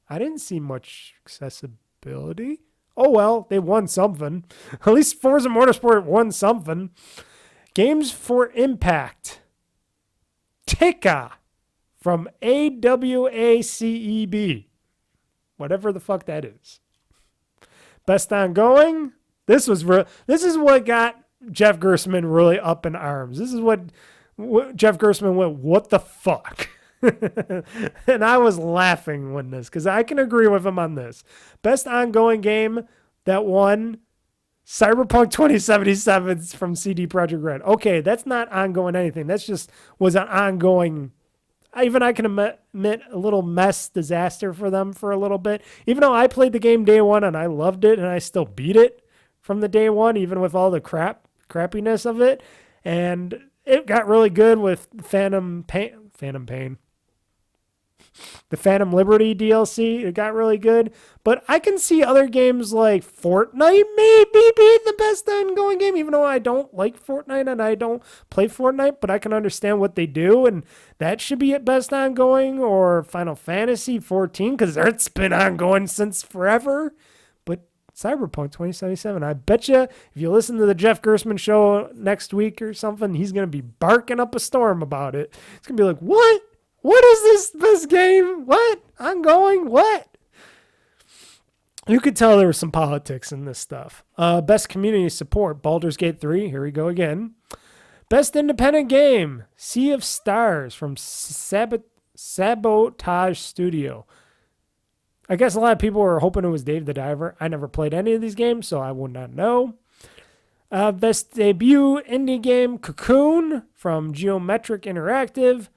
I didn't see much accessibility. Oh, well, they won something. At least Forza Motorsport won something. Games for Impact, Tika from AWACEB. Whatever the fuck that is. Best Ongoing. This is what got Jeff Gerstmann really up in arms. This is what Jeff Gerstmann went, what the fuck? And I was laughing when this, because I can agree with him on this. Best Ongoing Game that won, Cyberpunk 2077 from CD Projekt Red. Okay, that's not ongoing anything. That's just was an ongoing, even I can admit, a little mess disaster for them for a little bit. Even though I played the game day one and I loved it and I still beat it from the day one, even with all the crappiness of it. And it got really good with Phantom Pain. The Phantom Liberty DLC, it got really good. But I can see other games like Fortnite maybe being the best ongoing game, even though I don't like Fortnite and I don't play Fortnite, but I can understand what they do, and that should be at best ongoing, or Final Fantasy 14, because it's been ongoing since forever. But Cyberpunk 2077, I bet you if you listen to the Jeff Gerstmann show next week or something, he's going to be barking up a storm about it. It's going to be like, what? What is this best game? What? Ongoing? What? You could tell there was some politics in this stuff. Best Community Support, Baldur's Gate 3. Here we go again. Best Independent Game, Sea of Stars from Sabotage Studio. I guess a lot of people were hoping it was Dave the Diver. I never played any of these games, so I would not know. Best Debut Indie Game, Cocoon from Geometric Interactive.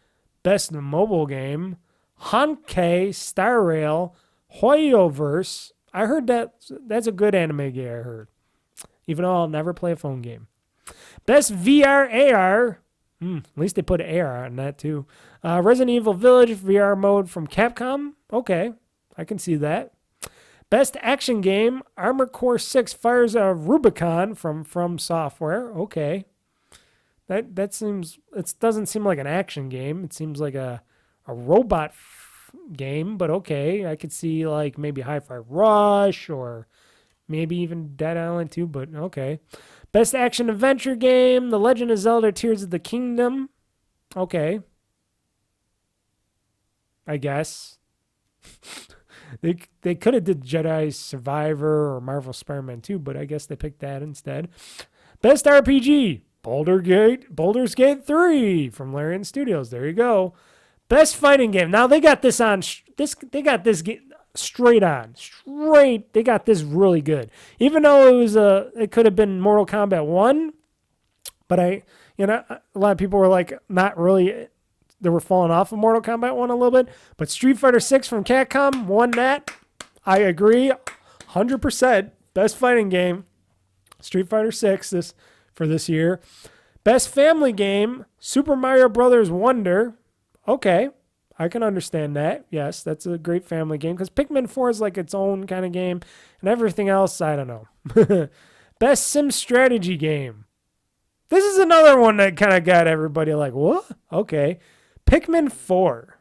Best Mobile Game, Honkai Star Rail, Hoyoverse. I heard that's a good anime game, I heard. Even though I'll never play a phone game. Best VR AR. At least they put AR on that too. Resident Evil Village VR mode from Capcom. Okay, I can see that. Best Action Game, Armored Core 6 Fires of Rubicon from Software. Okay. That seems, it doesn't seem like an action game. It seems like a robot game, but okay. I could see like maybe Hi-Fi Rush or maybe even Dead Island 2, but okay. Best Action Adventure Game, The Legend of Zelda Tears of the Kingdom. Okay. I guess. They could have did Jedi Survivor or Marvel Spider-Man 2, but I guess they picked that instead. Best RPG, Baldur's Gate 3 from Larian Studios. There you go. Best Fighting Game. Now they got this on. They got this straight on. They got this really good. Even though it could have been Mortal Kombat 1, but a lot of people were like not really, they were falling off of Mortal Kombat 1 a little bit, but Street Fighter 6 from Capcom won that. I agree 100%. Best fighting game, Street Fighter 6 for this year. Best family game, Super Mario Brothers Wonder. Okay, I can understand that. Yes, that's a great family game because Pikmin 4 is like its own kind of game, and everything else, I don't know. Best sim strategy game. This is another one that kind of got everybody like, what? Okay. Pikmin 4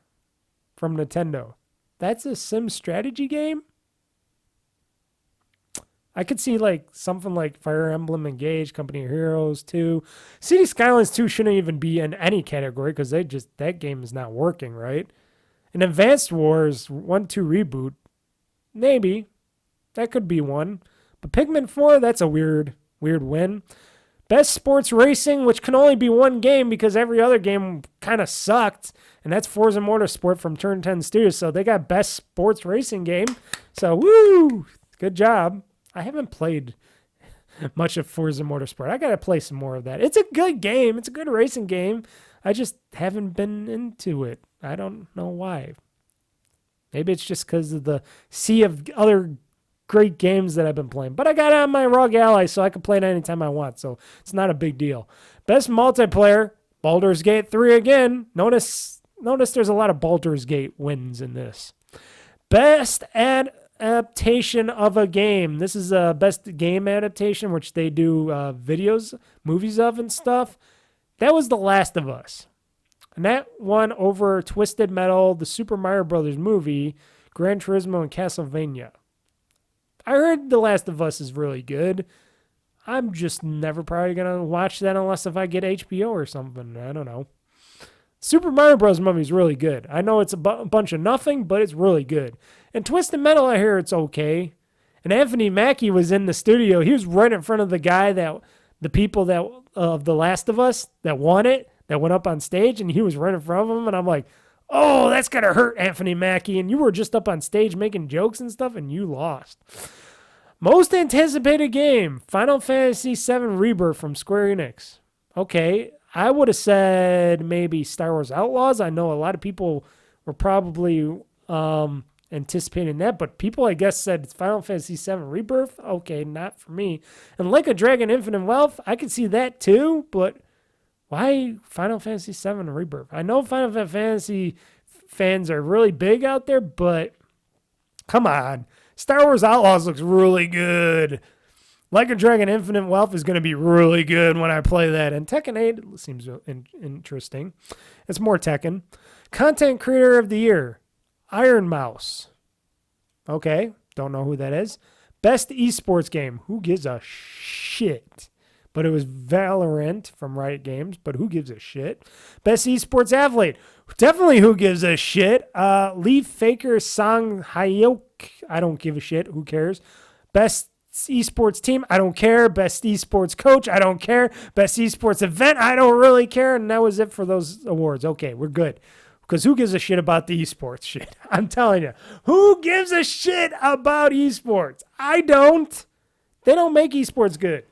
from Nintendo. That's a sim strategy game? I could see like something like Fire Emblem Engage, Company of Heroes 2. City Skylines 2 shouldn't even be in any category because that game is not working, right? And Advanced Wars 1-2 reboot, maybe. That could be one. But Pikmin 4, that's a weird win. Best sports racing, which can only be one game because every other game kind of sucked. And that's Forza Motorsport from Turn 10 Studios. So they got best sports racing game. So, woo! Good job. I haven't played much of Forza Motorsport. I got to play some more of that. It's a good game. It's a good racing game. I just haven't been into it. I don't know why. Maybe it's just because of the sea of other great games that I've been playing. But I got it on my ROG Ally, so I can play it anytime I want. So it's not a big deal. Best multiplayer, Baldur's Gate 3 again. Notice there's a lot of Baldur's Gate wins in this. Best adaptation of a game. This is a best game adaptation, which they do videos, movies of and stuff. That was The Last of Us. And that won over Twisted Metal, the Super Mario Brothers movie, Gran Turismo, and Castlevania. I heard The Last of Us is really good. I'm just never probably going to watch that unless if I get HBO or something. I don't know. Super Mario Bros. Movie is really good. I know it's a bunch of nothing, but it's really good. And Twisted Metal, I hear it's okay. And Anthony Mackie was in the studio. He was right in front of the people that of The Last of Us that won it, that went up on stage, and he was right in front of them. And I'm like, oh, that's going to hurt, Anthony Mackie. And you were just up on stage making jokes and stuff, and you lost. Most anticipated game, Final Fantasy VII Rebirth from Square Enix. Okay, I would have said maybe Star Wars Outlaws. I know a lot of people were probably anticipating that, but people, I guess, said it's Final Fantasy VII Rebirth. Okay, not for me. And Like a Dragon Infinite Wealth, I could see that too, but why Final Fantasy VII Rebirth? I know Final Fantasy fans are really big out there, but come on. Star Wars Outlaws looks really good. Like a Dragon Infinite Wealth is going to be really good when I play that. And Tekken 8 seems interesting. It's more Tekken. Content Creator of the Year, Iron Mouse. Okay, don't know who that is. Best Esports Game, who gives a shit? But it was Valorant from Riot Games, but who gives a shit? Best Esports Athlete, definitely who gives a shit? Lee Faker Sang Hyok, I don't give a shit, who cares? Best Esports Team, I don't care. Best Esports Coach, I don't care. Best Esports Event, I don't really care. And that was it for those awards. Okay, we're good. Because who gives a shit about the esports shit? I'm telling you. Who gives a shit about esports? I don't. They don't make esports good.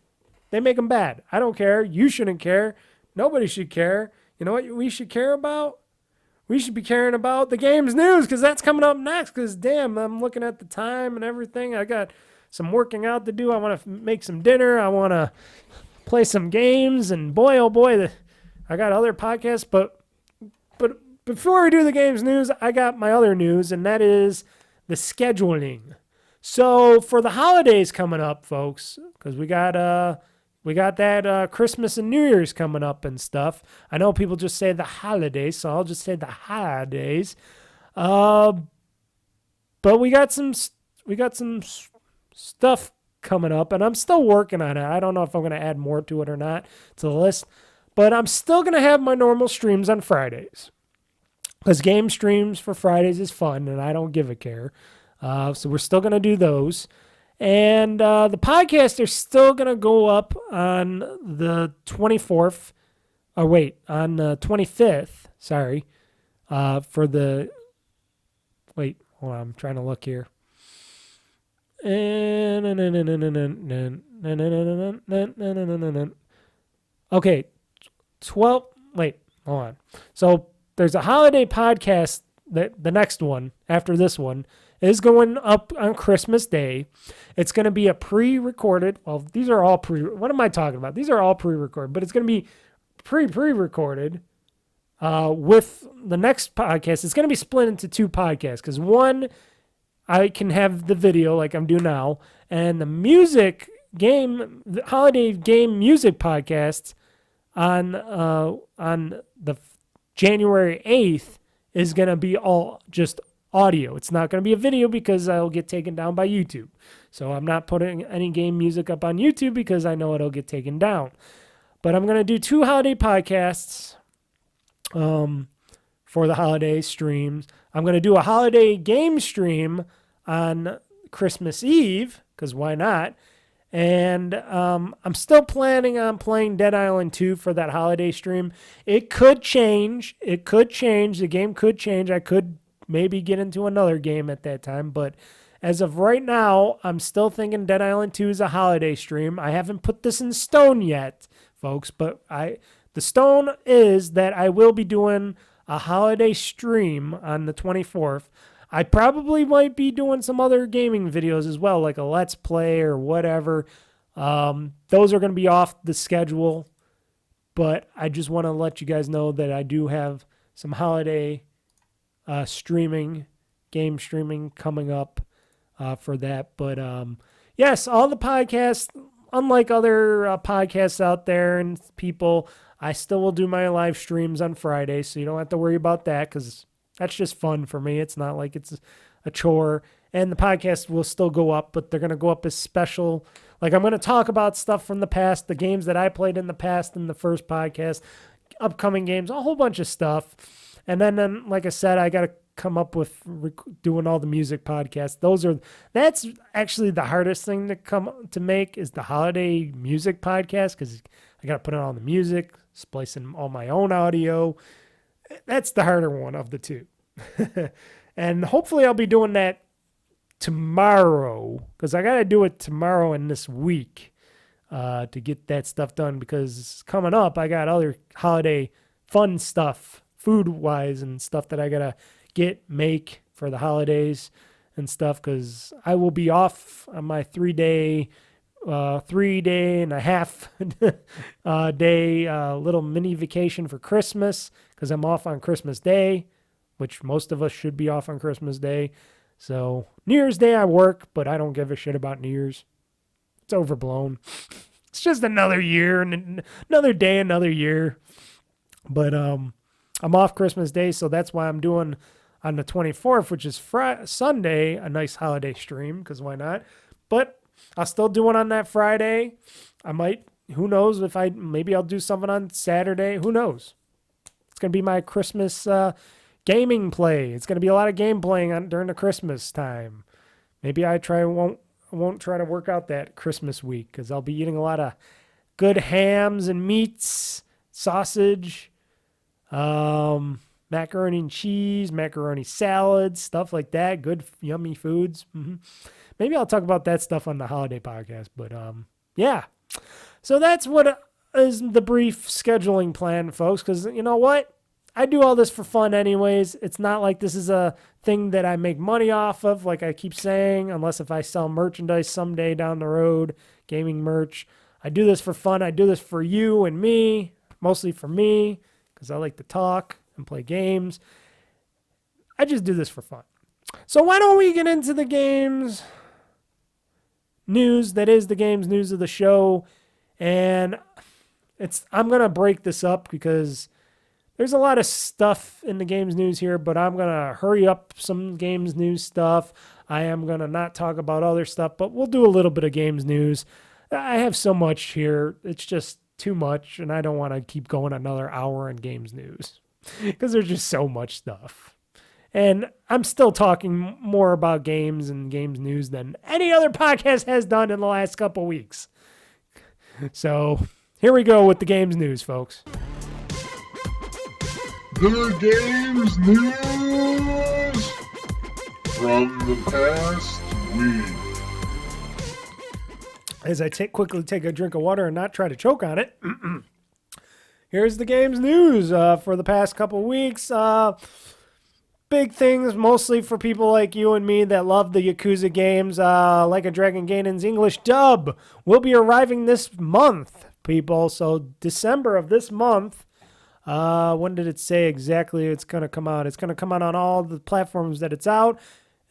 They make them bad. I don't care. You shouldn't care. Nobody should care. You know what we should care about? We should be caring about the games news because that's coming up next. Because, damn, I'm looking at the time and everything. I got some working out to do. I want to make some dinner. I want to play some games. And, boy, oh, boy, I got other podcasts. But before we do the games news, I got my other news, and that is the scheduling. So for the holidays coming up, folks, because we got that Christmas and New Year's coming up and stuff. I know people just say the holidays, so I'll just say the holidays. But we got some stuff coming up, and I'm still working on it. I don't know if I'm going to add more to it or not to the list, but I'm still going to have my normal streams on Fridays. Because game streams for Fridays is fun, and I don't give a care. So we're still going to do those. And the podcasts are still going to go up on the 24th. On the 25th. Sorry. Hold on, I'm trying to look here. Okay, 12. Wait, hold on. So there's a holiday podcast that the next one after this one is going up on Christmas Day. It's going to be a pre-recorded. Well, these are all what am I talking about? These are all pre-recorded, but it's going to be pre-recorded with the next podcast. It's going to be split into two podcasts because one, I can have the video like I'm doing now, and the holiday game music podcast on the January 8th is going to be all just audio. It's not going to be a video because I'll get taken down by YouTube. So I'm not putting any game music up on YouTube because I know it'll get taken down. But I'm going to do two holiday podcasts for the holiday streams. I'm going to do a holiday game stream on Christmas Eve, because why not? And I'm still planning on playing Dead Island 2 for that holiday stream. It could change. The game could change. I could maybe get into another game at that time. But as of right now, I'm still thinking Dead Island 2 is a holiday stream. I haven't put this in stone yet, folks. But the stone is that I will be doing a holiday stream on the 24th. I probably might be doing some other gaming videos as well, like a Let's Play or whatever. Those are going to be off the schedule, but I just want to let you guys know that I do have some holiday game streaming coming up for that. But yes, all the podcasts, unlike other podcasts out there and people, I still will do my live streams on Friday, so you don't have to worry about that because that's just fun for me. It's not like it's a chore. And the podcast will still go up, but they're going to go up as special. Like I'm going to talk about stuff from the past, the games that I played in the past in the first podcast, upcoming games, a whole bunch of stuff. And then like I said, I got to come up with doing all the music podcasts. That's actually the hardest thing to make is the holiday music podcast because I got to put in all the music, splice in all my own audio. That's the harder one of the two. And hopefully I'll be doing that tomorrow because I got to do it tomorrow and this week to get that stuff done because coming up, I got other holiday fun stuff, food-wise and stuff that I got to make for the holidays and stuff because I will be off on my 3-day and a half day little mini vacation for Christmas because I'm off on Christmas Day, which most of us should be off on Christmas Day. So New Year's Day I work, but I don't give a shit about New Year's. It's overblown. It's just another year and another day, another year. But I'm off Christmas Day, so that's why I'm doing on the 24th, which is Sunday, a nice holiday stream because why not? But I'll still do it on that Friday. I might, who knows, maybe I'll do something on Saturday. Who knows? It's going to be my Christmas gaming play. It's going to be a lot of game playing during the Christmas time. Maybe I won't try to work out that Christmas week because I'll be eating a lot of good hams and meats, sausage, macaroni and cheese, macaroni salad, stuff like that. Good, yummy foods. Mm-hmm. Maybe I'll talk about that stuff on the holiday podcast, but yeah. So that's what is the brief scheduling plan, folks, because you know what? I do all this for fun anyways. It's not like this is a thing that I make money off of, like I keep saying, unless if I sell merchandise someday down the road, gaming merch. I do this for fun. I do this for you and me, mostly for me, because I like to talk and play games. I just do this for fun. So why don't we get into the games news that is the games news of the show. And I'm going to break this up because there's a lot of stuff in the games news here, but I'm going to hurry up some games news stuff. I am going to not talk about other stuff, but we'll do a little bit of games news. I have so much here. It's just too much, and I don't want to keep going another hour on games news because there's just so much stuff. And I'm still talking more about games and games news than any other podcast has done in the last couple weeks. So here we go with the games news, folks. The games news from from the past week. As I quickly take a drink of water and not try to choke on it, here's the game's news for the past couple weeks. Big things, mostly for people like you and me that love the Yakuza games. Like a Dragon Gaiden's English dub will be arriving this month, people. So December of this month. When did it say exactly it's going to come out? It's going to come out on all the platforms that it's out.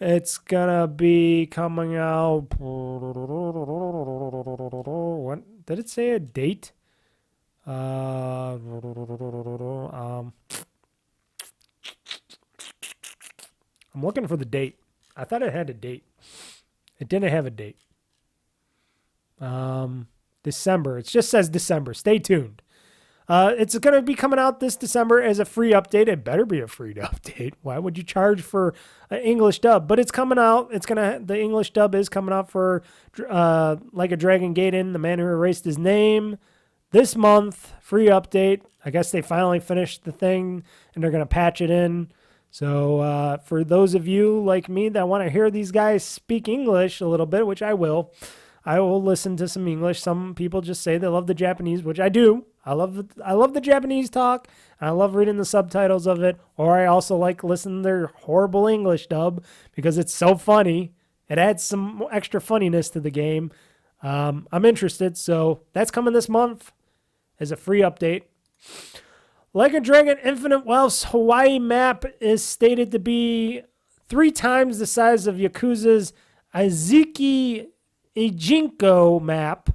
It's going to be coming out. What? Did it say a date? I'm looking for the date. I thought it had a date. It didn't have a date. December. It just says December. Stay tuned. It's going to be coming out this December as a free update. It better be a free update. Why would you charge for an English dub? But it's coming out. The English dub is coming out for Like a Dragon Gaiden, The Man Who Erased His Name, this month. Free update. I guess they finally finished the thing and they're going to patch it in. So for those of you like me that want to hear these guys speak English a little bit, which I will listen to some English. Some people just say they love the Japanese, which I do. I love the Japanese talk. And I love reading the subtitles of it. Or I also like listening to their horrible English dub because it's so funny. It adds some extra funniness to the game. I'm interested. So that's coming this month as a free update. Like a Dragon Infinite Wealth's Hawaii map is stated to be 3 times the size of Yakuza's Azuki Ijinko map.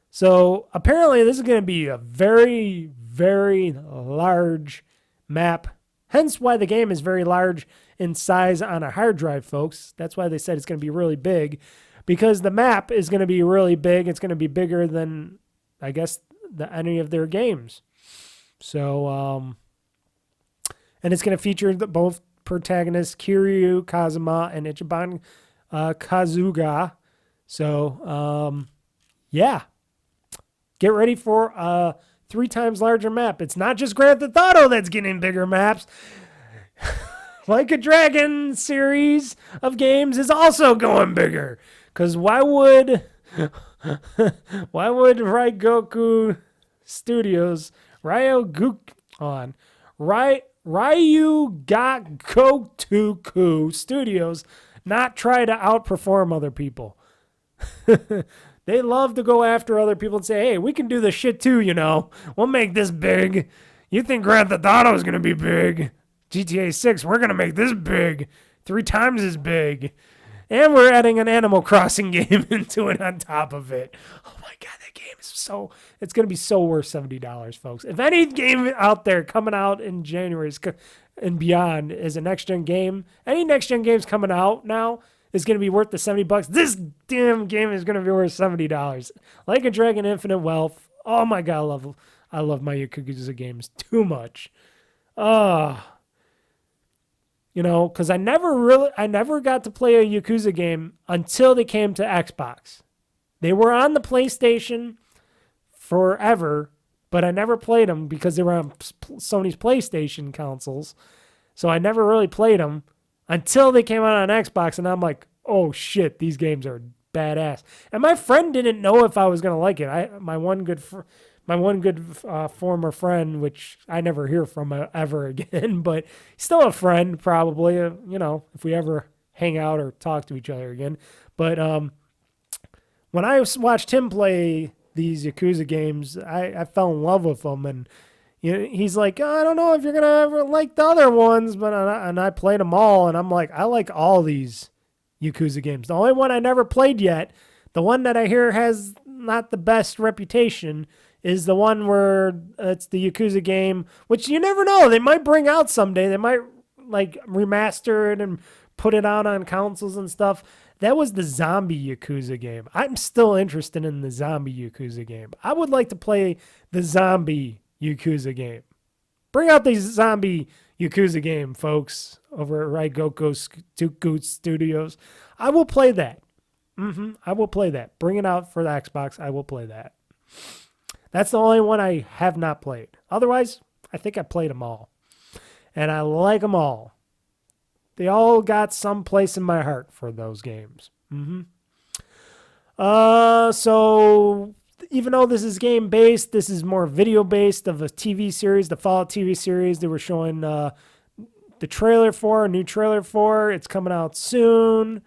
So apparently this is going to be a very, very large map. Hence why the game is very large in size on a hard drive, folks. That's why they said it's going to be really big. Because the map is going to be really big. It's going to be bigger than, I guess, any of their games. So, and it's going to feature both protagonists, Kiryu Kazuma and Ichiban Kazuga. So, yeah. Get ready for a 3 times larger map. It's not just Grand Theft Auto that's getting bigger maps. Like a Dragon series of games is also going bigger. Because why would Ryogoku Studios... Ryugakotoku Studios not try to outperform other people. They love to go after other people and say, hey, we can do this shit too, you know. We'll make this big. You think Grand Theft Auto is going to be big? GTA 6, we're going to make this big. 3 times as big. And we're adding an Animal Crossing game into it on top of it. Oh my God, that game is it's going to be so worth $70, folks. If any game out there coming out in January and beyond is a next-gen game, any next-gen games coming out now is going to be worth the $70. This damn game is going to be worth $70. Like a Dragon Infinite Wealth. Oh my God, I love my Yakuza games too much. You know, because I never got to play a Yakuza game until they came to Xbox. They were on the PlayStation forever, but I never played them because they were on Sony's PlayStation consoles. So I never really played them until they came out on Xbox, and I'm like, oh shit, these games are badass. And my friend didn't know if I was gonna like it. My one good former friend, which I never hear from ever again, but still a friend probably, you know, if we ever hang out or talk to each other again. But when I watched him play these Yakuza games, I fell in love with them. And you know, he's like, oh, I don't know if you're going to ever like the other ones, but and I played them all. And I'm like, I like all these Yakuza games. The only one I never played yet, the one that I hear has not the best reputation, is the one where it's the Yakuza game, which you never know. They might bring out someday. They might like remaster it and put it out on consoles and stuff. That was the zombie Yakuza game. I'm still interested in the zombie Yakuza game. I would like to play the zombie Yakuza game. Bring out the zombie Yakuza game, folks, over at Ryogoku Studios. I will play that. I will play that. Bring it out for the Xbox. I will play that. That's the only one I have not played. Otherwise, I think I played them all. And I like them all. they all got some place in my heart for those games. So even though this is game based, this is more video based of a TV series, the Fallout TV series. They were showing the trailer for a new trailer for. It's coming out soon.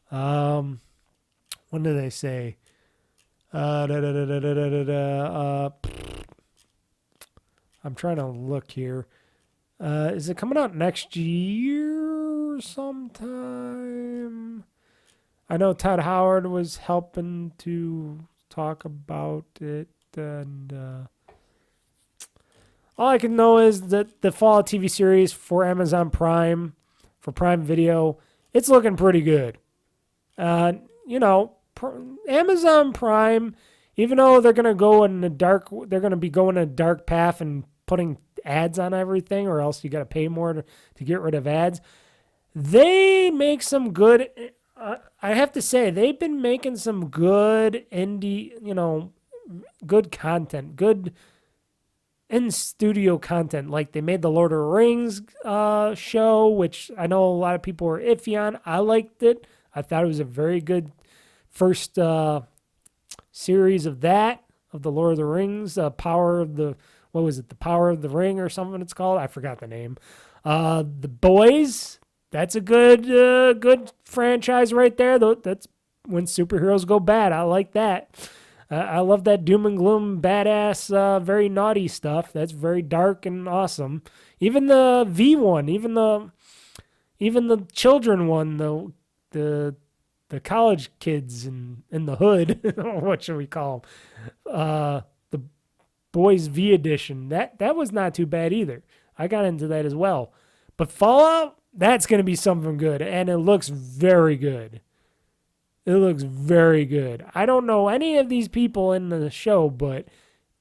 When did they say? I'm trying to look here. Is it coming out next year sometime? I know Todd Howard was helping to talk about it, and all I can know is that the Fallout TV series for Amazon Prime, for Prime Video, it's looking pretty good. Amazon Prime, even though they're gonna be going a dark path and putting ads on everything, or else you got to pay more to get rid of ads. They make some good. I have to say, they've been making some good indie, good content, good in-studio content. Like they made the Lord of the Rings show, which I know a lot of people were iffy on. I liked it. I thought it was a very good first series of the Lord of the Rings, Power of the Ring or something it's called. I forgot the name. The Boys. That's a good franchise right there. That's when superheroes go bad. I like that. I love that doom and gloom, badass, very naughty stuff. That's very dark and awesome. Even the V one, even the children one, the college kids in the hood. What should we call them? The Boys V edition. That was not too bad either. I got into that as well. But Fallout, that's going to be something good, and it looks very good. It looks very good. I don't know any of these people in the show, but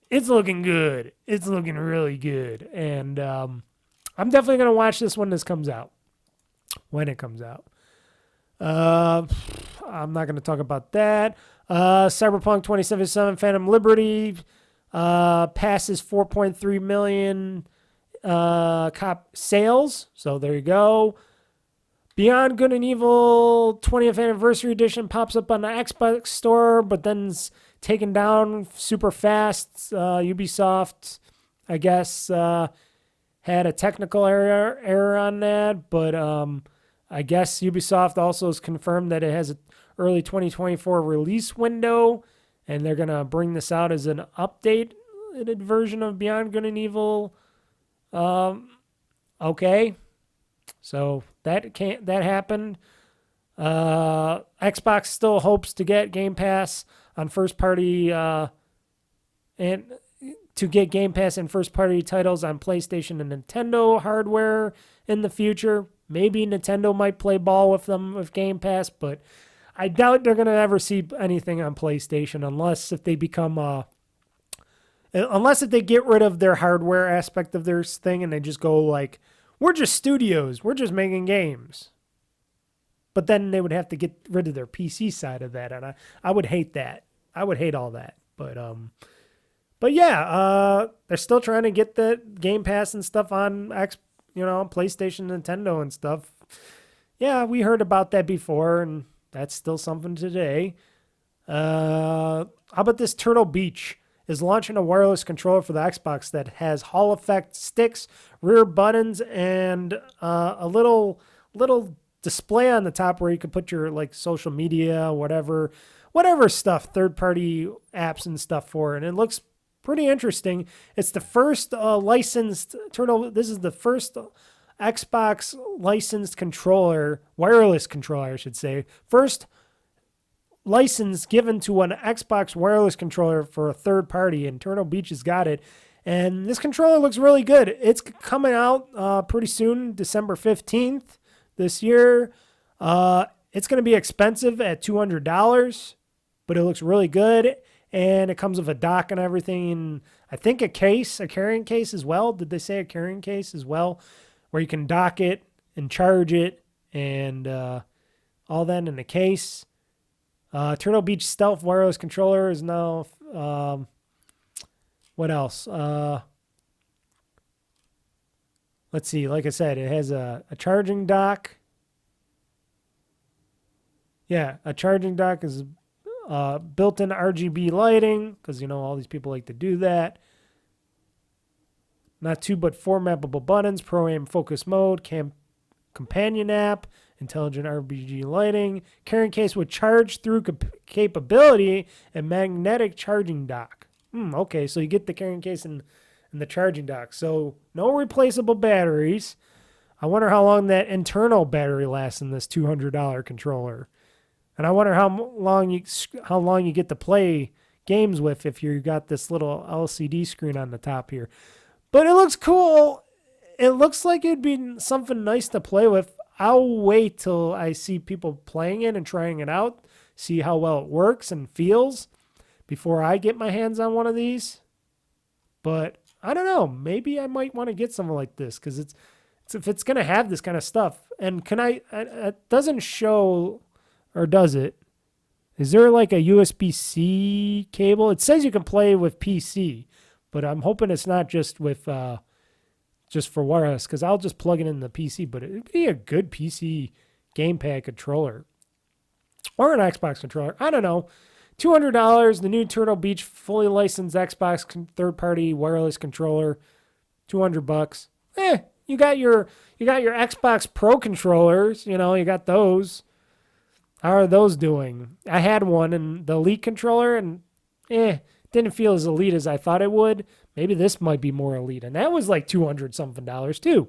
it's looking good. It's looking really good, and I'm definitely going to watch this when this comes out. When it comes out. I'm not going to talk about that. Cyberpunk 2077 Phantom Liberty passes 4.3 million cop sales. So there you go. Beyond Good and Evil 20th Anniversary Edition pops up on the Xbox store, but then's taken down super fast. Ubisoft, I guess, had a technical error on that, but I guess Ubisoft also has confirmed that it has an early 2024 release window, and they're going to bring this out as an updated version of Beyond Good and Evil. Okay. So that happened. Xbox still hopes to get Game Pass on first party and to get Game Pass and first party titles on PlayStation and Nintendo hardware in the future. Maybe Nintendo might play ball with them with Game Pass, but I doubt they're going to ever see anything on PlayStation unless if they get rid of their hardware aspect of their thing and they just go like, we're just studios, we're just making games. But then they would have to get rid of their PC side of that, and I would hate that. I would hate all that. But yeah, they're still trying to get the Game Pass and stuff on PlayStation, Nintendo and stuff. Yeah, we heard about that before, and that's still something today. How about this? Turtle Beach is launching a wireless controller for the Xbox that has Hall effect sticks, rear buttons, and a little display on the top where you can put your like social media, whatever stuff, third-party apps and stuff for, and it looks pretty interesting. It's the first licensed Turtle. This is the first Xbox licensed controller, wireless controller, I should say. First license given to an Xbox wireless controller for a third party, and Turtle Beach has got it. And this controller looks really good. It's coming out pretty soon, December 15th this year. It's going to be expensive at $200, but it looks really good. And it comes with a dock and everything. And I think a carrying case as well. Did they say a carrying case as well? Where you can dock it and charge it and all that in the case. Turtle Beach Stealth Wireless Controller is now... what else? Let's see. Like I said, it has a charging dock Yeah, a charging dock is built-in RGB lighting, because, you know, all these people like to do that. Not 2 but 4 mappable buttons, pro-aim focus mode, companion app, intelligent RGB lighting, carrying case with charge-through capability, and magnetic charging dock. Okay, so you get the carrying case and the charging dock. So no replaceable batteries. I wonder how long that internal battery lasts in this $200 controller. And I wonder how long you get to play games with if you got this little LCD screen on the top here. But it looks cool. It looks like it'd be something nice to play with. I'll wait till I see people playing it and trying it out, see how well it works and feels before I get my hands on one of these. But I don't know. Maybe I might want to get something like this, because it's if it's going to have this kind of stuff. And it doesn't show, or does it? Is there like a USB-C cable? It says you can play with PC, but I'm hoping it's not just with just for wireless, because I'll just plug it in the PC. But it'd be a good PC gamepad controller or an Xbox controller. I don't know. $200, the new Turtle Beach fully licensed Xbox third-party wireless controller. $200. You got your Xbox Pro controllers. You know, you got those. How are those doing? I had one, and the Elite controller, and didn't feel as elite as I thought it would. Maybe this might be more elite, and that was like $200-something too.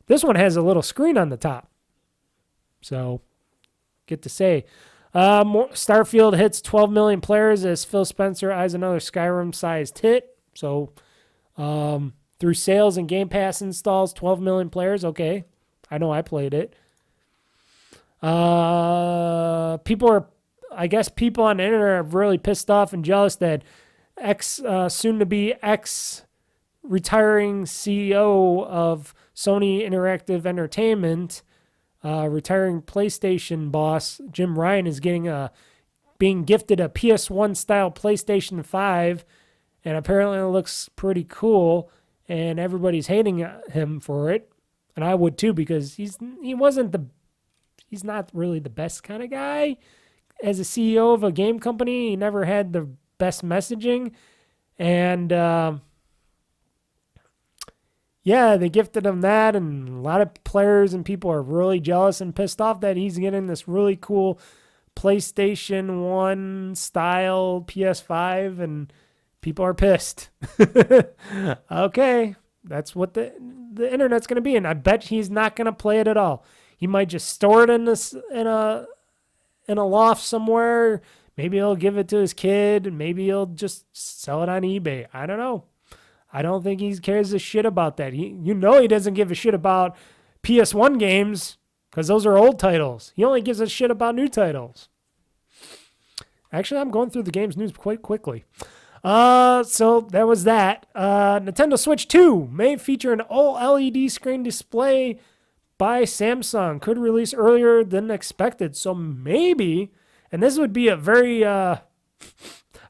This one has a little screen on the top, so get to say. Starfield hits 12 million players as Phil Spencer eyes another Skyrim-sized hit. So through sales and Game Pass installs, 12 million players. Okay, I know I played it. I guess people on the internet are really pissed off and jealous that soon-to-be retiring CEO of Sony Interactive Entertainment, retiring PlayStation boss Jim Ryan, is being gifted a PS1 style PlayStation 5, and apparently it looks pretty cool, and everybody's hating him for it, and I would too, because he's not really the best kind of guy. As a CEO of a game company, he never had the best messaging, and they gifted him that, and a lot of players and people are really jealous and pissed off that he's getting this really cool PlayStation 1 style PS5, and people are pissed. Okay, that's what the internet's going to be, and I bet he's not going to play it at all. He might just store it in a loft somewhere. Maybe he'll give it to his kid, and maybe he'll just sell it on eBay. I don't know. I don't think he cares a shit about that. He doesn't give a shit about PS1 games, because those are old titles. He only gives a shit about new titles. Actually, I'm going through the games news quite quickly. So there was that. Nintendo Switch 2 may feature an OLED screen display by Samsung. Could release earlier than expected. So maybe, and this would be a very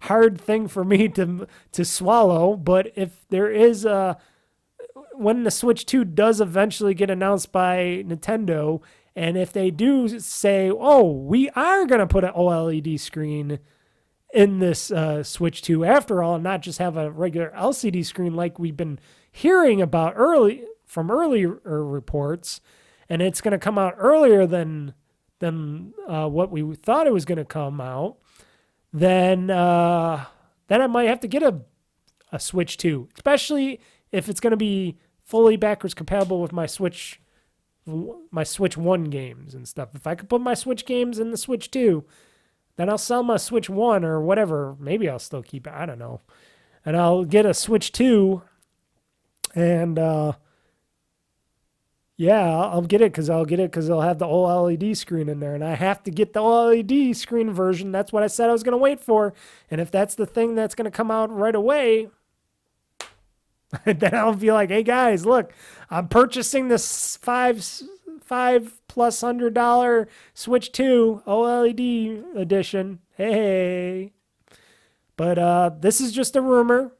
hard thing for me to swallow, but if there is when the Switch 2 does eventually get announced by Nintendo, and if they do say, we are going to put an OLED screen in this Switch 2 after all, and not just have a regular LCD screen like we've been hearing about from earlier reports, and it's going to come out earlier than what we thought it was going to come out, then I might have to get a Switch 2, especially if it's going to be fully backwards compatible with my Switch 1 games and stuff. If I could put my Switch games in the Switch 2, then I'll sell my Switch 1 or whatever. Maybe I'll still keep it. I don't know. And I'll get a Switch 2, and I'll get it because it'll have the OLED screen in there, and I have to get the OLED screen version. That's what I said I was going to wait for. And if that's the thing that's going to come out right away, then I'll be like, hey guys, look, I'm purchasing this $500+ Switch 2 OLED edition. Hey. But this is just a rumor.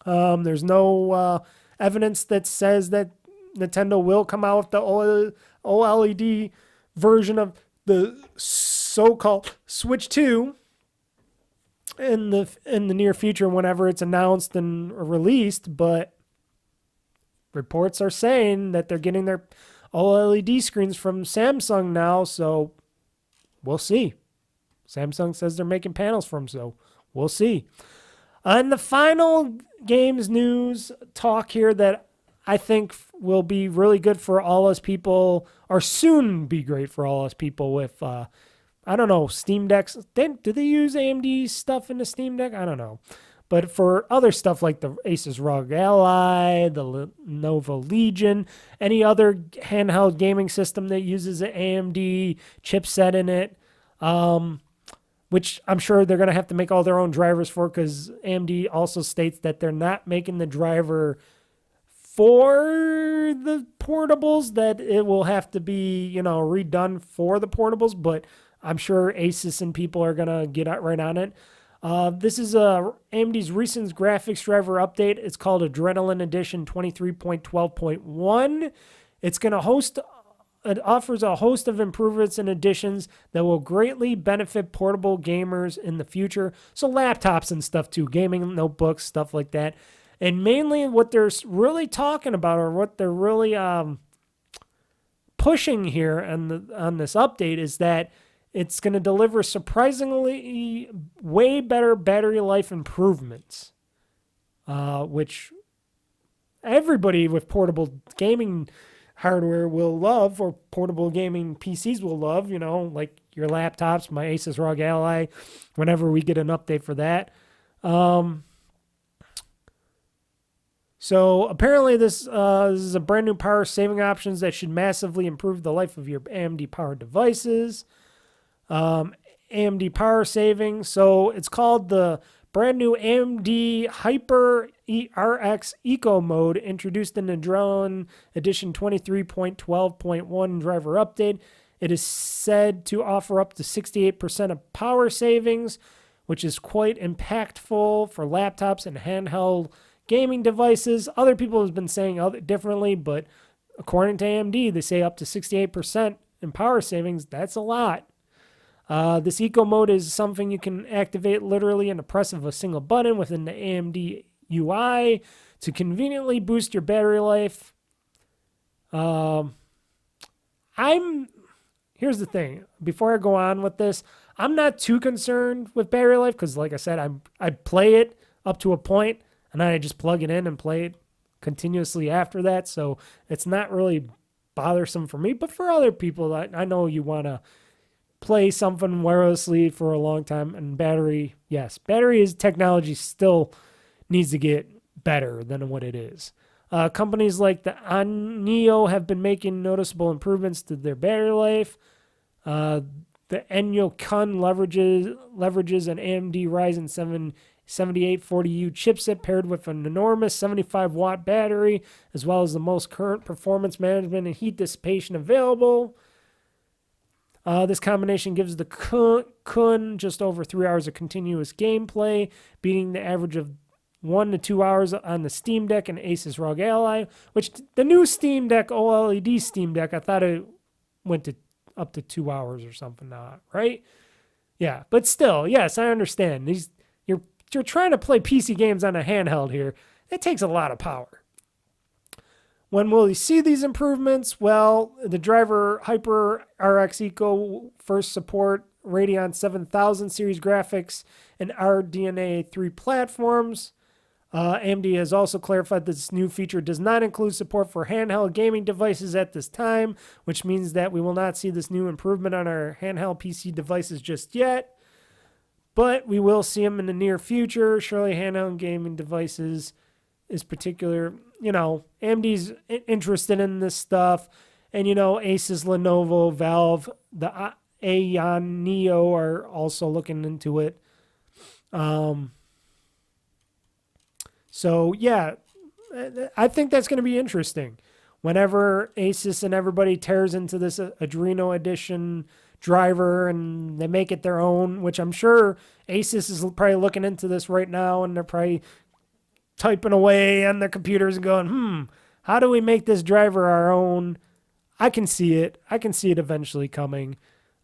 There's no evidence that says that Nintendo will come out with the OLED version of the so-called Switch 2 in the near future whenever it's announced and released, but reports are saying that they're getting their OLED screens from Samsung now, so we'll see. Samsung says they're making panels for them, so we'll see. And the final games news talk here that I think will be really good for all us people, or soon be great for all us people with, I don't know, Steam Decks. Do they use AMD stuff in the Steam Deck? I don't know. But for other stuff like the Asus ROG Ally, the Lenovo Legion, any other handheld gaming system that uses an AMD chipset in it, which I'm sure they're going to have to make all their own drivers for, because AMD also states that they're not making the driver for the portables, that it will have to be, redone for the portables, but I'm sure Asus and people are going to get right on it. This is AMD's recent graphics driver update. It's called Adrenaline Edition 23.12.1. It's going to it offers a host of improvements and additions that will greatly benefit portable gamers in the future. So laptops and stuff too, gaming notebooks, stuff like that. And mainly what they're really talking about, or what they're really pushing here on this update, is that it's going to deliver surprisingly way better battery life improvements, which everybody with portable gaming hardware will love, or portable gaming PCs will love, like your laptops, my Asus ROG Ally, whenever we get an update for that. So apparently this is a brand new power saving options that should massively improve the life of your AMD powered devices. AMD power saving. So it's called the brand new AMD Hyper RX Eco Mode, introduced in the Adrenaline Edition 23.12.1 driver update. It is said to offer up to 68% of power savings, which is quite impactful for laptops and handheld gaming devices. Other people have been saying differently, but according to AMD, they say up to 68% in power savings. That's a lot. This eco mode is something you can activate literally in the press of a single button within the AMD UI to conveniently boost your battery life. Here's the thing. Before I go on with this, I'm not too concerned with battery life because, like I said, I play it up to a point and then I just plug it in and play it continuously after that. So it's not really bothersome for me. But for other people, I know you want to play something wirelessly for a long time, and battery technology still needs to get better than what it is. Companies like the Neo have been making noticeable improvements to their battery life. The Enyo Kun leverages an AMD Ryzen 7 7840U chipset paired with an enormous 75-watt battery, as well as the most current performance management and heat dissipation available. This combination gives the Kun just over 3 hours of continuous gameplay, beating the average of 1 to 2 hours on the Steam Deck and Asus ROG Ally, which the new Steam Deck, OLED Steam Deck, I thought it went to up to 2 hours or something now, right? Yeah, but still, yes, I understand. You're trying to play PC games on a handheld here. It takes a lot of power. When will you see these improvements? Well, the driver Hyper RX Eco first support Radeon 7000 series graphics and RDNA 3 platforms. AMD has also clarified that this new feature does not include support for handheld gaming devices at this time, which means that we will not see this new improvement on our handheld PC devices just yet. But we will see them in the near future. Surely handheld gaming devices is particular. AMD's interested in this stuff. And, Asus, Lenovo, Valve, the Aeon Neo are also looking into it. So, yeah, I think that's going to be interesting. Whenever Asus and everybody tears into this Adreno Edition driver and they make it their own, which I'm sure Asus is probably looking into this right now, and they're probably typing away on their computers and going, how do we make this driver our own? I can see it. I can see it eventually coming.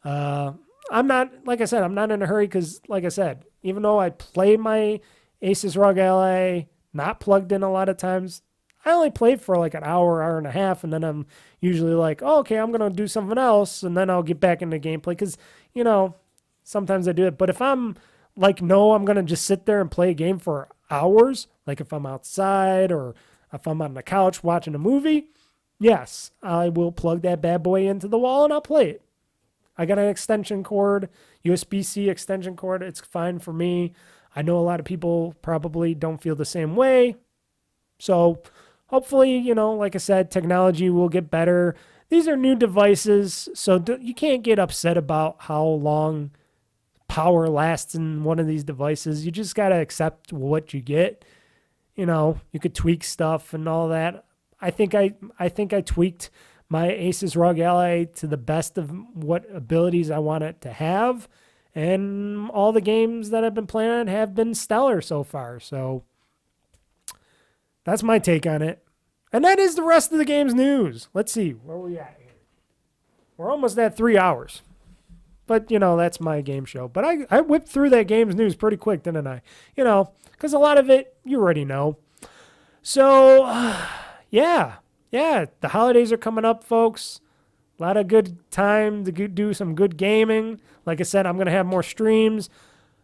I'm not, like I said, I'm not in a hurry because, like I said, even though I play my Asus ROG Ally not plugged in a lot of times, I only play for like an hour, hour and a half, and then I'm usually like, oh, okay, I'm going to do something else, and then I'll get back into gameplay because, you know, sometimes I do it. But if I'm like, no, I'm going to just sit there and play a game for hours, like if I'm outside or if I'm on the couch watching a movie, yes, I will plug that bad boy into the wall and I'll play it. I got an extension cord, USB-C extension cord. It's fine for me. I know a lot of people probably don't feel the same way. So hopefully, you know, like I said, technology will get better. These are new devices, so you can't get upset about how long power lasts in one of these devices. You just got to accept what you get. You know, you could tweak stuff and all that. I think I tweaked my Asus ROG Ally to the best of what abilities I want it to have. And all the games that I've been playing on have been stellar so far. So that's my take on it. And that is the rest of the game's news. Let's see, where are we at here? We're almost at 3 hours. But, you know, that's my game show. But I whipped through that game's news pretty quick, didn't I? You know, because a lot of it, you already know. So, yeah, the holidays are coming up, folks. A lot of good time to do some good gaming. Like I said, I'm going to have more streams.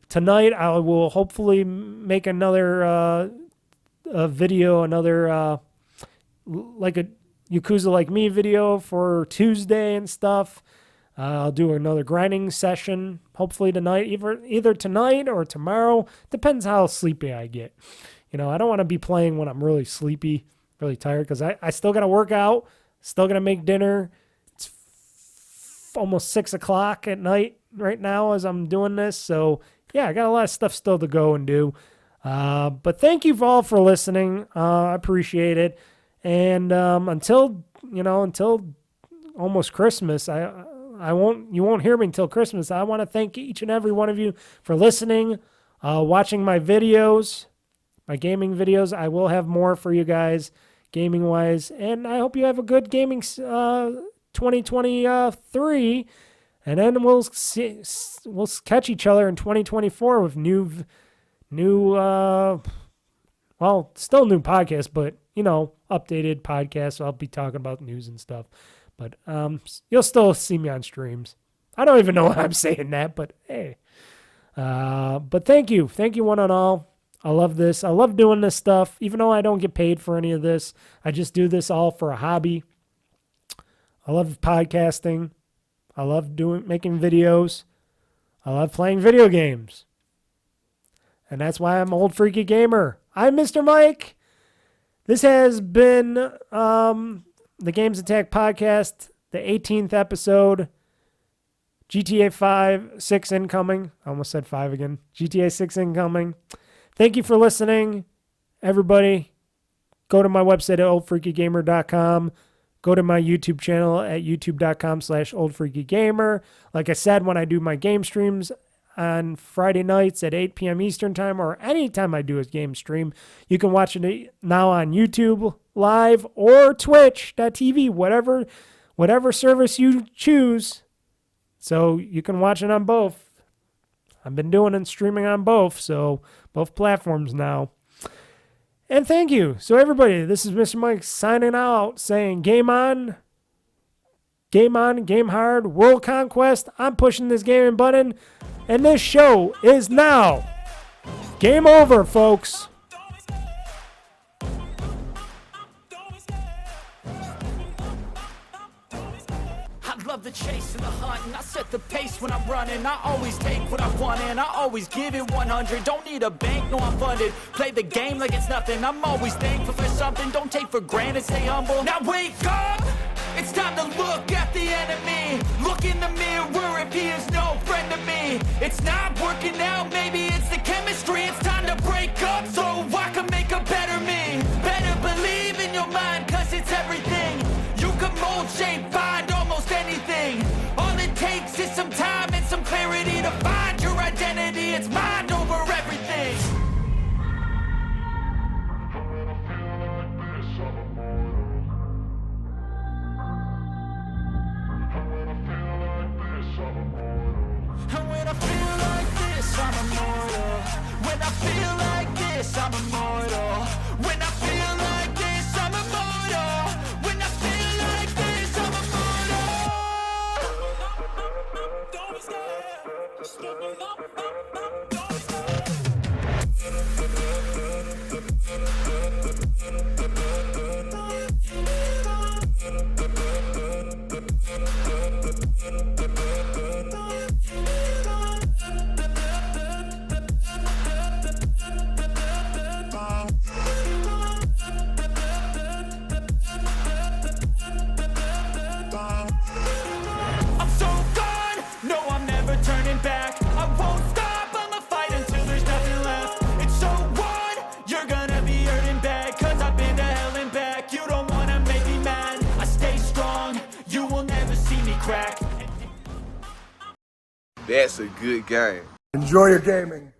Tonight, I will hopefully make another video, like a Yakuza Like Me video for Tuesday and stuff. I'll do another grinding session, hopefully tonight, either tonight or tomorrow. Depends how sleepy I get. You know, I don't want to be playing when I'm really sleepy, really tired, because I still got to work out, still got to make dinner. It's almost 6 o'clock at night right now as I'm doing this. So, yeah, I got a lot of stuff still to go and do. But thank you all for listening. I appreciate it. And until almost Christmas, you won't hear me until Christmas. I want to thank each and every one of you for listening, watching my videos, my gaming videos. I will have more for you guys, gaming wise, and I hope you have a good gaming 2023. And then we'll catch each other in 2024 with new, still new podcasts, but you know, updated podcasts. So I'll be talking about news and stuff. But you'll still see me on streams. I don't even know why I'm saying that, but hey. But thank you one and all. I love this. I love doing this stuff, even though I don't get paid for any of this. I just do this all for a hobby. I love podcasting. I love making videos. I love playing video games. And that's why I'm OldFreakyGamer. I'm Mr. Mike. This has been the GamezAttack podcast, the 18th episode. GTA 6 incoming. I almost said 5 again. GTA 6 incoming. Thank you for listening, everybody. Go to my website at oldfreakygamer.com. Go to my YouTube channel at youtube.com/oldfreakygamer. Like I said, when I do my game streams on Friday nights at 8 p.m. Eastern time, or anytime I do a game stream, you can watch it now on YouTube Live or Twitch.tv, whatever service you choose. So you can watch it on both. I've been doing it streaming on both, so both platforms now. And thank you. So everybody, this is Mr. Mike signing out, saying game on, game hard, world conquest. I'm pushing this gaming button, and this show is now game over, folks. Love the chase and the hunt, and I set the pace when I'm running. I always take what I want and I always give it 100. Don't need a bank, no I'm funded. Play the game like it's nothing. I'm always thankful for something. Don't take for granted, stay humble. Now wake up! It's time to look at the enemy. Look in the mirror if he is no friend to me. It's not working out, maybe it's the chemistry. It's time to break up so I can make a better me. Better believe in your mind, cause it's everything. You can mold, shape, find almost anything. All it takes is some time and some clarity to find your identity. It's mind over everything. I wanna feel like this, I'm immortal. I'm immortal. When I feel like this, I'm immortal. When I feel like this, I'm immortal. When I feel like this, I'm immortal. Don't stop. Don't I'm so gone, no I'm never turning back. I won't stop, I'ma fight until there's nothing left. It's so on, you're gonna be hurting bad, cause I've been to hell and back. You don't wanna make me mad, I stay strong, you will never see me crack. That's a good game. Enjoy your gaming.